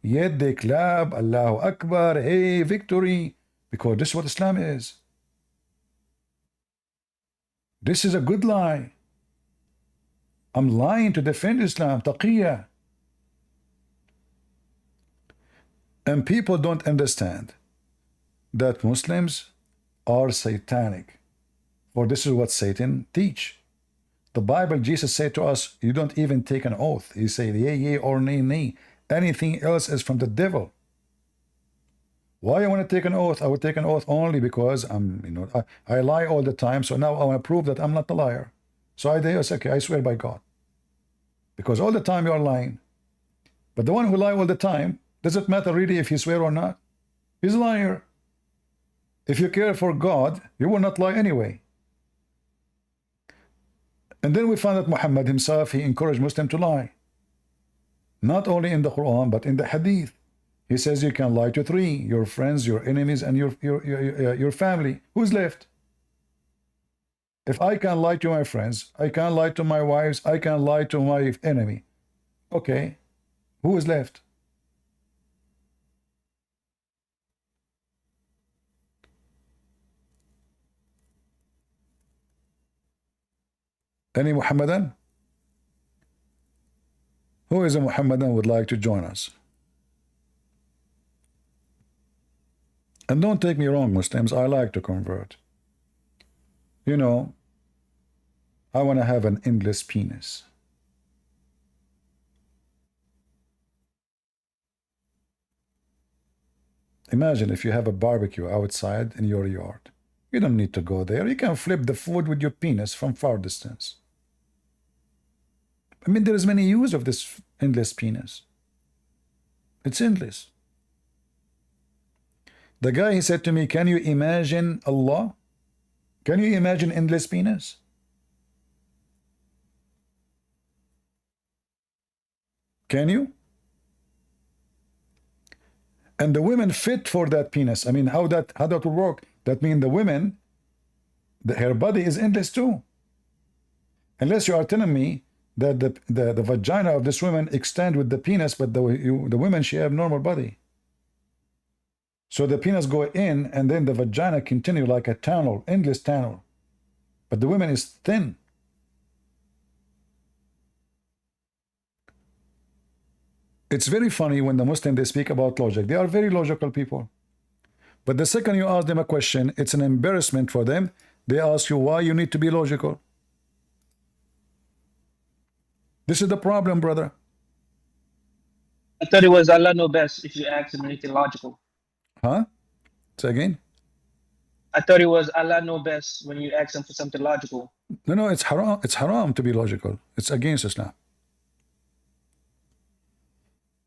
Yet they clap, Allahu Akbar, hey, victory, because this is what Islam is. This is a good lie. I'm lying to defend Islam, taqiyya. And people don't understand that Muslims are satanic. For this is what Satan teach. The Bible, Jesus said to us, you don't even take an oath. He said, yea, yea, or nay, nay. Anything else is from the devil. Why I want to take an oath? I would take an oath only because I lie all the time. So now I want to prove that I'm not a liar. So I say, okay, I swear by God. Because all the time you are lying. But the one who lies all the time, does it matter really if he swear or not? He's a liar. If you care for God, you will not lie anyway. And then we find that Muhammad himself, he encouraged Muslims to lie. Not only in the Quran, but in the Hadith. He says you can lie to three: your friends, your enemies, and your family. Who's left? If I can lie to my friends, I can lie to my wives, I can lie to my enemy. Okay, who is left? Any Muhammadan? Who is a Muhammadan would like to join us? And don't take me wrong, Muslims, I like to convert. You know, I want to have an endless penis. Imagine if you have a barbecue outside in your yard. You don't need to go there. You can flip the food with your penis from far distance. I mean, there is many use of this endless penis. It's endless. The guy, he said to me, can you imagine Allah? Can you imagine endless penis? Can you? And the women fit for that penis. I mean, how that will work? That means the women, her body is endless too. Unless you are telling me that the vagina of this woman extend with the penis, but the women, she have normal body. So the penis go in, and then the vagina continue like a tunnel, endless tunnel. But the woman is thin. It's very funny when the Muslims, they speak about logic. They are very logical people. But the second you ask them a question, it's an embarrassment for them. They ask you why you need to be logical. This is the problem, brother. I thought it was Allah know best if you ask him anything logical. Huh? Say again? I thought it was Allah know best when you ask him for something logical. No, it's haram. It's haram to be logical. It's against Islam.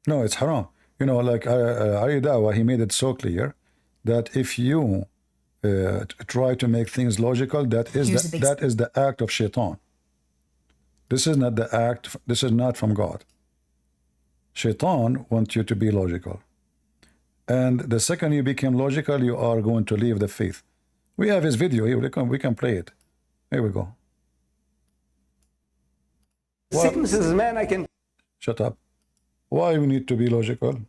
No, it's haram. You know, like Ali Dawa, he made it so clear that if you try to make things logical, that is the act of shaitan. This is not the act. This is not from God. Shaitan wants you to be logical. And the second you become logical, you are going to leave the faith. We have his video here. We can play it. Here we go. Sicknesses, man, I can... Shut up. Why we need to be logical?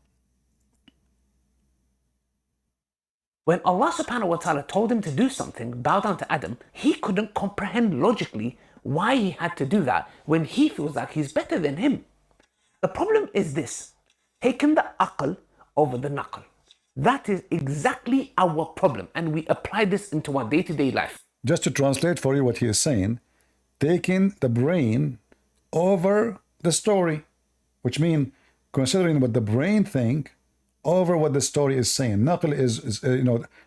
When Allah subhanahu wa ta'ala told him to do something, bow down to Adam, he couldn't comprehend logically why he had to do that when he feels like he's better than him. The problem is this: taking the aql over the naql. That is exactly our problem, and we apply this into our day-to-day life. Just to translate for you what he is saying, taking the brain over the story, which means considering what the brain think over what the story is saying. Naql is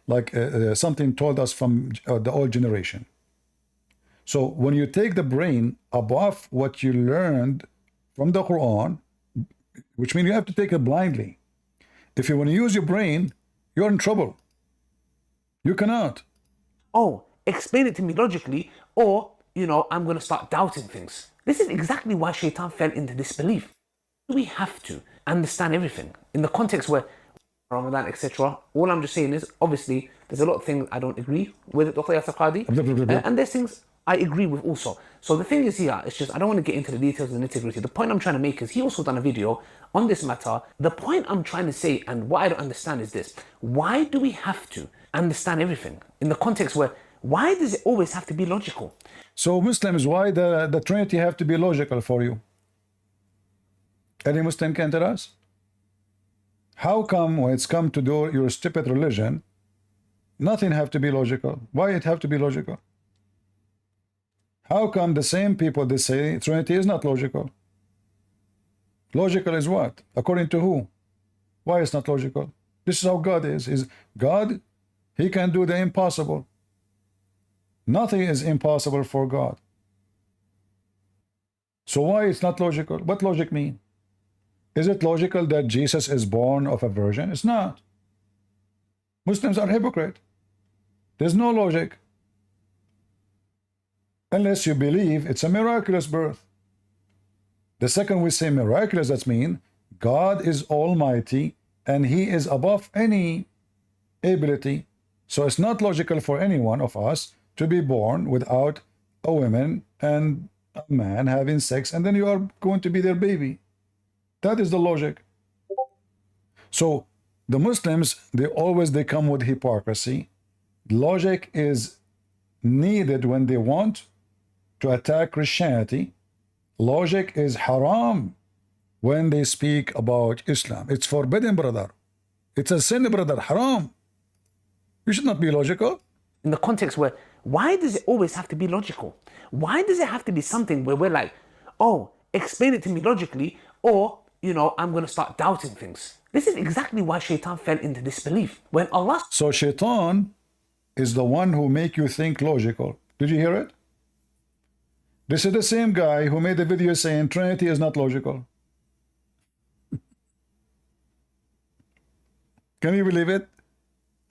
like something told us from the old generation. So when you take the brain above what you learned from the Quran, which means you have to take it blindly. If you want to use your brain, you're in trouble. You cannot. Oh, explain it to me logically, or, I'm going to start doubting things. This is exactly why Shaitan fell into disbelief. We have to understand everything in the context where Ramadan, etc. All I'm just saying is, obviously, there's a lot of things I don't agree with Dr. Yasser Qadi, and there's things I agree with also. So the thing is here, it's just, I don't want to get into the details and nitty-gritty. The point I'm trying to make is, he also done a video on this matter. The point I'm trying to say, and what I don't understand is this: why do we have to understand everything in the context where, why does it always have to be logical? So Muslims, why the Trinity have to be logical for you? Any Muslim can tell us? How come when it's come to do your stupid religion, nothing have to be logical? Why it have to be logical? How come the same people, they say Trinity is not logical? Logical is what? According to who? Why it's not logical? This is how God is God, he can do the impossible. Nothing is impossible for God. So why it's not logical? What logic mean? Is it logical that Jesus is born of a virgin? It's not. Muslims are hypocrite. There's no logic. Unless you believe it's a miraculous birth. The second we say miraculous, that means God is almighty and he is above any ability. So it's not logical for any one of us to be born without a woman and a man having sex, and then you are going to be their baby. That is the logic. So the Muslims, they come with hypocrisy. Logic is needed when they want to attack Christianity. Logic is haram when they speak about Islam. It's forbidden, brother. It's a sin, brother. Haram. You should not be logical. In the context where, why does it always have to be logical? Why does it have to be something where we're like, oh, explain it to me logically, or, I'm going to start doubting things? This is exactly why Shaitan fell into disbelief. When Allah... So Shaitan is the one who make you think logical. Did you hear it? This is the same guy who made a video saying Trinity is not logical. Can you believe it?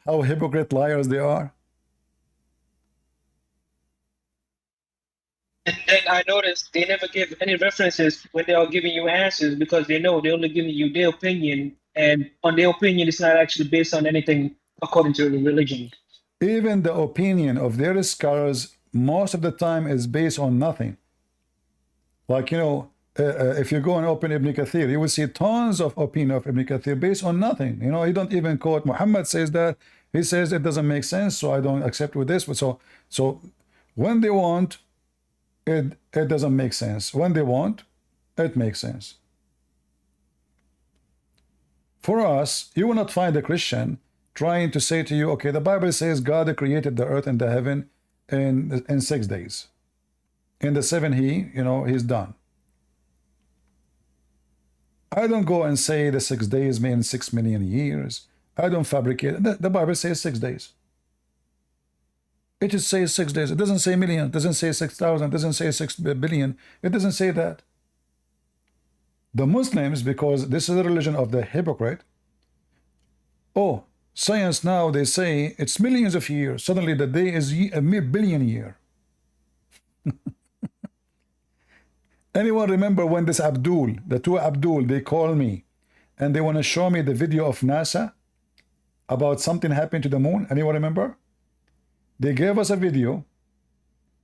How hypocrite liars they are. And I noticed they never give any references when they are giving you answers, because they know they're only giving you their opinion, and on their opinion, it's not actually based on anything according to the religion. Even the opinion of their scholars most of the time is based on nothing. Like, if you go and open Ibn Kathir, you will see tons of opinion of Ibn Kathir based on nothing. He don't even quote Muhammad says that. He says it doesn't make sense, so I don't accept with this. But so when they want, it doesn't make sense. When they want, it makes sense. For us, you will not find a Christian trying to say to you, okay, the Bible says God created the earth and the heaven in 6 days. In the 7, he's done. I don't go and say the 6 days mean 6 million years. I don't fabricate. The Bible says 6 days. It just says 6 days. It doesn't say million. It doesn't say 6,000. It doesn't say 6 billion. It doesn't say that. The Muslims, because this is the religion of the hypocrite, oh, science now, they say it's millions of years. Suddenly the day is a billion year. Anyone remember when this Abdul, the two Abdul, they call me and they want to show me the video of NASA about something happened to the moon? Anyone remember? They gave us a video,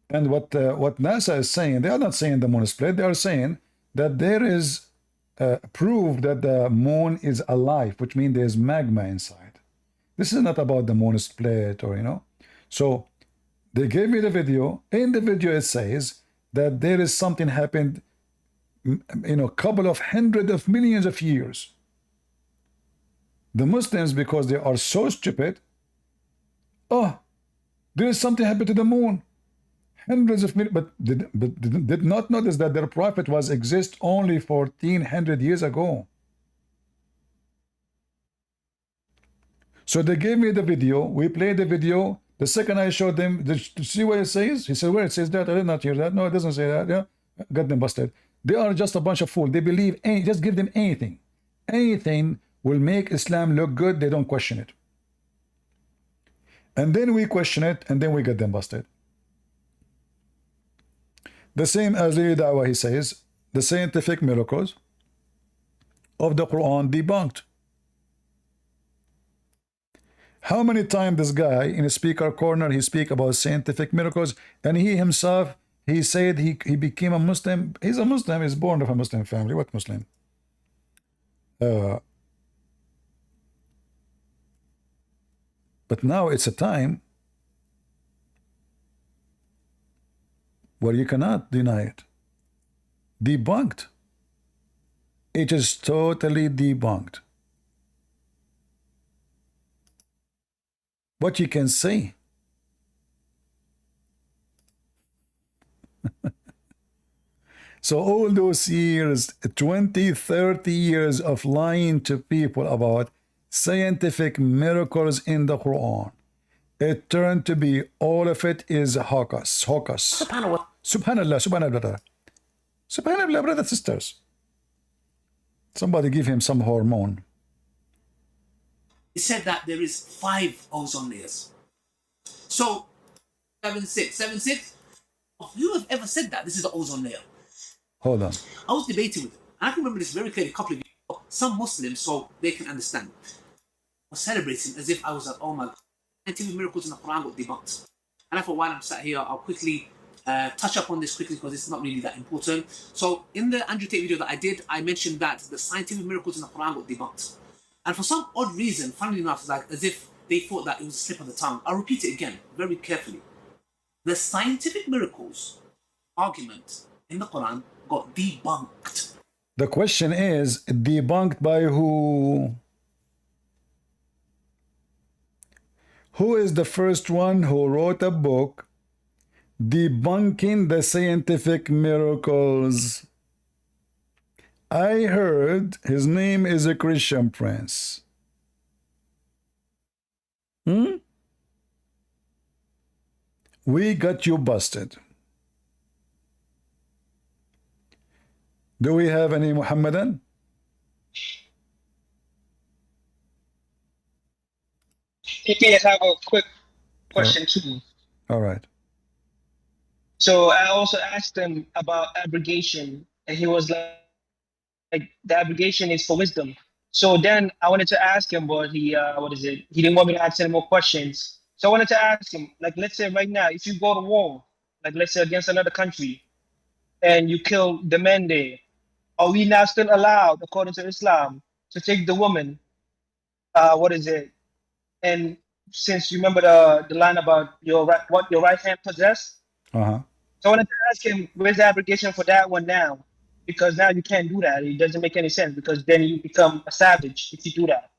and what NASA is saying, they are not saying the moon is split. They are saying that there is proof that the moon is alive, which means there's magma inside. This is not about the moon split or, So they gave me the video. In the video it says that there is something happened, you know, couple of hundred of millions of years. The Muslims, because they are so stupid, oh, there is something happened to the moon. Hundreds of millions, but did not notice that their prophet was exist only 1400 years ago. So they gave me the video. We played the video. The second I showed them, see what it says? He said, where it says that? I did not hear that. No, it doesn't say that. Yeah, got them busted. They are just a bunch of fools. They believe just give them anything. Anything will make Islam look good. They don't question it. And then we question it, and then we get them busted. The same as the Dawah, he says, the scientific miracles of the Quran debunked. How many times this guy in a speaker corner, he speak about scientific miracles, and he himself, he said he became a Muslim. He's a Muslim, he's born of a Muslim family. What Muslim? But now it's a time where you cannot deny it. Debunked. It is totally debunked. What you can say. So all those years, 20, 30 years of lying to people about scientific miracles in the Quran, it turned to be all of it is hocus. Subhanallah, subhanallah, subhanallah, brothers and sisters. Somebody give him some hormone. He said that there is 5 ozone layers. So 7.6. Who have ever said that this is the ozone layer? Hold on. I was debating with him, and I can remember this very clearly a couple of years ago. Some Muslims, so they can understand, were celebrating as if I was like, oh my God, scientific miracles in the Quran got debunked. And I thought, while I'm sat here, I'll quickly touch up on this quickly because it's not really that important. So in the Andrew Tate video that I did, I mentioned that the scientific miracles in the Quran got debunked. And for some odd reason, funnily enough, it's like as if they thought that it was a slip of the tongue. I'll repeat it again, very carefully. The scientific miracles argument in the Quran got debunked. The question is, debunked by who? Who is the first one who wrote a book debunking the scientific miracles? I heard his name is a Christian prince. We got you busted. Do we have any Muhammadan? TPS, have a quick question too. All right. So I also asked him about abrogation, and he was like the abrogation is for wisdom. So then I wanted to ask him, but he he didn't want me to ask any more questions. So I wanted to ask him, like, let's say right now, if you go to war, like let's say against another country, and you kill the men there, are we now still allowed, according to Islam, to take the woman? And since you remember the line about what your right hand possess, so I wanted to ask him, where's the abrogation for that one now? Because now you can't do that. It doesn't make any sense because then you become a savage if you do that.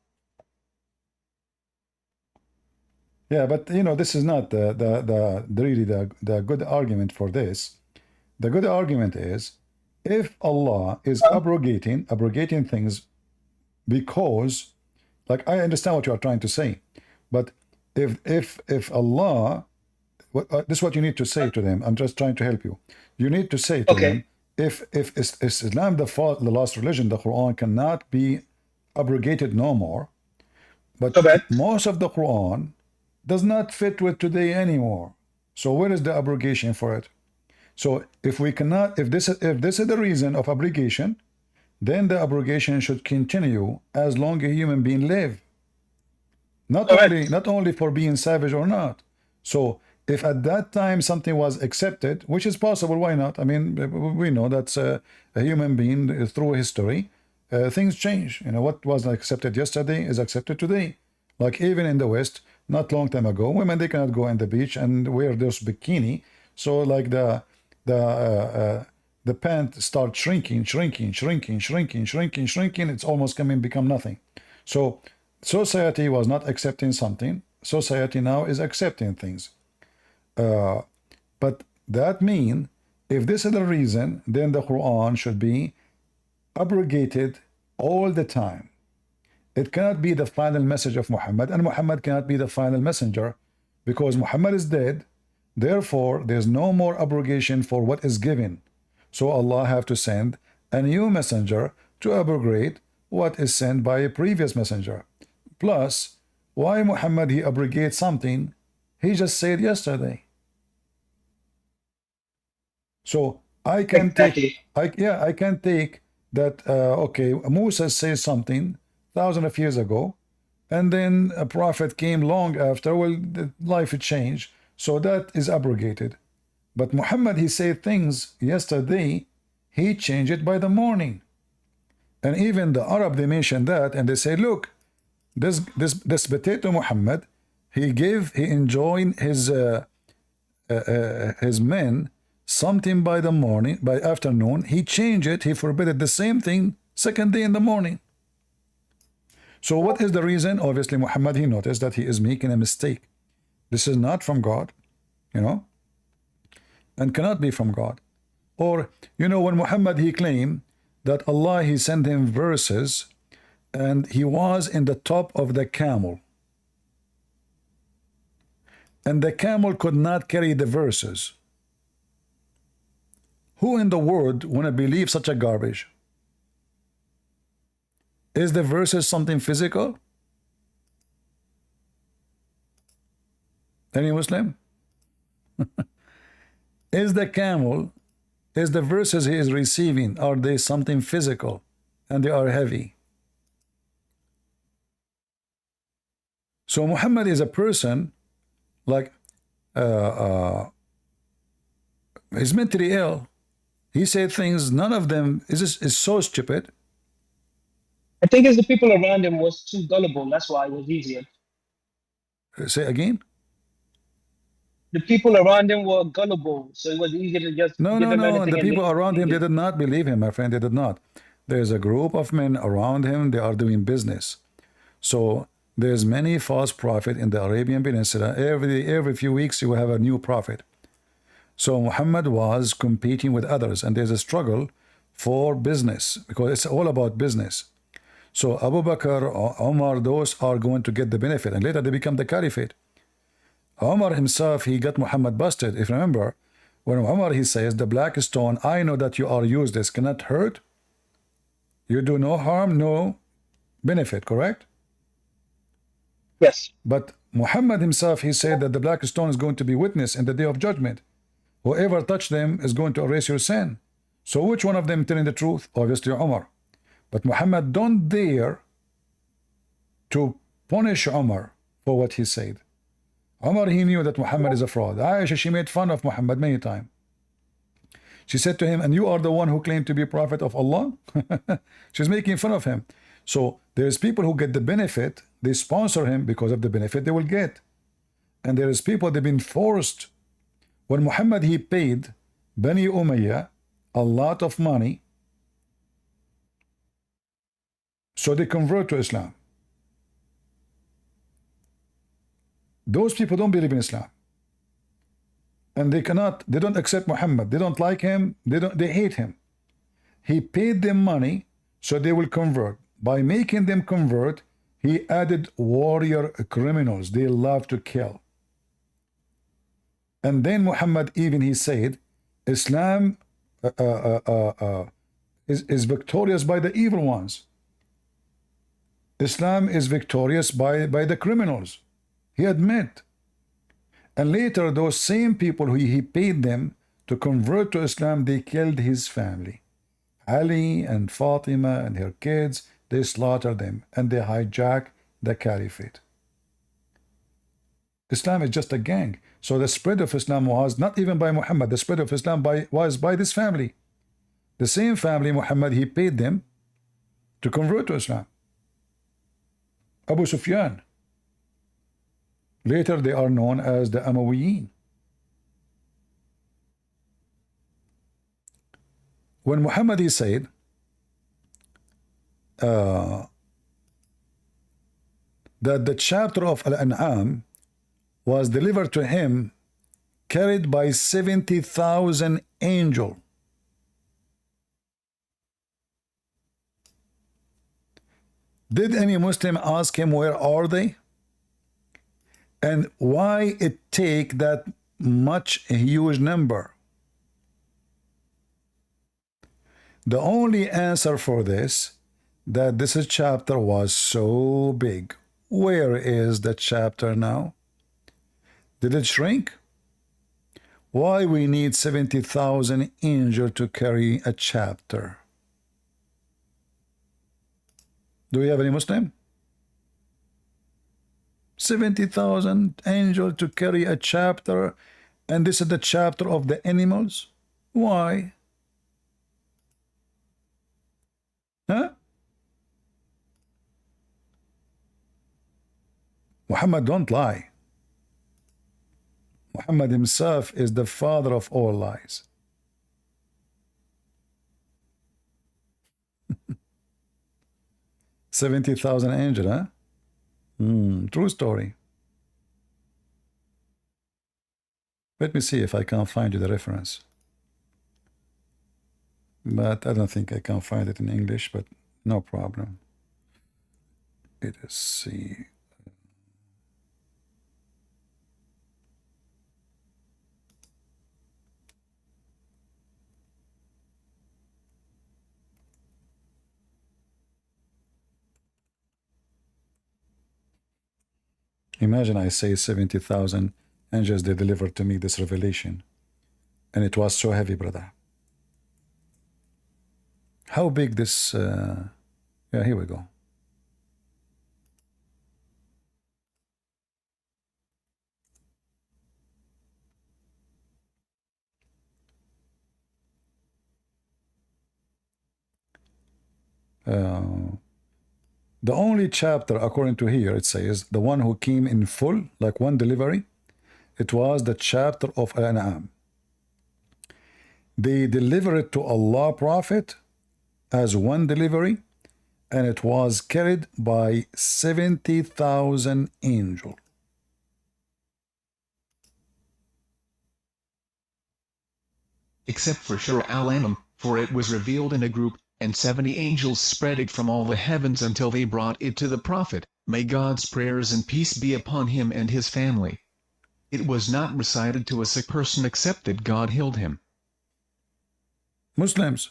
Yeah, but you know, this is not the good argument for this. The good argument is if Allah is abrogating things because, like, I understand what you are trying to say, but if Allah, this is what you need to say to them. I'm just trying to help you. You need to say to them, if Islam the last religion, the Quran cannot be abrogated no more, but most of the Quran does not fit with today anymore. So where is the abrogation for it? So if we cannot, if this is the reason of abrogation, then the abrogation should continue as long as a human being live. Not only for being savage or not. So if at that time something was accepted, which is possible, why not? I mean, we know that's a human being through history. Things change. You know, what was accepted yesterday is accepted today. Like even in the West, not long time ago, women, they cannot go in the beach and wear those bikini. So like the the pant starts shrinking, it's almost become nothing. So society was not accepting something. Society now is accepting things. But that means, if this is the reason, then the Quran should be abrogated all the time. It cannot be the final message of Muhammad, and Muhammad cannot be the final messenger, because Muhammad is dead. Therefore, there's no more abrogation for what is given. So Allah have to send a new messenger to abrogate what is sent by a previous messenger. Plus, why Muhammad he abrogates something he just said yesterday? So I can take, I can take that. Okay, Musa says something thousands of years ago, and then a prophet came long after. Well, the life had changed, so that is abrogated. But Muhammad, he said things yesterday, he changed it by the morning. And even the Arab, they mention that, and they say, look, this potato Muhammad, he enjoined his men something by the morning, by afternoon, he changed it, he forbade the same thing second day in the morning. So what is the reason? Obviously Muhammad, he noticed that he is making a mistake. This is not from God, you know, and cannot be from God. Or, you know, when Muhammad, he claimed that Allah, he sent him verses, and he was in the top of the camel, and the camel could not carry the verses. Who in the world want to believe such a garbage? Is the verses something physical? Any Muslim? Is the camel, is the verses he is receiving, are they something physical and they are heavy? So Muhammad is a person like he's mentally ill. He said things, none of them is so stupid. I think it's the people around him was too gullible. That's why it was easier. Say again? The people around him were gullible, so it was easier to just No. The people around him, they did not believe him, my friend. They did not. There's a group of men around him. They are doing business. So there's many false prophets in the Arabian Peninsula. Every few weeks you will have a new prophet. So Muhammad was competing with others, and there's a struggle for business, because it's all about business. So Abu Bakr, Omar, those are going to get the benefit, and later they become the caliphate. Omar himself, he got Muhammad busted. If you remember, when Omar, he says, the black stone, I know that you are useless, cannot hurt. You do no harm, no benefit, correct? Yes. But Muhammad himself, he said that the black stone is going to be witness in the day of judgment. Whoever touched them is going to erase your sin. So which one of them telling the truth? Obviously Omar. But Muhammad don't dare to punish Omar for what he said. Omar, he knew that Muhammad is a fraud. Aisha, she made fun of Muhammad many times. She said to him, and you are the one who claimed to be prophet of Allah? She's making fun of him. So there's people who get the benefit, they sponsor him because of the benefit they will get. And there is people, they've been forced. When Muhammad, he paid Bani Umayyah a lot of money, so they convert to Islam. Those people don't believe in Islam, and they don't accept Muhammad. They don't like him. They hate him. He paid them money so they will convert. By making them convert, he added warrior criminals. They love to kill. And then Muhammad, even he said, Islam is victorious by the evil ones. Islam is victorious by the criminals. He admit. And later, those same people who he paid them to convert to Islam, they killed his family. Ali and Fatima and her kids, they slaughtered them, and they hijacked the caliphate. Islam is just a gang. So the spread of Islam was not even by Muhammad. The spread of Islam was by this family. The same family, Muhammad, he paid them to convert to Islam. Abu Sufyan. Later they are known as the Umayyin. when Muhammad he said that the chapter of Al-An'am was delivered to him carried by 70,000 angels. Did any Muslim ask him where are they? And why it take that much huge number? The only answer for this, that this chapter was so big. Where is the chapter now? Did it shrink? Why we need 70,000 angels to carry a chapter? Do we have any Muslim? 70,000 angels to carry a chapter, and this is the chapter of the animals? Why? Huh? Muhammad don't lie. Muhammad himself is the father of all lies. $70,000 angels, huh? True story. Let me see if I can find you the reference. But I don't think I can find it in English, but no problem. Let us see. Imagine I say 70,000 angels, they delivered to me this revelation. And it was so heavy, brother. How big this... yeah, here we go. The only chapter, according to here, it says, the one who came in full, like one delivery, it was the chapter of Al-An'am. They delivered it to Allah Prophet as one delivery, and it was carried by 70,000 angels. Except for Shura al-Anam, for it was revealed in a group, and 70 angels spread it from all the heavens until they brought it to the Prophet, may God's prayers and peace be upon him and his family. It was not recited to a sick person except that God healed him. Muslims,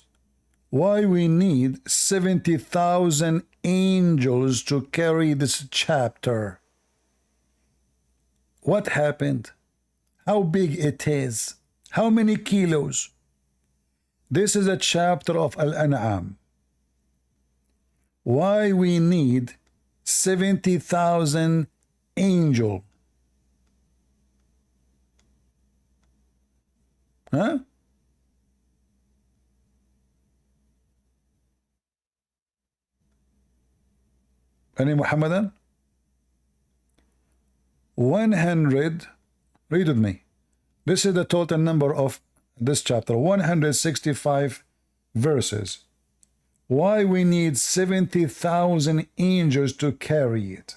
why we need 70,000 angels to carry this chapter? What happened? How big it is? How many kilos? This is a chapter of Al-An'am. Why we need 70,000 angels? Huh? Any Muhammadan? 100, read with me. This is the total number of this chapter, 165 verses. Why we need 70,000 angels to carry it?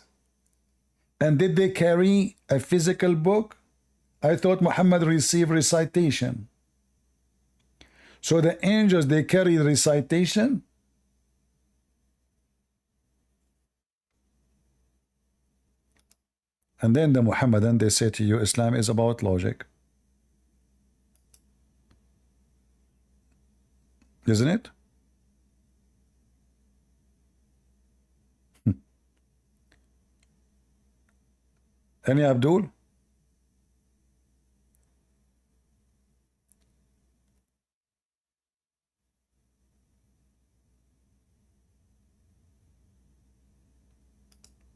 And did they carry a physical book? I thought Muhammad received recitation. So the angels, they carry recitation? And then the Muhammadan, they say to you, Islam is about logic. Isn't it? Any Abdul?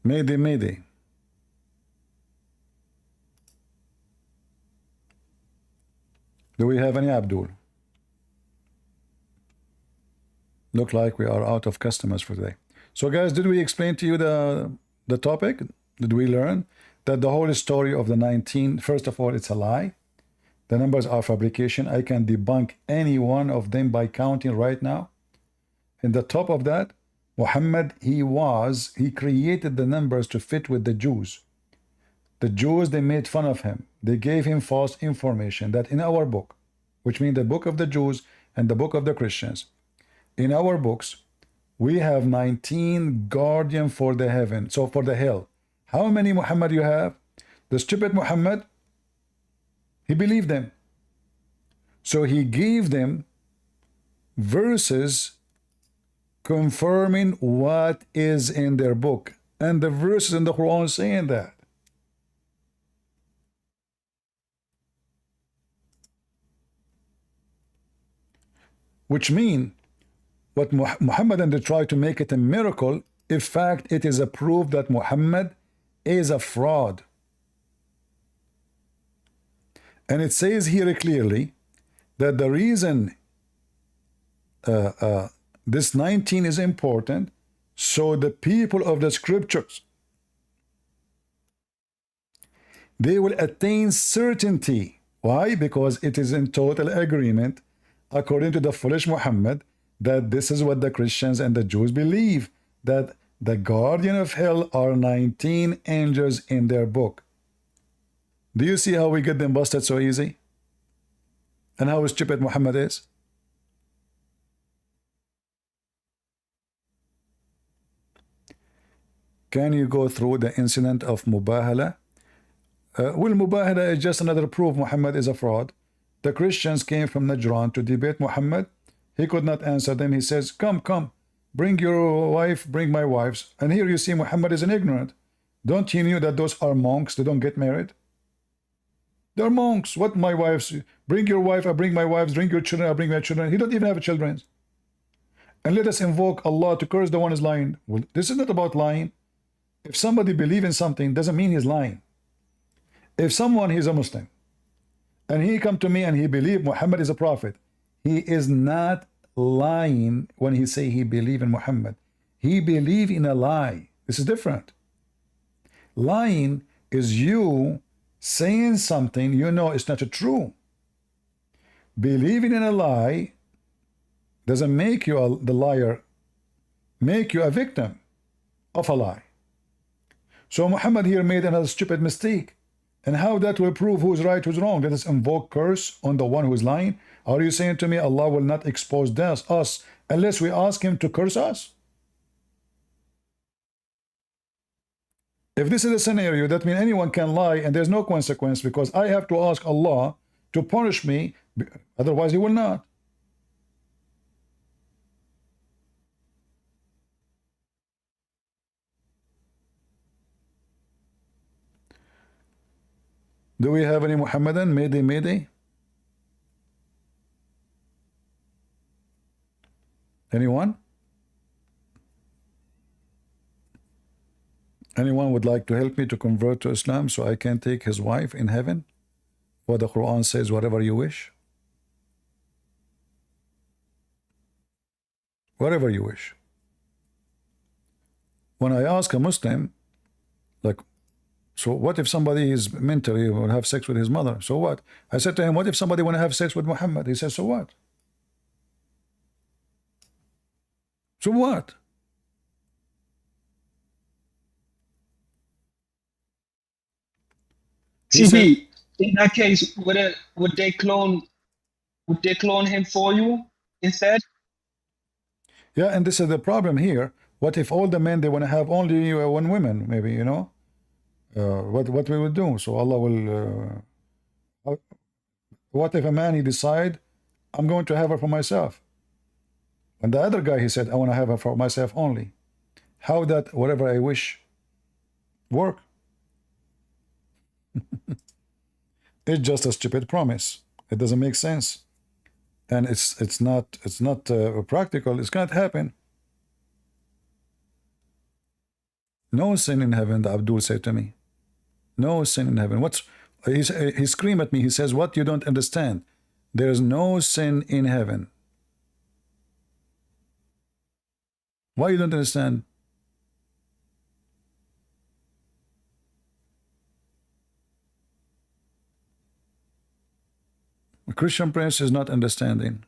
Mayday. Do we have any Abdul? Look like we are out of customers for today. So guys, did we explain to you the topic? Did we learn that the whole story of the 19, first of all, it's a lie. the numbers are fabrication. I can debunk any one of them by counting right now. In the top of that, Muhammad, he created the numbers to fit with the Jews. The Jews, they made fun of him. They gave him false information that in our book, which means the book of the Jews and the book of the Christians, in our books, we have 19 guardian for the heaven, so for the hell. How many Muhammad you have? The stupid Muhammad, he believed them. So he gave them verses confirming what is in their book. And the verses in the Quran saying that. Which mean what Muhammad and they try to make it a miracle. In fact, it is a proof that Muhammad is a fraud. And it says here clearly that the reason this 19 is important, so the people of the scriptures, they will attain certainty. Why? Because it is in total agreement, according to the foolish Muhammad, that this is what the Christians and the Jews believe, that the guardian of hell are 19 angels in their book. Do you see how we get them busted so easy? And how stupid Muhammad is? Can you go through the incident of Mubahala? Well, Mubahala is just another proof Muhammad is a fraud. The Christians came from Najran to debate Muhammad. He could not answer them. He says, come, bring your wife, bring my wives. And here you see Muhammad is an ignorant. Don't you know that those are monks? They don't get married. They're monks. What my wives? Bring your wife, I bring my wives. Bring your children, I bring my children. He don't even have children. And let us invoke Allah to curse the one who's lying. Well, this is not about lying. If somebody believes in something, doesn't mean he's lying. If someone, he's a Muslim, and he come to me and he believe Muhammad is a prophet, he is not lying when he say he believe in Muhammad. He believe in a lie. This is different. Lying is you saying something you know it's not true. Believing in a lie doesn't make you the liar, make you a victim of a lie. So Muhammad here made another stupid mistake. And how that will prove who's right, who's wrong? Let us invoke curse on the one who's lying. Are you saying to me Allah will not expose us unless we ask him to curse us? If this is a scenario, that means anyone can lie and there's no consequence, because I have to ask Allah to punish me, otherwise he will not. Do we have any Muhammadan? Mayday? Anyone? Anyone would like to help me to convert to Islam so I can take his wife in heaven? For the Quran says, whatever you wish. Whatever you wish. When I ask a Muslim, like, so what if somebody is mentally will have sex with his mother? So what? I said to him, what if somebody want to have sex with Muhammad? He says, so what? So what? CB, in that case, would they clone him for you instead? Yeah, and this is the problem here. What if all the men, they want to have only one woman, maybe, you know? What we would do? So Allah will... what if a man, he decide, I'm going to have her for myself? And the other guy, he said, I want to have her for myself only. How that whatever I wish work? It's just a stupid promise. It doesn't make sense. And it's not practical. It's can't happen. No sin in heaven, the Abdul said to me. No sin in heaven. He screamed at me. He says, what you don't understand? There is no sin in heaven. Why you don't understand? Christian Prince is not understanding.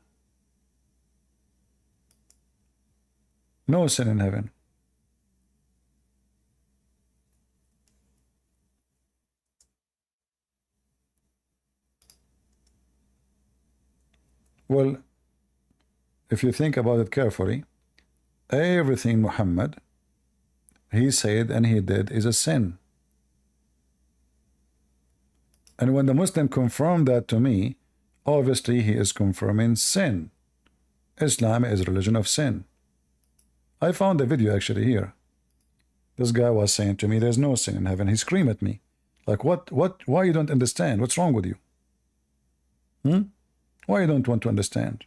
No sin in heaven. Well, if you think about it carefully, everything Muhammad he said and he did is a sin. And when the Muslim confirmed that to me, obviously he is confirming sin. Islam is a religion of sin. I found the video actually here. This guy was saying to me, there's no sin in heaven. He screamed at me. Like, why you don't understand? What's wrong with you? Why you don't want to understand?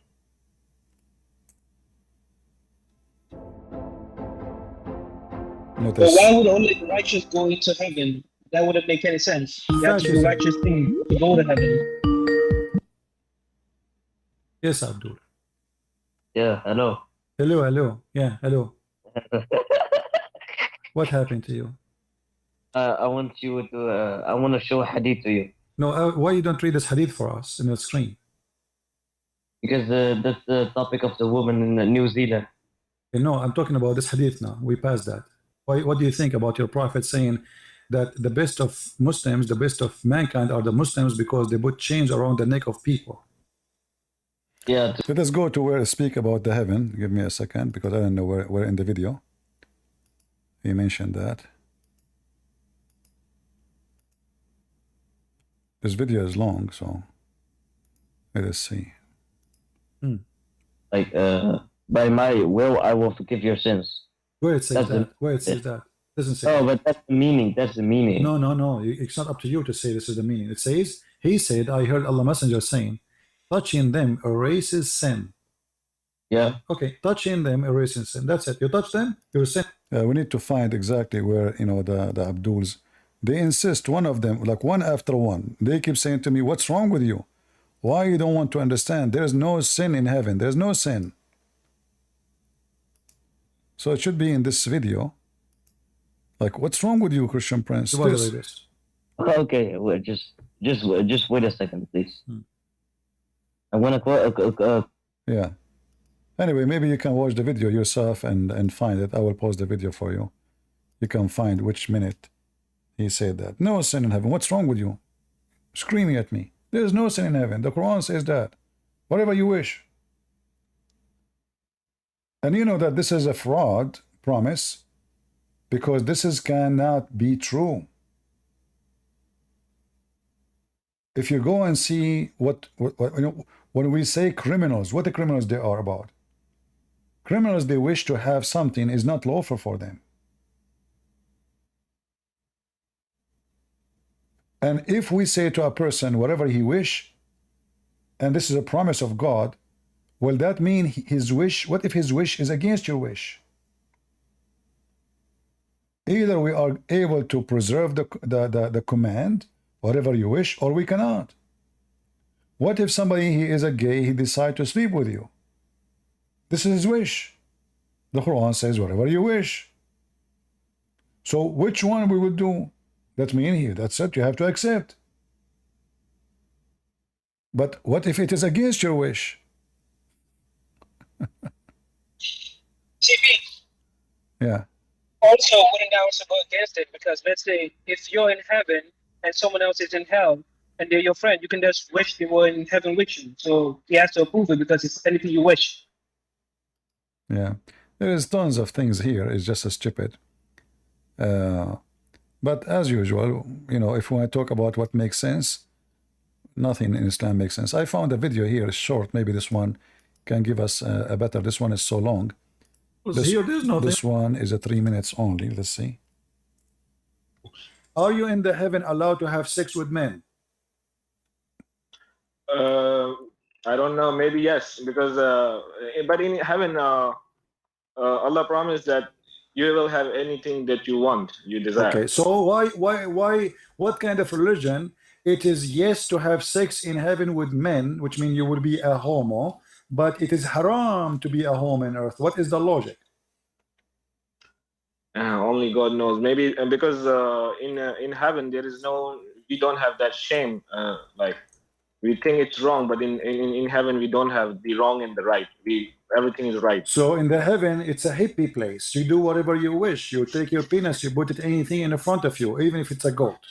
But why would only the righteous go into heaven? That wouldn't make any sense. You have to do the righteous thing to go to heaven. Yes, Abdul. Yeah, hello. Hello. Yeah, hello. What happened to you? I want you to. I want to show a hadith to you. No, why you don't read this hadith for us in the screen? Because that's the topic of the woman in New Zealand. No, I'm talking about this hadith now. We passed that. What do you think about your prophet saying that the best of Muslims, the best of mankind are the Muslims because they put chains around the neck of people? Yeah. Let us go to where I speak about the heaven. Give me a second because I don't know where in the video he mentioned that. This video is long, so let us see. Like, by my will, I will forgive your sins. Where it says that? Where it says that? Doesn't say. Oh, but that's the meaning. That's the meaning. No. It's not up to you to say this is the meaning. It says, he said, I heard Allah Messenger saying, touching them erases sin. Yeah. Okay, touching them erases sin. That's it. You touch them, you're sin. We need to find exactly where, the Abduls, they insist, one of them, like one after one, they keep saying to me, what's wrong with you? Why you don't want to understand? There's no sin in heaven. There's no sin. So it should be in this video. Like, what's wrong with you, Christian Prince? Okay, well, just wait a second, please. I want to yeah. Anyway, maybe you can watch the video yourself and find it. I will post the video for you. You can find which minute he said that. No sin in heaven. What's wrong with you? Screaming at me. There's no sin in heaven. The Quran says that. Whatever you wish. And you know that this is a fraud promise because this cannot be true. If you go and see what when we say criminals, what the criminals they are about. Criminals, they wish to have something is not lawful for them. And if we say to a person whatever he wish, and this is a promise of God, will that mean his wish? What if his wish is against your wish? Either we are able to preserve the command, whatever you wish, or we cannot. What if somebody, he is a gay, he decides to sleep with you? This is his wish. The Quran says whatever you wish. So which one we will do? That means here, that's it, you have to accept. But what if it is against your wish? TP. Yeah. Also, wouldn't that also go against it? Because let's say if you're in heaven and someone else is in hell and they're your friend, you can just wish they were in heaven with you. So he has to approve it because it's anything you wish. Yeah. There is tons of things here. It's just a stupid. But as usual, if we want to talk about what makes sense, nothing in Islam makes sense. I found a video here, it's short. Maybe this one can give us a better. This one is so long. This one is a 3 minutes only. Let's see. Are you in the heaven allowed to have sex with men? I don't know. Maybe yes, because but in heaven, Allah promised that you will have anything that you want, you desire. Okay, so why? What kind of religion? It is yes to have sex in heaven with men, which means you will be a homo, but it is haram to be a homo on earth. What is the logic? Only God knows. Maybe because in heaven there is no, we don't have that shame. Like we think it's wrong, but in heaven we don't have the wrong and the right. Everything is right. So in the heaven, it's a hippie place. You do whatever you wish. You take your penis, you put it anything in front of you, even if it's a goat.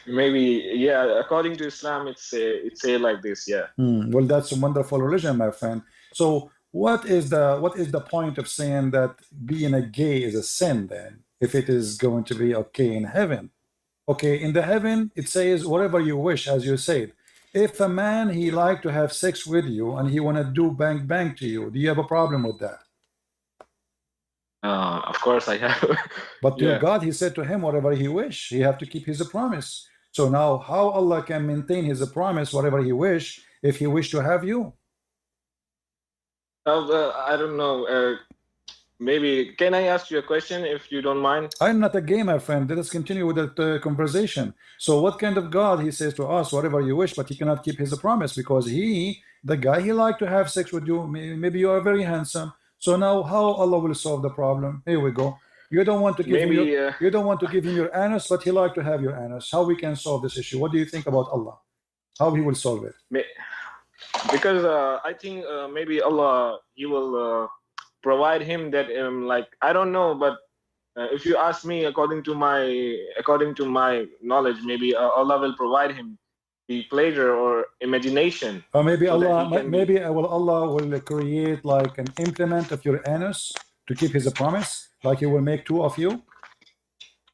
Maybe, yeah. According to Islam, it's a like this, yeah. Well, that's a wonderful religion, my friend. So what is the point of saying that being a gay is a sin then, if it is going to be okay in heaven? Okay, in the heaven, it says whatever you wish, as you said. If a man, he like to have sex with you and he want to do bang bang to you, do you have a problem with that? Of course I have. But Yeah. to God, he said to him whatever he wish. He have to keep his promise. So now how Allah can maintain his promise, whatever he wish, if he wish to have you? I don't know. Maybe, can I ask you a question if you don't mind? I'm not a gay, my friend. Let us continue with that conversation. So what kind of God, he says to us, whatever you wish, but he cannot keep his promise because he, the guy, he like to have sex with you. Maybe you are very handsome. So now how Allah will solve the problem? Here we go. You don't want to give him your, you don't want to give him your anus, but he like to have your anus. How we can solve this issue? What do you think about Allah? How he will solve it? Because I think maybe Allah, he will provide him that like, I don't know, but if you ask me, according to my knowledge, maybe Allah will provide him the pleasure or imagination. Or maybe so that Allah, he can maybe Allah will create like an implement of your anus to keep his promise, like he will make two of you.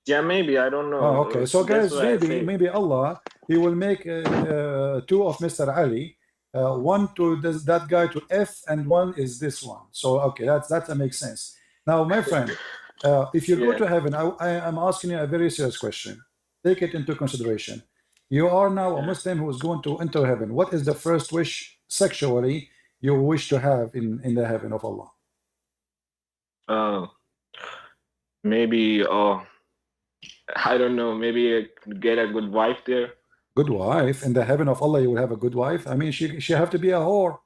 Yeah, maybe, I don't know. Oh, okay. So That's guys, what I say. maybe Allah, he will make two of Mr. Ali, one to that guy to F, and one is this one. So okay, that makes sense. Now, my friend, if you go to heaven, I am asking you a very serious question. Take it into consideration. You are now a Muslim who is going to enter heaven. What is the first wish sexually you wish to have in the heaven of Allah? Maybe, I don't know, maybe get a good wife there. Good wife in the heaven of Allah, you will have a good wife. I mean, she have to be a whore.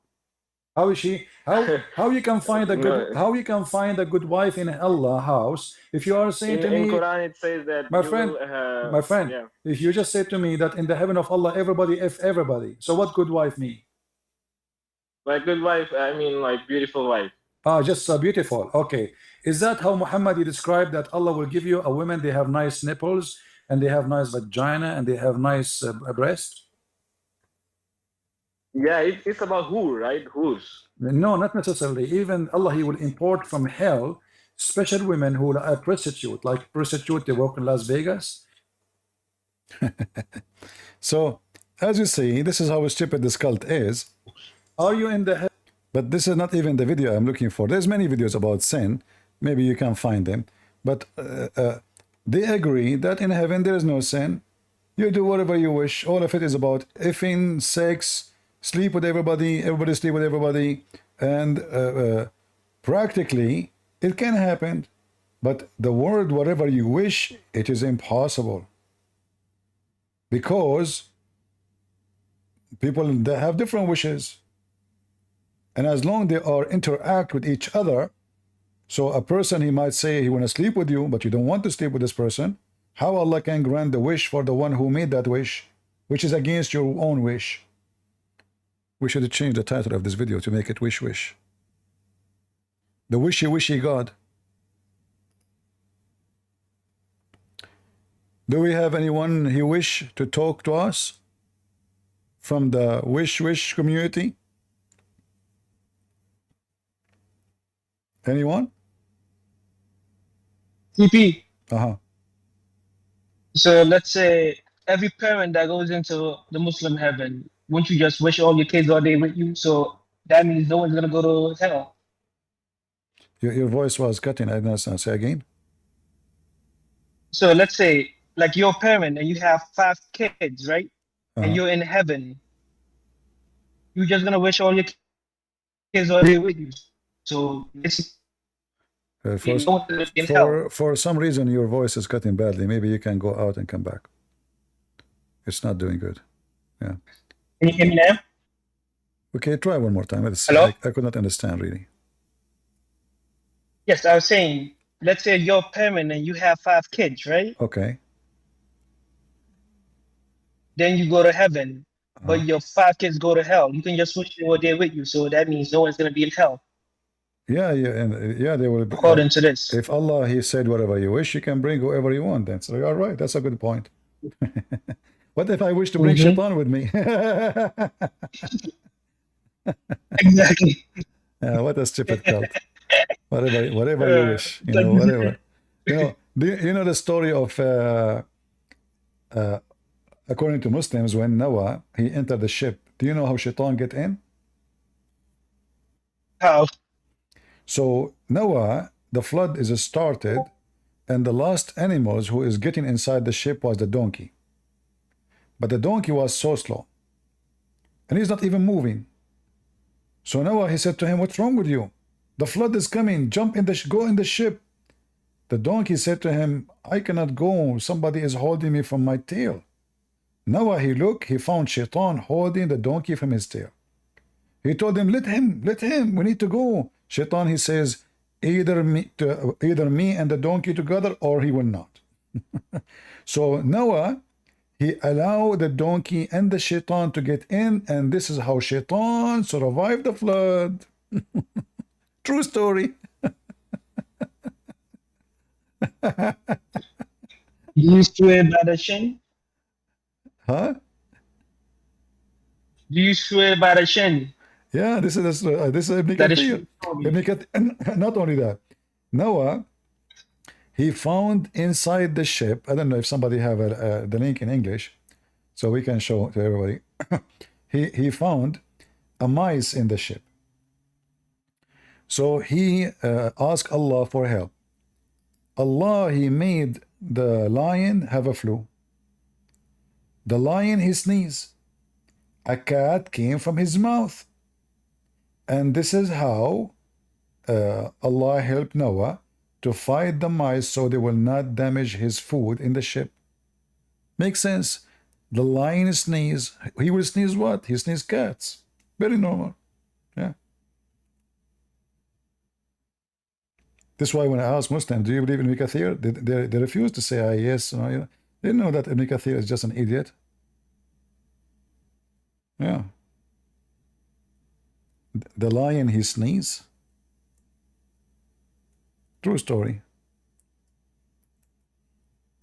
How is she? How you can find a good how you can find a good wife in Allah house if you are saying to me in Quran it says that my you friend, will, my friend, yeah. if you just say to me that in the heaven of Allah everybody F everybody, so what good wife mean? Like good wife, I mean like beautiful wife. Just beautiful. Okay, is that how Muhammad described that Allah will give you a woman? They have nice nipples and they have nice vagina and they have nice breast. Yeah, it's about who, right? Whose? No, not necessarily. Even Allah, he will import from hell special women who are prostitute, like prostitute, they work in Las Vegas. So, as you see, this is how stupid this cult is. Are you in the heaven? But this is not even the video I'm looking for. There's many videos about sin. Maybe you can find them. But they agree that in heaven there is no sin. You do whatever you wish. All of it is about effing, sex, sleep with everybody, everybody sleep with everybody, and practically it can happen, but the word whatever you wish, it is impossible, because people, they have different wishes, and as long they are interact with each other, so a person, he might say he want to sleep with you, but you don't want to sleep with this person. How Allah can grant the wish for the one who made that wish, which is against your own wish? We should change the title of this video to make it Wish Wish. The Wishy Wishy God. Do we have anyone who wish to talk to us from the Wish Wish community? Anyone? TP. Uh-huh. So let's say every parent that goes into the Muslim heaven, won't you just wish all your kids all day with you? So that means no one's gonna go to hell. Your voice was cutting. I didn't understand. Say again. So let's say like you're a parent and you have 5 kids, right? And you're in heaven. You're just gonna wish all your kids all day with you. So it's for some reason your voice is cutting badly. Maybe you can go out and come back. It's not doing good. Yeah. Can you hear me now? Okay, try one more time. Hello? I could not understand really. Yes, I was saying, let's say you're a parent and you have 5 kids, right? Okay. then you go to heaven. But your 5 kids go to hell. You can just wish they were there with you. So that means no one's going to be in hell. Yeah, yeah, and yeah, they will be, according to this. if Allah, He said, whatever you wish, you can bring whoever you want. Then, so you're right. That's a good point. What if I wish to bring Shaitan with me? Exactly. What a stupid cult. Whatever you wish, you know, whatever. You know, you know the story of, according to Muslims, when Noah, he entered the ship. Do you know how Shaitan get in? How? So Noah, the flood is started, and the last animals who is getting inside the ship was the donkey. But the donkey was so slow, and he's not even moving. So Noah, he said to him, "What's wrong with you? The flood is coming. Jump in the go in the ship." The donkey said to him, "I cannot go. Somebody is holding me from my tail." Noah, he looked, he found Shaitan holding the donkey from his tail. He told him, let him, we need to go. Shaitan, he says, either me and the donkey together, or he will not. So Noah, he allowed the donkey and the Shaitan to get in, and this is how Shaitan survived the flood. True story. You swear by the shin? Huh? Do you swear by the shin? Yeah, this is Ibn Kathir. Not only that, Noah, he found inside the ship. I don't know if somebody have the link in English, so we can show to everybody. he found a mice in the ship. So he asked Allah for help. Allah, he made the lion have a flu. The lion, he sneezed. A cat came from his mouth. And this is how Allah helped Noah to fight the mice so they will not damage his food in the ship. Makes sense. The lion sneeze. He will sneeze what? He sneeze cats. Very normal. Yeah. This is why when I ask Muslims, do you believe in Ibn Kathir? They refuse to say yes. No, they know that Ibn Kathir is just an idiot. Yeah. The lion, he sneezed. True story.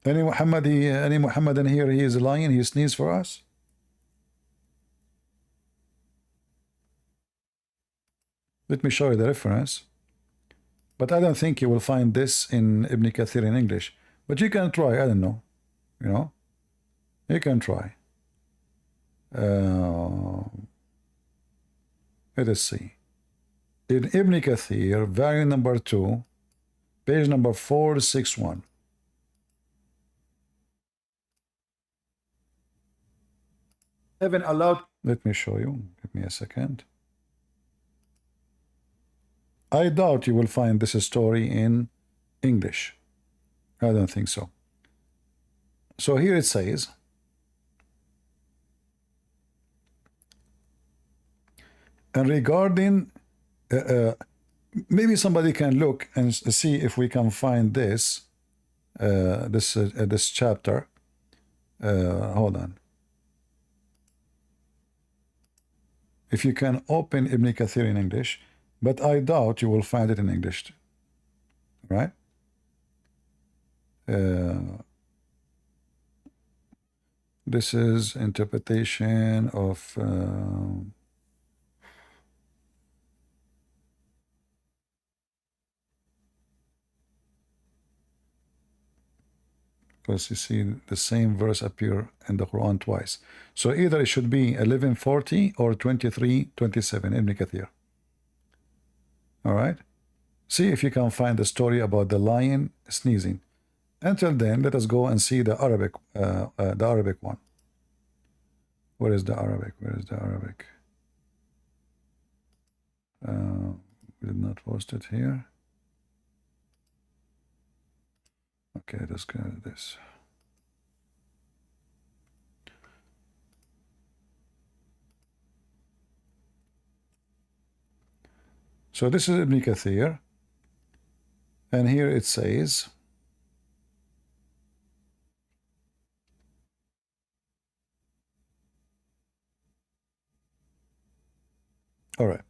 Any Muhammadan here, he is a lion, he sneezed for us. Let me show you the reference. But I don't think you will find this in Ibn Kathir in English. But you can try, I don't know. You know? You can try. Let us see. In Ibn Kathir, volume number 2, page number 461. Heaven allowed. Let me show you. Give me a second. I doubt you will find this story in English. I don't think so. So here it says, and regarding, maybe somebody can look and see if we can find this, this chapter. Hold on. If you can open Ibn Kathir in English, but I doubt you will find it in English, right? This is interpretation of because you see the same verse appear in the Quran twice. So either it should be 1140 or 2327 Ibn Kathir. All right. See if you can find the story about the lion sneezing. Until then, let us go and see the Arabic one. Where is the Arabic? Where is the Arabic? We did not post it here. Okay, let's go to this. So this is Ibn Kathir, and here it says, All right.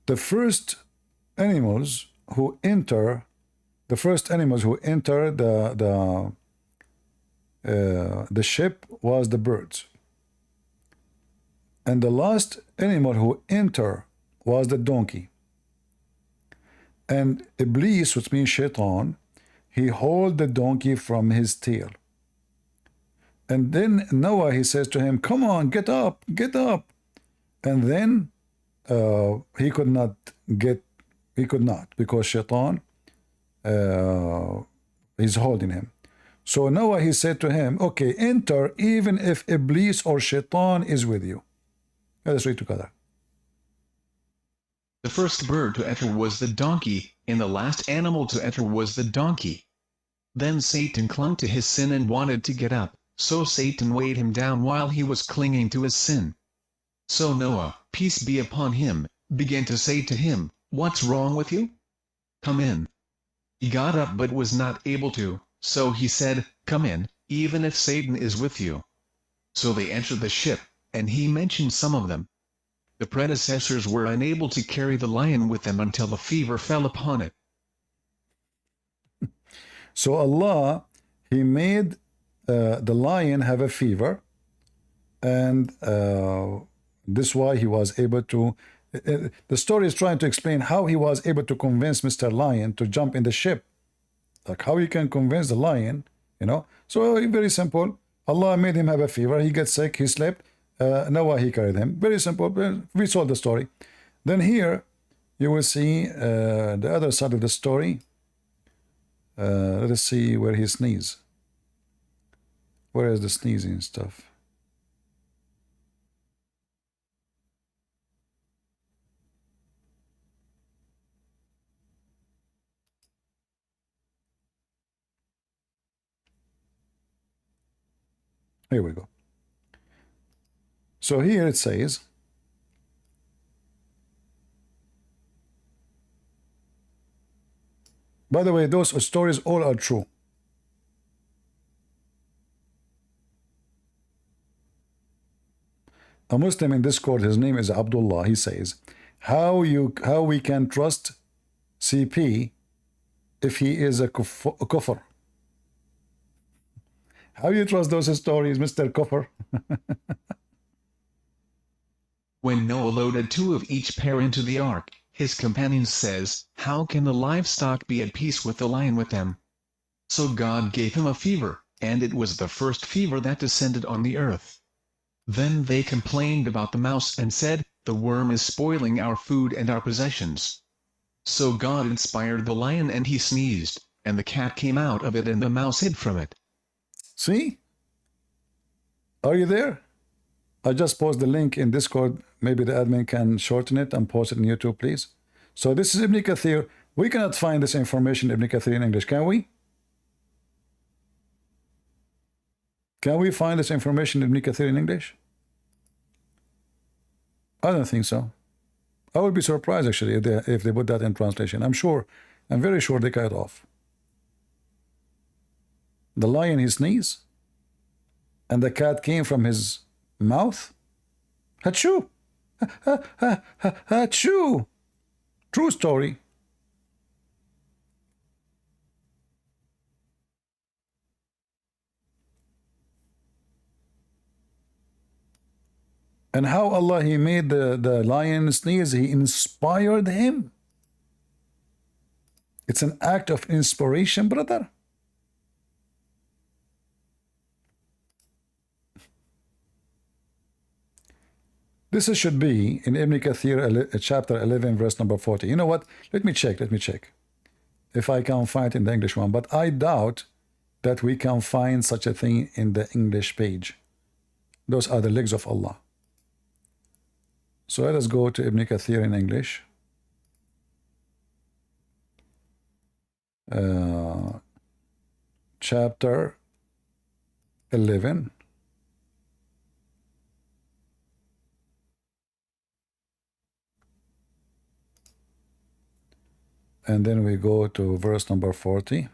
The first animals who enter the ship was the birds. And the last animal who enter was the donkey. And Iblis, which means Shaitan, he hold the donkey from his tail. And then Noah, he says to him, come on, get up, get up. And then he could not, because Shaitan is holding him. So Noah, he said to him, okay, enter even if Iblis or Shaitan is with you. Let us read together. The first bird to enter was the donkey, and the last animal to enter was the donkey. Then Satan clung to his sin and wanted to get up, so Satan weighed him down while he was clinging to his sin. So Noah, peace be upon him, began to say to him, what's wrong with you? Come in. He got up but was not able to, so he said, come in, even if Satan is with you. So they entered the ship, and he mentioned some of them. The predecessors were unable to carry the lion with them until the fever fell upon it. So Allah, he made the lion have a fever, and this is why he was able to, the story is trying to explain how he was able to convince Mr. Lion to jump in the ship. Like how you can convince the lion, you know. So very simple. Allah made him have a fever, he gets sick, he slept, Noah, he carried him. Very simple, we saw the story. Then here, you will see the other side of the story. Let us see where he sneezes. Where is the sneezing stuff? Here we go. So here it says, by the way, those stories all are true. A Muslim in Discord, his name is Abdullah, he says, how we can trust CP if he is a kufr? How you trust those stories, Mr. Kufr? When Noah loaded 2 of each pair into the ark, his companion says, how can the livestock be at peace with the lion with them? So God gave him a fever, and it was the first fever that descended on the earth. Then they complained about the mouse and said, the worm is spoiling our food and our possessions. So God inspired the lion and he sneezed, and the cat came out of it and the mouse hid from it. See? Are you there? I just post the link in Discord. Maybe the admin can shorten it and post it in YouTube, please. So this is Ibn Kathir. We cannot find this information, Ibn Kathir, in English, can we? Can we find this information, Ibn Kathir, in English? I don't think so. I would be surprised, actually, if they put that in translation. I'm very sure they cut it off. The lion, he sneezed, and the cat came from his mouth. Achoo! Achoo! True story. And how Allah, he made the lion sneeze, he inspired him. It's an act of inspiration, brother. This should be in Ibn Kathir, chapter 11, verse number 40. You know what? Let me check. If I can find it in the English one. But I doubt that we can find such a thing in the English page. Those are the legs of Allah. So let us go to Ibn Kathir in English. Chapter 11. And then we go to verse number 40.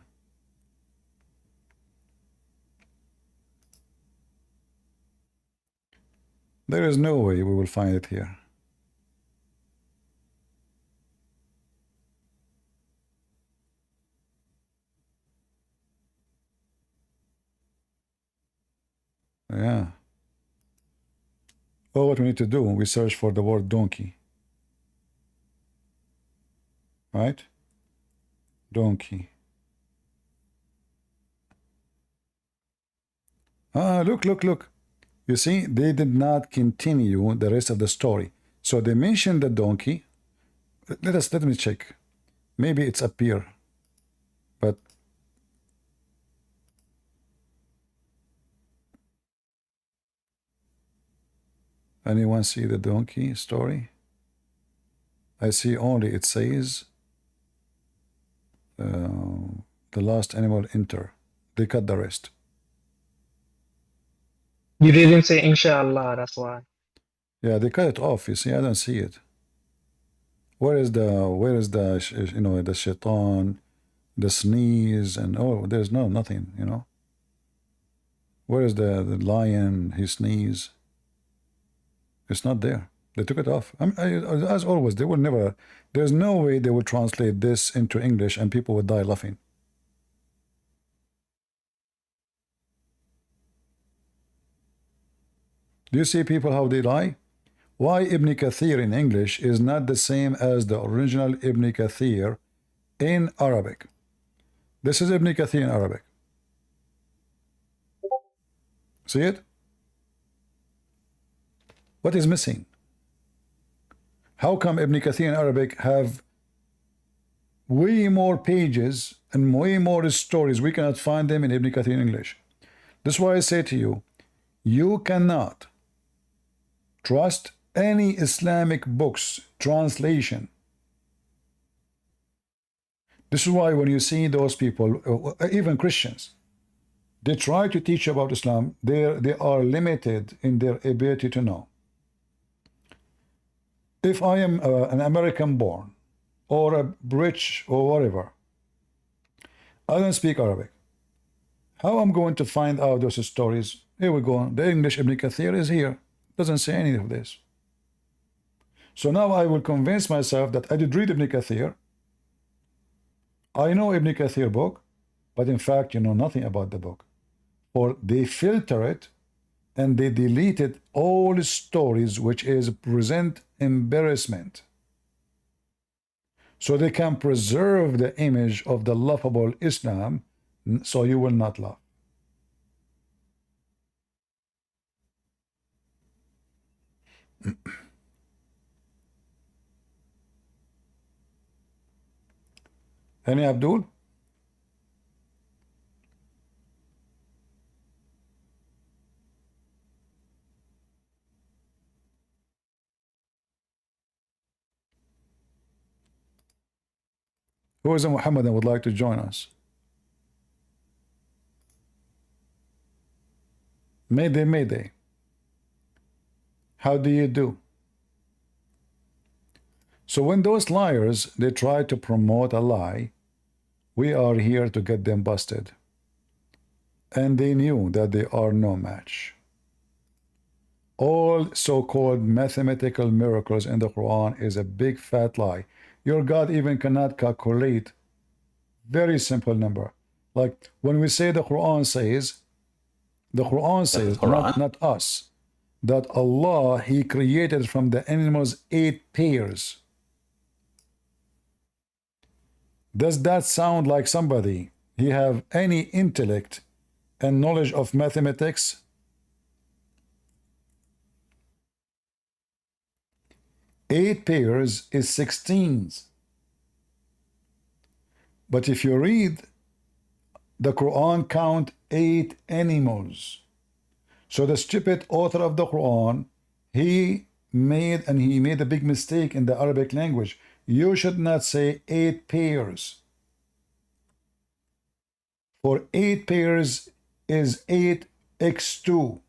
There is no way we will find it here. Yeah. Oh, what we need to do, we search for the word donkey. Right? Donkey. Ah, look, look, look. You see, they did not continue the rest of the story. So they mentioned the donkey. Let me check. Maybe it's up here. But anyone see the donkey story? I see only it says the last animal enter. They cut the rest. You didn't say inshallah, that's why. Yeah, they cut it off. You see, I don't see it. Where is the you know, the shaitan, the sneeze, and oh, there's nothing, you know. Where is the lion, he sneeze? It's not there. They took it off. As always, they will never, there's no way they will translate this into English and people would die laughing. Do you see people how they lie? Why Ibn Kathir in English is not the same as the original Ibn Kathir in Arabic? This is Ibn Kathir in Arabic. See it? What is missing? How come Ibn Kathir in Arabic have way more pages and way more stories? We cannot find them in Ibn Kathir in English. This is why I say to you, you cannot trust any Islamic books translation. This is why when you see those people, even Christians, they try to teach about Islam, they are limited in their ability to know. If I am an American born or a British or whatever, I don't speak Arabic. How am I going to find out those stories? Here we go. The English Ibn Kathir is here. Doesn't say any of this. So now I will convince myself that I did read Ibn Kathir. I know Ibn Kathir book, but in fact you know nothing about the book. Or they filter it and they deleted all stories which is present embarrassment. So they can preserve the image of the laughable Islam, so you will not laugh. Any Abdul? Who is a Muhammad and would like to join us? Mayday, Mayday. How do you do? So when those liars, they try to promote a lie, we are here to get them busted. And they knew that they are no match. All so-called mathematical miracles in the Quran is a big fat lie. Your God even cannot calculate very simple number. Like when we say the Quran says, not us, that Allah, He created from the animals 8 pairs. Does that sound like somebody he have any intellect and knowledge of mathematics? Eight pairs is 16s. But if you read the Quran, count 8 animals. So the stupid author of the Quran, he made a big mistake in the Arabic language. You should not say 8 pairs. For 8 pairs is 8x2.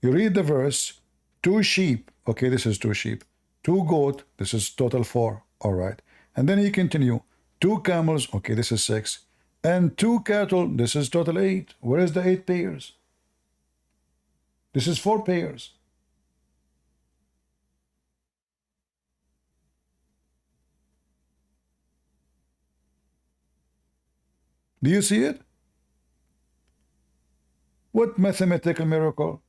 You read the verse, 2 sheep. Okay, this is 2 sheep. 2 goat, this is total 4. All right. And then you continue. 2 camels, okay, this is 6. And 2 cattle, this is total 8. Where is the 8 pairs? This is 4 pairs. Do you see it? What mathematical miracle?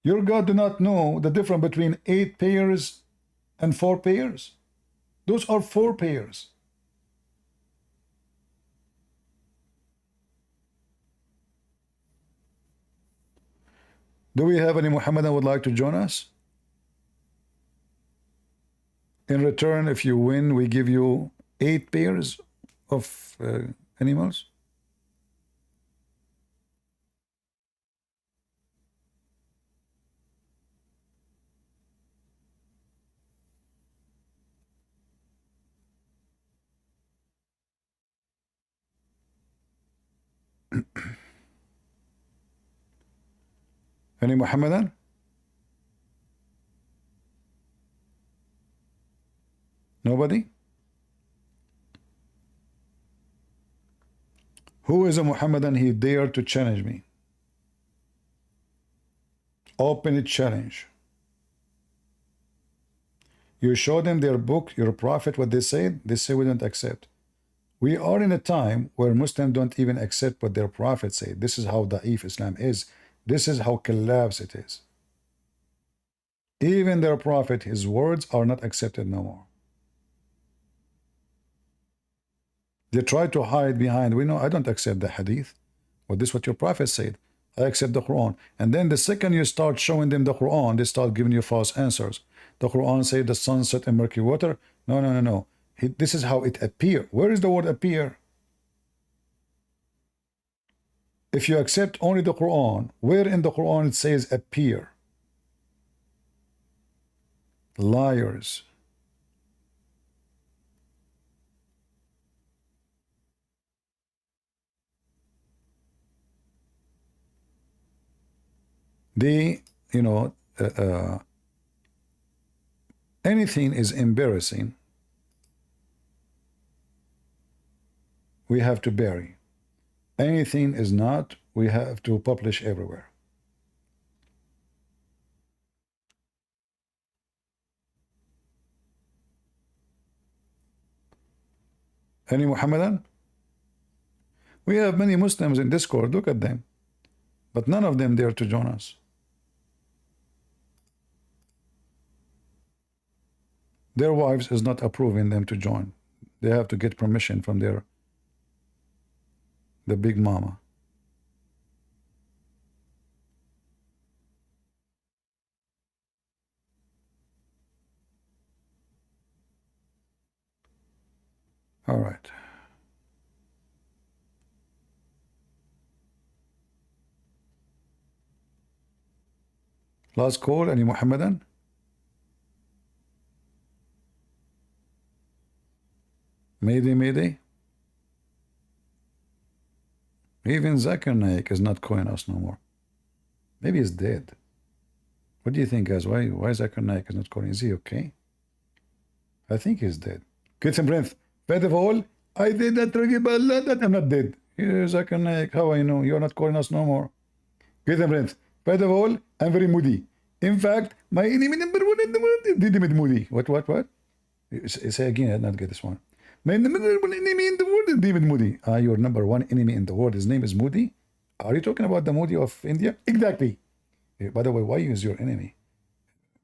Your God do not know the difference between 8 pairs and 4 pairs. Those are 4 pairs. Do we have any Muhammadan would like to join us? In return, if you win, we give you 8 pairs of animals. Any Muhammadan? Nobody? Who is a Muhammadan? He dared to challenge me. Open challenge. You show them their book, your prophet, what they said. They say we don't accept. We are in a time where Muslims don't even accept what their prophet said. This is how da'if Islam is. This is how collapse it is. Even their prophet, his words are not accepted no more. They try to hide behind, we know I don't accept the hadith. Well, this is what your prophet said. I accept the Quran. And then the second you start showing them the Quran, they start giving you false answers. The Quran says the sun set in murky water. No, no, no, no. This is how it appear. Where is the word appear? If you accept only the Quran, where in the Quran it says appear? Liars. They, you know, anything is embarrassing, we have to bury. Anything is not, we have to publish everywhere. Any Muhammadan? We have many Muslims in Discord, look at them. But none of them dare to join us. Their wives is not approving them to join. They have to get permission from the big mama. All right. Last call, any Muhammadan? Mayday, mayday. Even Zakir Naik is not calling us no more. Maybe he's dead. What do you think, guys? Why Zakir Naik is not calling? Is he okay? I think he's dead. Kids and friends, first of all, I did that review, but that I'm not dead. Zakir Naik, how I know? You're not calling us no more. Kids and friends, first of all, I'm very moody. In fact, my enemy number 1 in the world is David Moody. What? Say again, I did not get this one. My number 1 enemy in the world is David Moody. Your number 1 enemy in the world, his name is Moody? Are you talking about the Moody of India? Exactly. By the way, why is your enemy?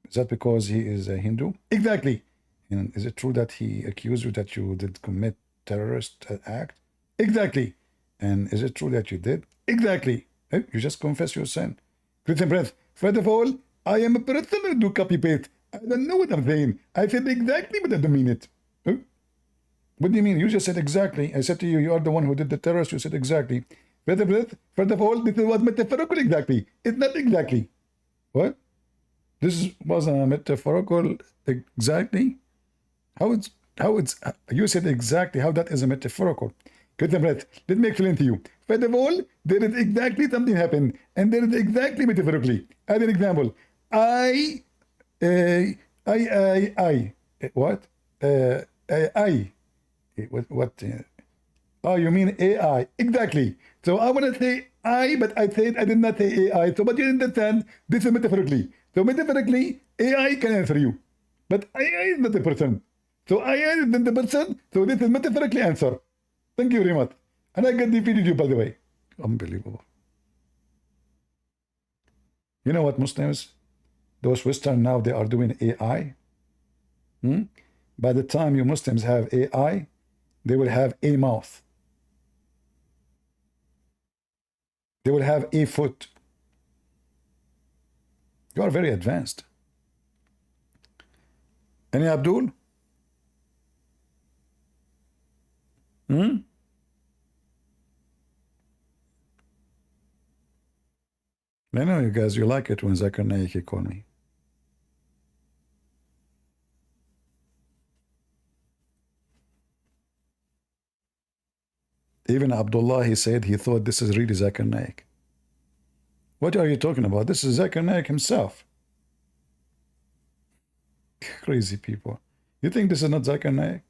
Is that because he is a Hindu? Exactly. And is it true that he accused you that you did commit terrorist act? Exactly. And is it true that you did? Exactly. You just confess your sin. Christian Prince, first of all, I am a person who do copy paste. I don't know what I'm saying. I said exactly, but I don't mean it. What do you mean? You just said exactly. I said to you, you are the one who did the terrorist. You said exactly. First of all, this was metaphorical exactly. It's not exactly. What? This was a metaphorical exactly? How it's you said exactly how that is a metaphorical. Let me explain to you. First of all, there is exactly something happened, and there is exactly metaphorically. As an example, what? What? Oh, you mean AI? Exactly. So I want to say I, but I said I did not say AI. So, but you understand, this is metaphorically. So metaphorically, AI can answer you, but AI is not a person. So I added the person, so this is metaphorically answer. Thank you very much. And I get defeated you, by the way. Unbelievable. You know what, Muslims? Those Western now, they are doing AI. By the time you Muslims have AI, they will have a mouth. They will have a foot. You are very advanced. Any Abdul? I know you guys, you like it when Zakir Naik call me. Even Abdullah, he said he thought this is really Zakir Naik. What are you talking about? This is Zakir Naik himself. Crazy people. You think this is not Zakir Naik?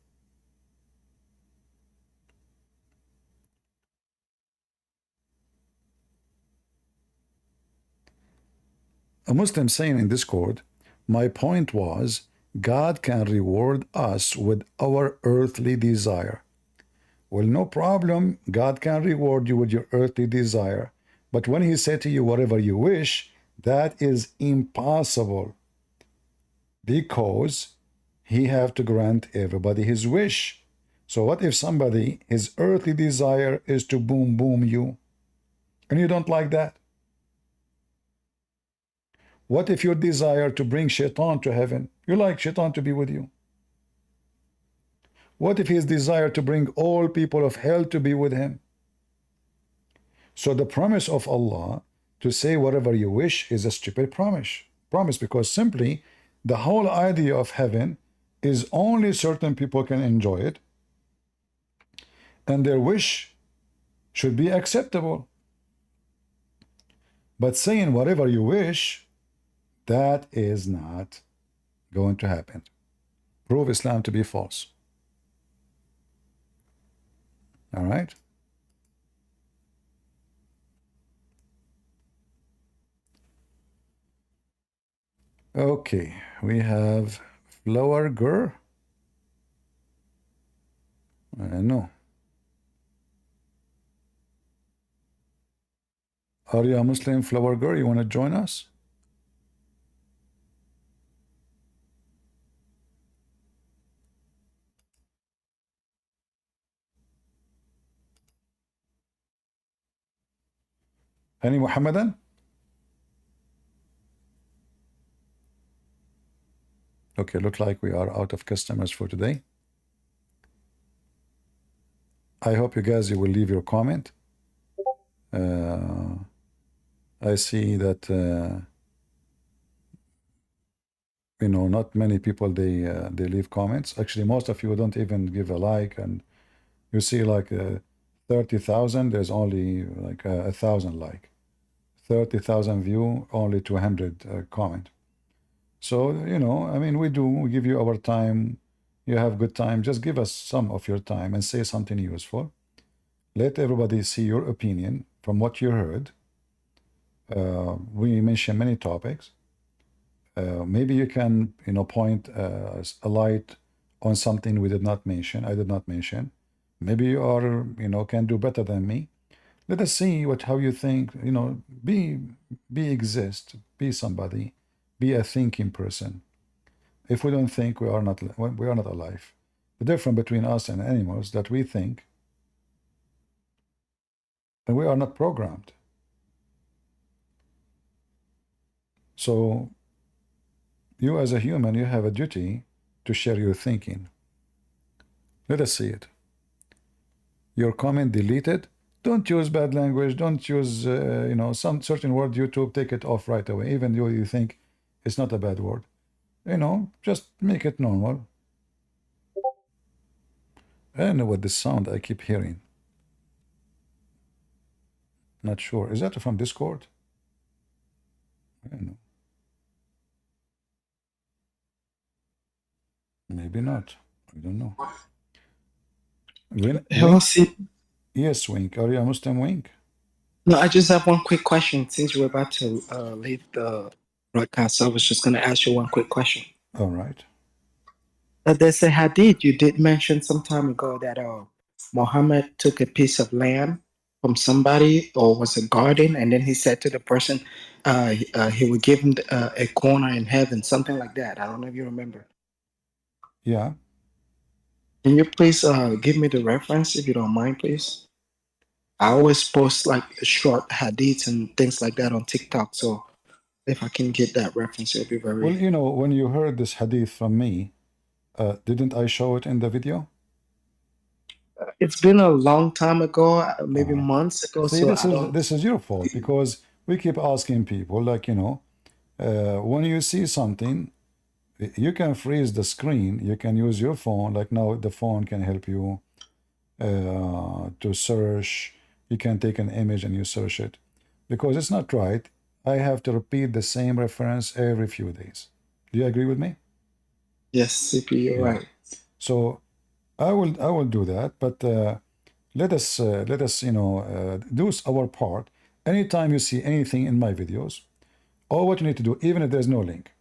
A Muslim saying in Discord, my point was, God can reward us with our earthly desire. Well, no problem. God can reward you with your earthly desire. But when he said to you, whatever you wish, that is impossible. Because he have to grant everybody his wish. So what if somebody, his earthly desire is to boom boom you, and you don't like that? What if your desire to bring shaitan to heaven, you like shaitan to be with you? What if his desire to bring all people of hell to be with him? So the promise of Allah to say whatever you wish is a stupid promise, because simply the whole idea of heaven is only certain people can enjoy it, and their wish should be acceptable. But saying whatever you wish, that is not going to happen. Prove Islam to be false. All right? Okay, we have Flower Girl. No. Are you a Muslim, Flower Girl? You want to join us? Any Muhammadan? Okay, look like we are out of customers for today. I hope you guys, you will leave your comment. I see that you know, not many people they leave comments. Actually, most of you don't even give a like, and you see like 30,000. There's only like 1,000 like. 30,000 view, only 200 comment. So, you know, I mean, we give you our time. You have good time. Just give us some of your time and say something useful. Let everybody see your opinion from what you heard. We mentioned many topics. Maybe you can, you know, point a light on something we did not mention. I did not mention. Maybe you are, you know, can do better than me. Let us see how you think. You know, exist. Be somebody. Be a thinking person. If we don't think, we are not alive. The difference between us and animals that we think, and we are not programmed. So you as a human, you have a duty to share your thinking. Let us see it. Your comment deleted. Don't use bad language. Don't use, you know, some certain word. YouTube, take it off right away, even though you think it's not a bad word. You know, just make it normal. I don't know what this sound I keep hearing. Not sure. Is that from Discord? I don't know. Maybe not. I don't know. Hello, see. Yes, Wink. Are you a Muslim, Wink? No, I just have one quick question. Since you're about to leave the broadcast, I was just going to ask you one quick question. All right. There's a hadith you did mention some time ago that Muhammad took a piece of land from somebody or was a garden, and then he said to the person, he would give him a corner in heaven, something like that. I don't know if you remember. Yeah. Can you please give me the reference if you don't mind, please? I always post like short hadiths and things like that on TikTok, so if I can get that reference, it'll be Well, very. you know, when you heard this hadith from me, didn't I show it in the video? It's been a long time ago, maybe months ago, See, so I don't. this is your fault because we keep asking people, like, you know, when you see something, you can freeze the screen. You can use your phone. Like now, the phone can help you to search. You can take an image and you search it. Because it's not right, I have to repeat the same reference every few days. Do you agree with me? Yes, CP, you're Yeah. right. So I will do that, but let us you know do our part. Anytime you see anything in my videos, all what you need to do, even if there's no link,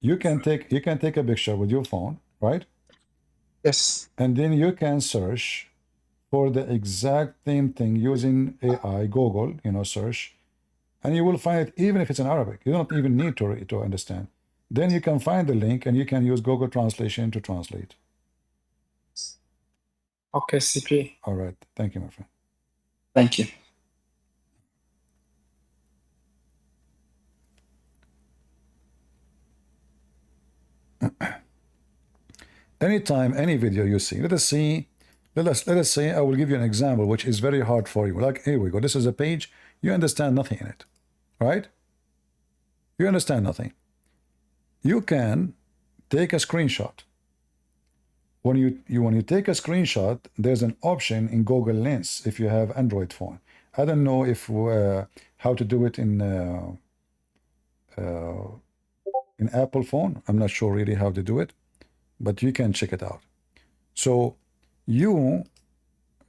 you can take a picture with your phone, right? Yes. And then you can search for the exact same thing using AI, Google, you know, search, and you will find it even if it's in Arabic. You don't even need to understand. Then you can find the link and you can use Google Translation to translate. Okay, CP. All right. Thank you, my friend. Thank you. Anytime, any video you see, let us say I will give you an example which is very hard for you. Like, here we go. This is a page. You understand nothing in it, right? You understand nothing. You can take a screenshot. When you take a screenshot, there's an option in Google Lens if you have Android phone. I don't know if how to do it in Apple phone. I'm not sure really how to do it, but you can check it out. So you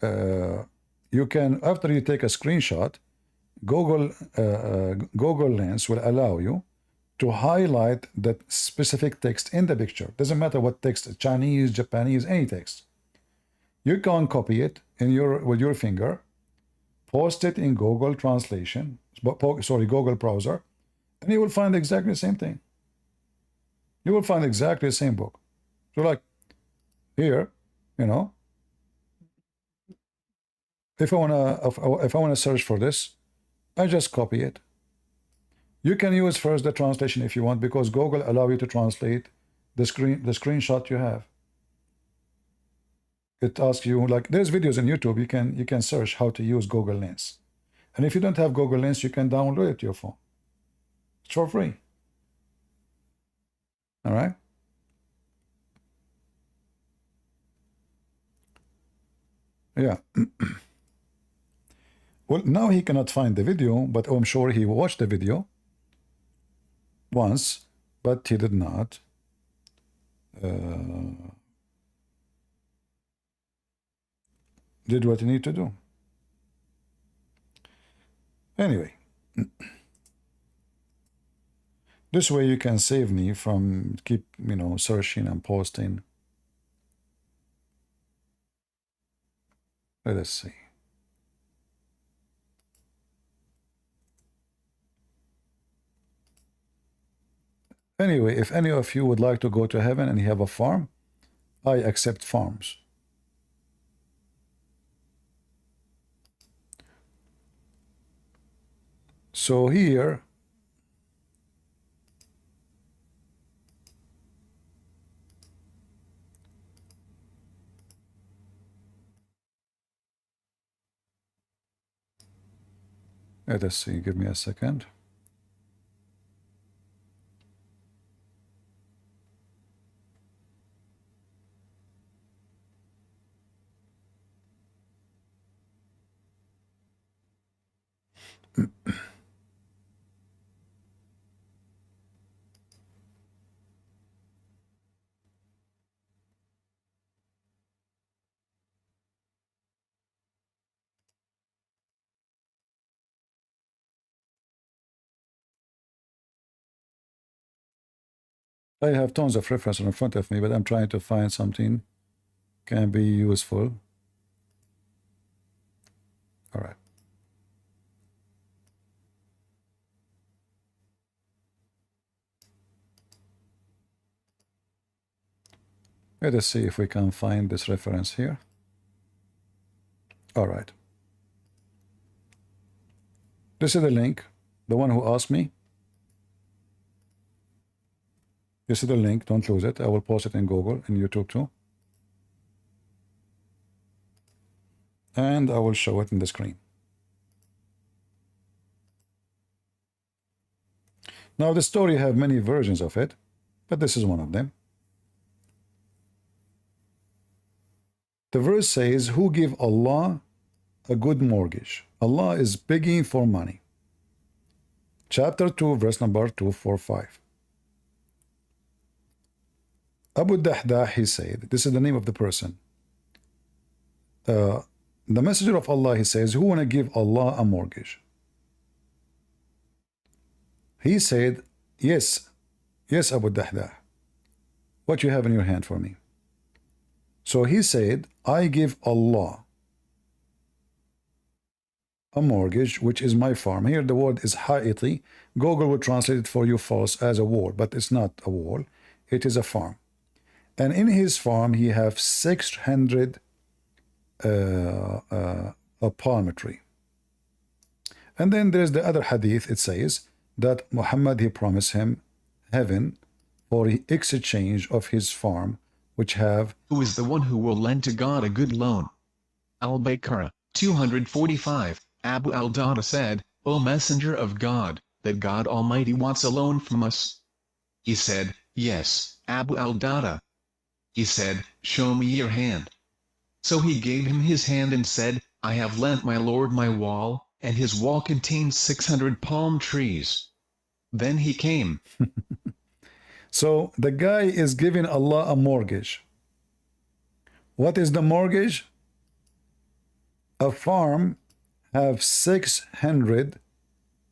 you can, after you take a screenshot, Google Lens will allow you to highlight that specific text in the picture. Doesn't matter what text, Chinese, Japanese, any text. You can copy it in with your finger, post it in Google Translation, sorry, Google browser, and you will find exactly the same thing. You will find exactly the same book. So like here, you know, if I wanna search for this, I just copy it. You can use first the translation if you want, because Google allow you to translate the screenshot you have. It asks you, like, there's videos on YouTube. You can search how to use Google Lens, and if you don't have Google Lens, you can download it to your phone. It's for free. All right. Yeah. Well, now he cannot find the video, but I'm sure he watched the video once, but he did not did what he need to do. Anyway, this way you can save me from keep, you know, searching and posting. Let us see. Anyway, if any of you would like to go to heaven and you have a farm, I accept farms. So here, let us see, give me a second. I have tons of references in front of me, but I'm trying to find something can be useful. All right. Let us see if we can find this reference here. All right. This is the link, the one who asked me. This is the link, don't lose it. I will post it in Google and YouTube too. And I will show it in the screen. Now the story have many versions of it, but this is one of them. The verse says, who give Allah a good mortgage? Allah is begging for money. Chapter 2, verse number 245. Abu Dahdah, he said, this is the name of the person. The messenger of Allah, he says, who want to give Allah a mortgage? He said, yes, yes, Abu Dahdah. What you have in your hand for me? So he said, I give Allah a mortgage, which is my farm. Here the word is ha'iti. Google will translate it for you false as a wall, but it's not a wall. It is a farm. And in his farm, he have 600 a palm tree. And then there's the other hadith. It says that Muhammad, he promised him heaven for the exchange of his farm, which have... Who is the one who will lend to God a good loan? Al-Baqarah, 245. Abu al-Dada said, O Messenger of God, that God Almighty wants a loan from us. He said, yes, Abu al-Dada. He said, show me your hand. So he gave him his hand and said, I have lent my Lord my wall, and his wall contained 600 palm trees. Then he came. So the guy is giving Allah a mortgage. What is the mortgage? A farm have 600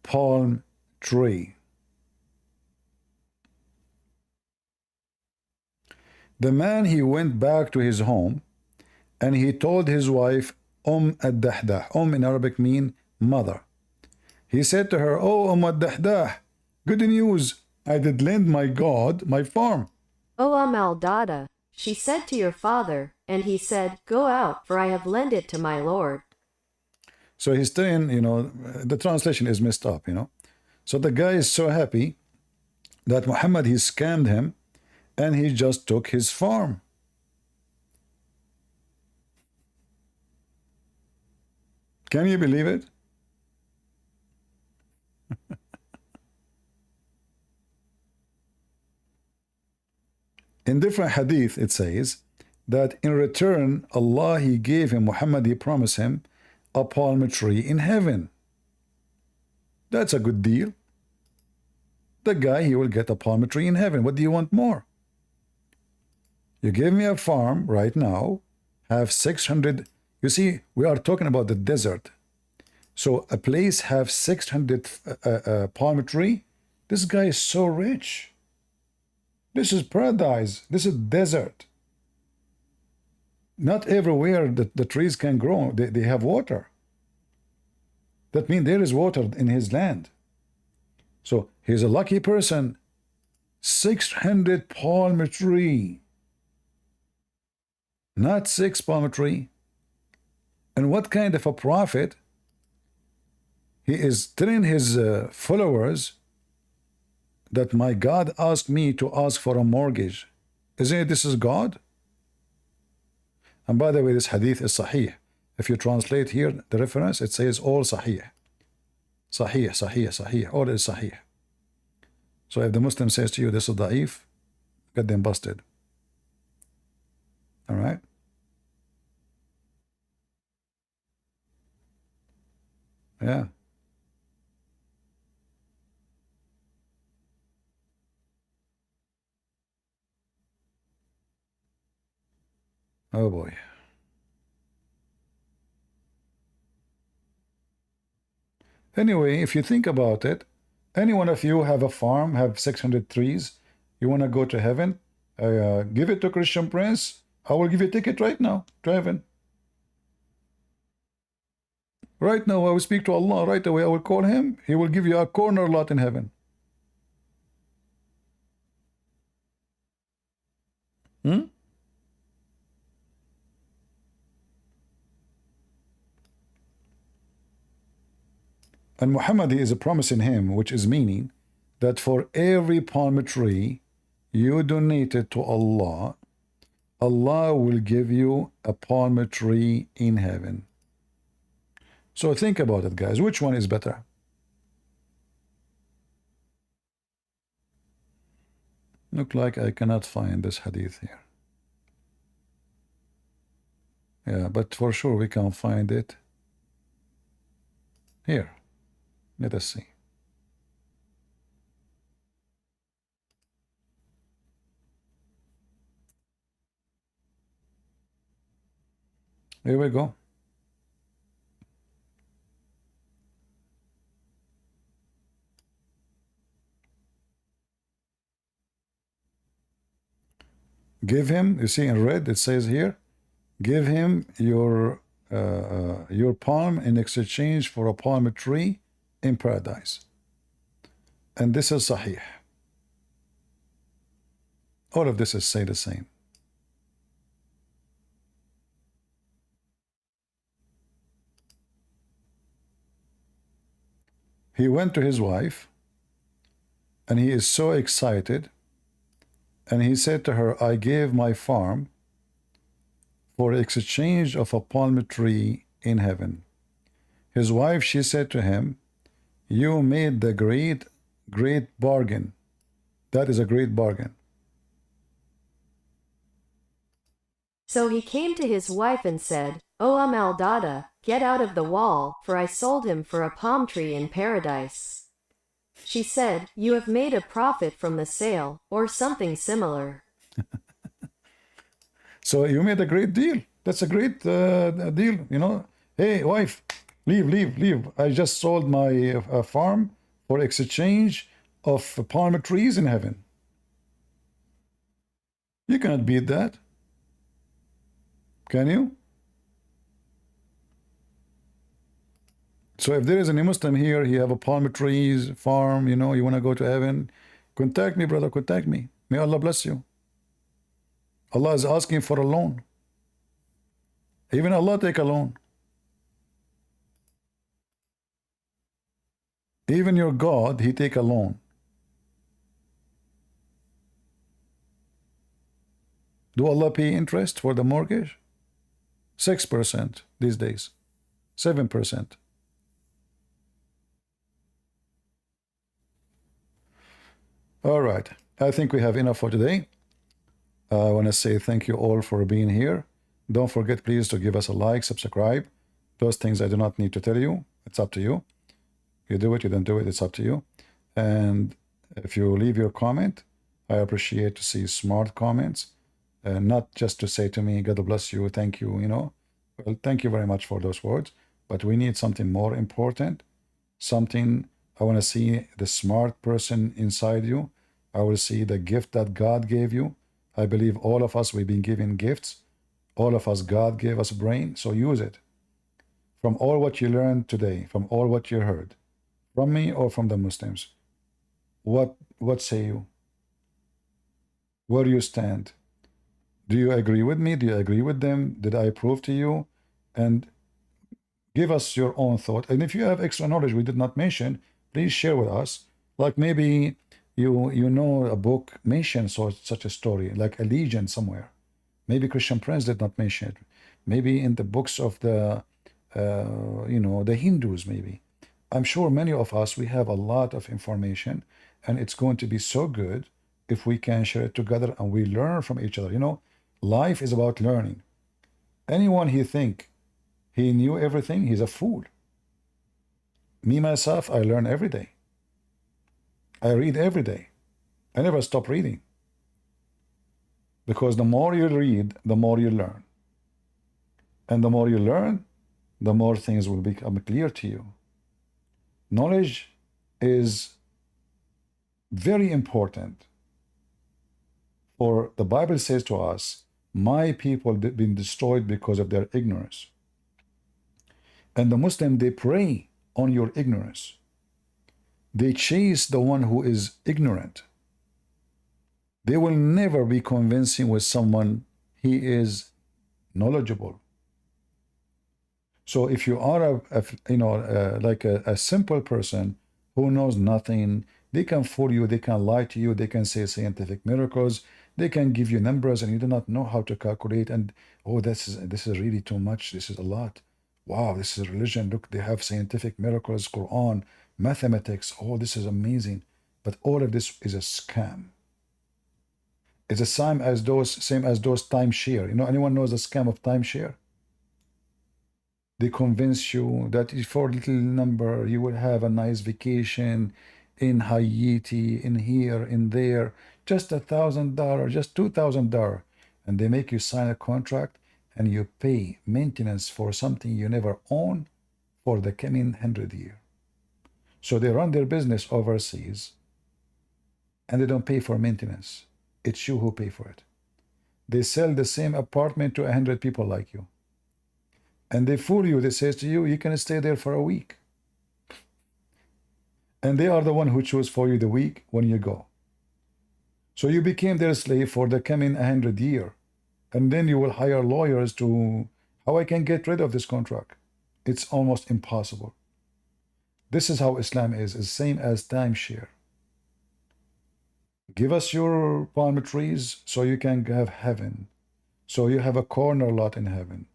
palm tree. The man, he went back to his home and he told his wife, ad-Dahdah. In Arabic mean mother. He said to her, oh ad-Dahdah, good news, I did lend my God my farm. O al-Dada, she said to your father, and he said, go out, for I have lent it to my Lord. So he's saying, the translation is messed up, So the guy is so happy that Muhammad, he scammed him and he just took his farm. Can you believe it? In different hadith, it says that in return, Allah, he gave him, Muhammad, he promised him a palm tree in heaven. That's a good deal. The guy, he will get a palm tree in heaven. What do you want more? You give me a farm right now, have 600. You see, we are talking about the desert. So a place have 600 palm tree. This guy is so rich. This is paradise. This is desert. Not everywhere the trees can grow. They have water. That means there is water in his land. So he's a lucky person. 600 palm tree. Not 6 palm tree. And what kind of a prophet? He is telling his followers that my God asked me to ask for a mortgage. Isn't it this is God? And by the way, this hadith is sahih. If you translate here the reference, it says all sahih. Sahih, sahih, sahih. All is sahih. So if the Muslim says to you this is da'if, get them busted. All right? Yeah. Oh boy. Anyway, if you think about it, any one of you have a farm, have 600 trees, You want to go to heaven? Give it to Christian Prince. I will give you a ticket right now to heaven. Right now, I will speak to Allah right away. I will call him. He will give you a corner lot in heaven. Hmm? And Muhammad is a promise in him, which is meaning that for every palm tree you donated to Allah, Allah will give you a palm tree in heaven. So think about it, guys. Which one is better? Look like I cannot find this hadith here. Yeah, but for sure we can find it here. Let us see. Here we go. Give him, you see in red, it says here, give him your palm in exchange for a palm tree in paradise. And this is sahih. All of this is say the same. He went to his wife and he is so excited, and he said to her, I gave my farm for exchange of a palm tree in heaven. His wife, she said to him, you made the great bargain. That is a great bargain. So he came to his wife and said, O Dada, get out of the wall, for I sold him for a palm tree in paradise. She said, you have made a profit from the sale, or something similar. So you made a great deal. That's a great deal, you know. Hey, wife, leave. I just sold my farm for exchange of palm trees in heaven. You cannot beat that. Can you? So if there is any Muslim here, he have a palm trees farm, you know, you want to go to heaven, contact me, brother, contact me. May Allah bless you. Allah is asking for a loan. Even Allah take a loan. Even your God, he take a loan. Do Allah pay interest for the mortgage? 6% these days. 7%. All right. I think we have enough for today. I want to say thank you all for being here. Don't forget, please, to give us a like, subscribe. Those things I do not need to tell you. It's up to you. You do it, you don't do it, it's up to you. And if you leave your comment, I appreciate to see smart comments. Not just to say to me, God bless you, thank you, you know. Well, thank you very much for those words. But we need something more important. Something, I want to see the smart person inside you. I will see the gift that God gave you. I believe all of us, we've been given gifts. All of us, God gave us a brain, so use it. From all what you learned today, from all what you heard, from me or from the Muslims, what say you? Where do you stand? Do you agree with me? Do you agree with them? Did I prove to you? And give us your own thought. And if you have extra knowledge we did not mention, please share with us. Like maybe you know a book mentions such a story, like a legend somewhere. Maybe Christian Prince did not mention it. Maybe in the books of the you know, the Hindus, maybe. I'm sure many of us, we have a lot of information, and it's going to be so good if we can share it together and we learn from each other. You know, life is about learning. Anyone he think he knew everything, he's a fool. Me, myself, I learn every day. I read every day. I never stop reading. Because the more you read, the more you learn. And the more you learn, the more things will become clear to you. Knowledge is very important. For the Bible says to us, my people have been destroyed because of their ignorance. And the Muslim, they prey on your ignorance. They chase the one who is ignorant. They will never be convincing with someone he is knowledgeable. So if you are a simple person who knows nothing, they can fool you, they can lie to you, they can say scientific miracles, they can give you numbers and you do not know how to calculate, and oh, this is really too much, this is a lot. Wow, this is religion. Look, they have scientific miracles, Quran, mathematics. Oh, this is amazing. But all of this is a scam. It's the same as those timeshare. You know, anyone knows the scam of timeshare? They convince you that for a little number you will have a nice vacation in Haiti, in here, in there, just $1,000, just $2,000, and they make you sign a contract and you pay maintenance for something you never own for the coming 100 years. So they run their business overseas and they don't pay for maintenance. It's you who pay for it. They sell the same apartment to 100 people like you. And they fool you. They say to you, you can stay there for a week. And they are the one who choose for you the week when you go. So you became their slave for the coming 100 years. And then you will hire lawyers to, how I can get rid of this contract. It's almost impossible. This is how Islam is the same as timeshare. Give us your palm trees so you can have heaven. So you have a corner lot in heaven.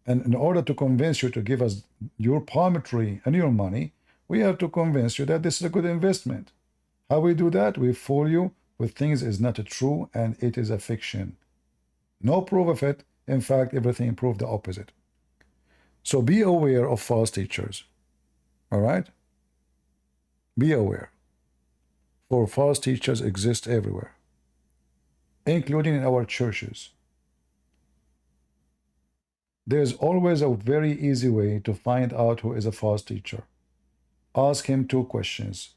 And in order to convince you to give us your palm tree and your money, we have to convince you that this is a good investment. How we do that? We fool you with things is not true and it is a fiction. No proof of it. In fact, everything proved the opposite. So be aware of false teachers. All right? Be aware. For false teachers exist everywhere, including in our churches. There's always a very easy way to find out who is a false teacher. Ask him 2 questions.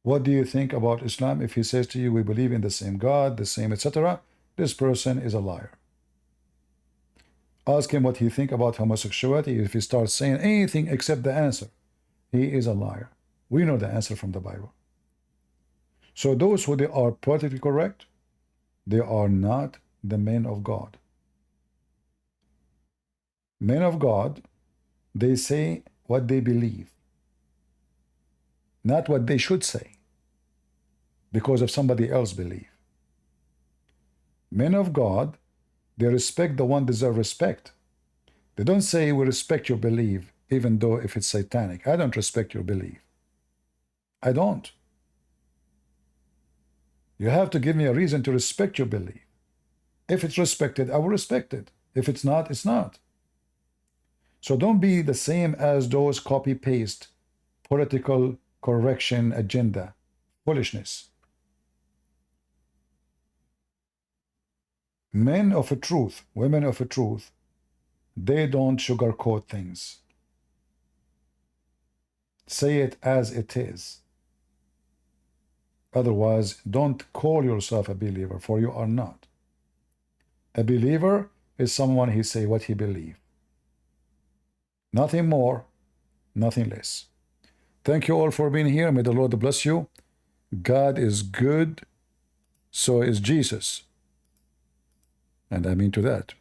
What do you think about Islam? If he says to you, we believe in the same God, the same, etc., this person is a liar. Ask him what he thinks about homosexuality. If he starts saying anything except the answer, he is a liar. We know the answer from the Bible. So those who they are politically correct, they are not the men of God. Men of God, they say what they believe, not what they should say, because of somebody else believe. Men of God, they respect the one deserve respect. They don't say we respect your belief, even though if it's satanic. I don't respect your belief. I don't. You have to give me a reason to respect your belief. If it's respected, I will respect it. If it's not, it's not. So don't be the same as those copy-paste political correction agenda. Foolishness. Men of a truth, women of a truth, they don't sugarcoat things. Say it as it is. Otherwise, don't call yourself a believer, for you are not. A believer is someone who say what he believes. Nothing more, nothing less. Thank you all for being here. May the Lord bless you. God is good, so is Jesus. And I mean to that.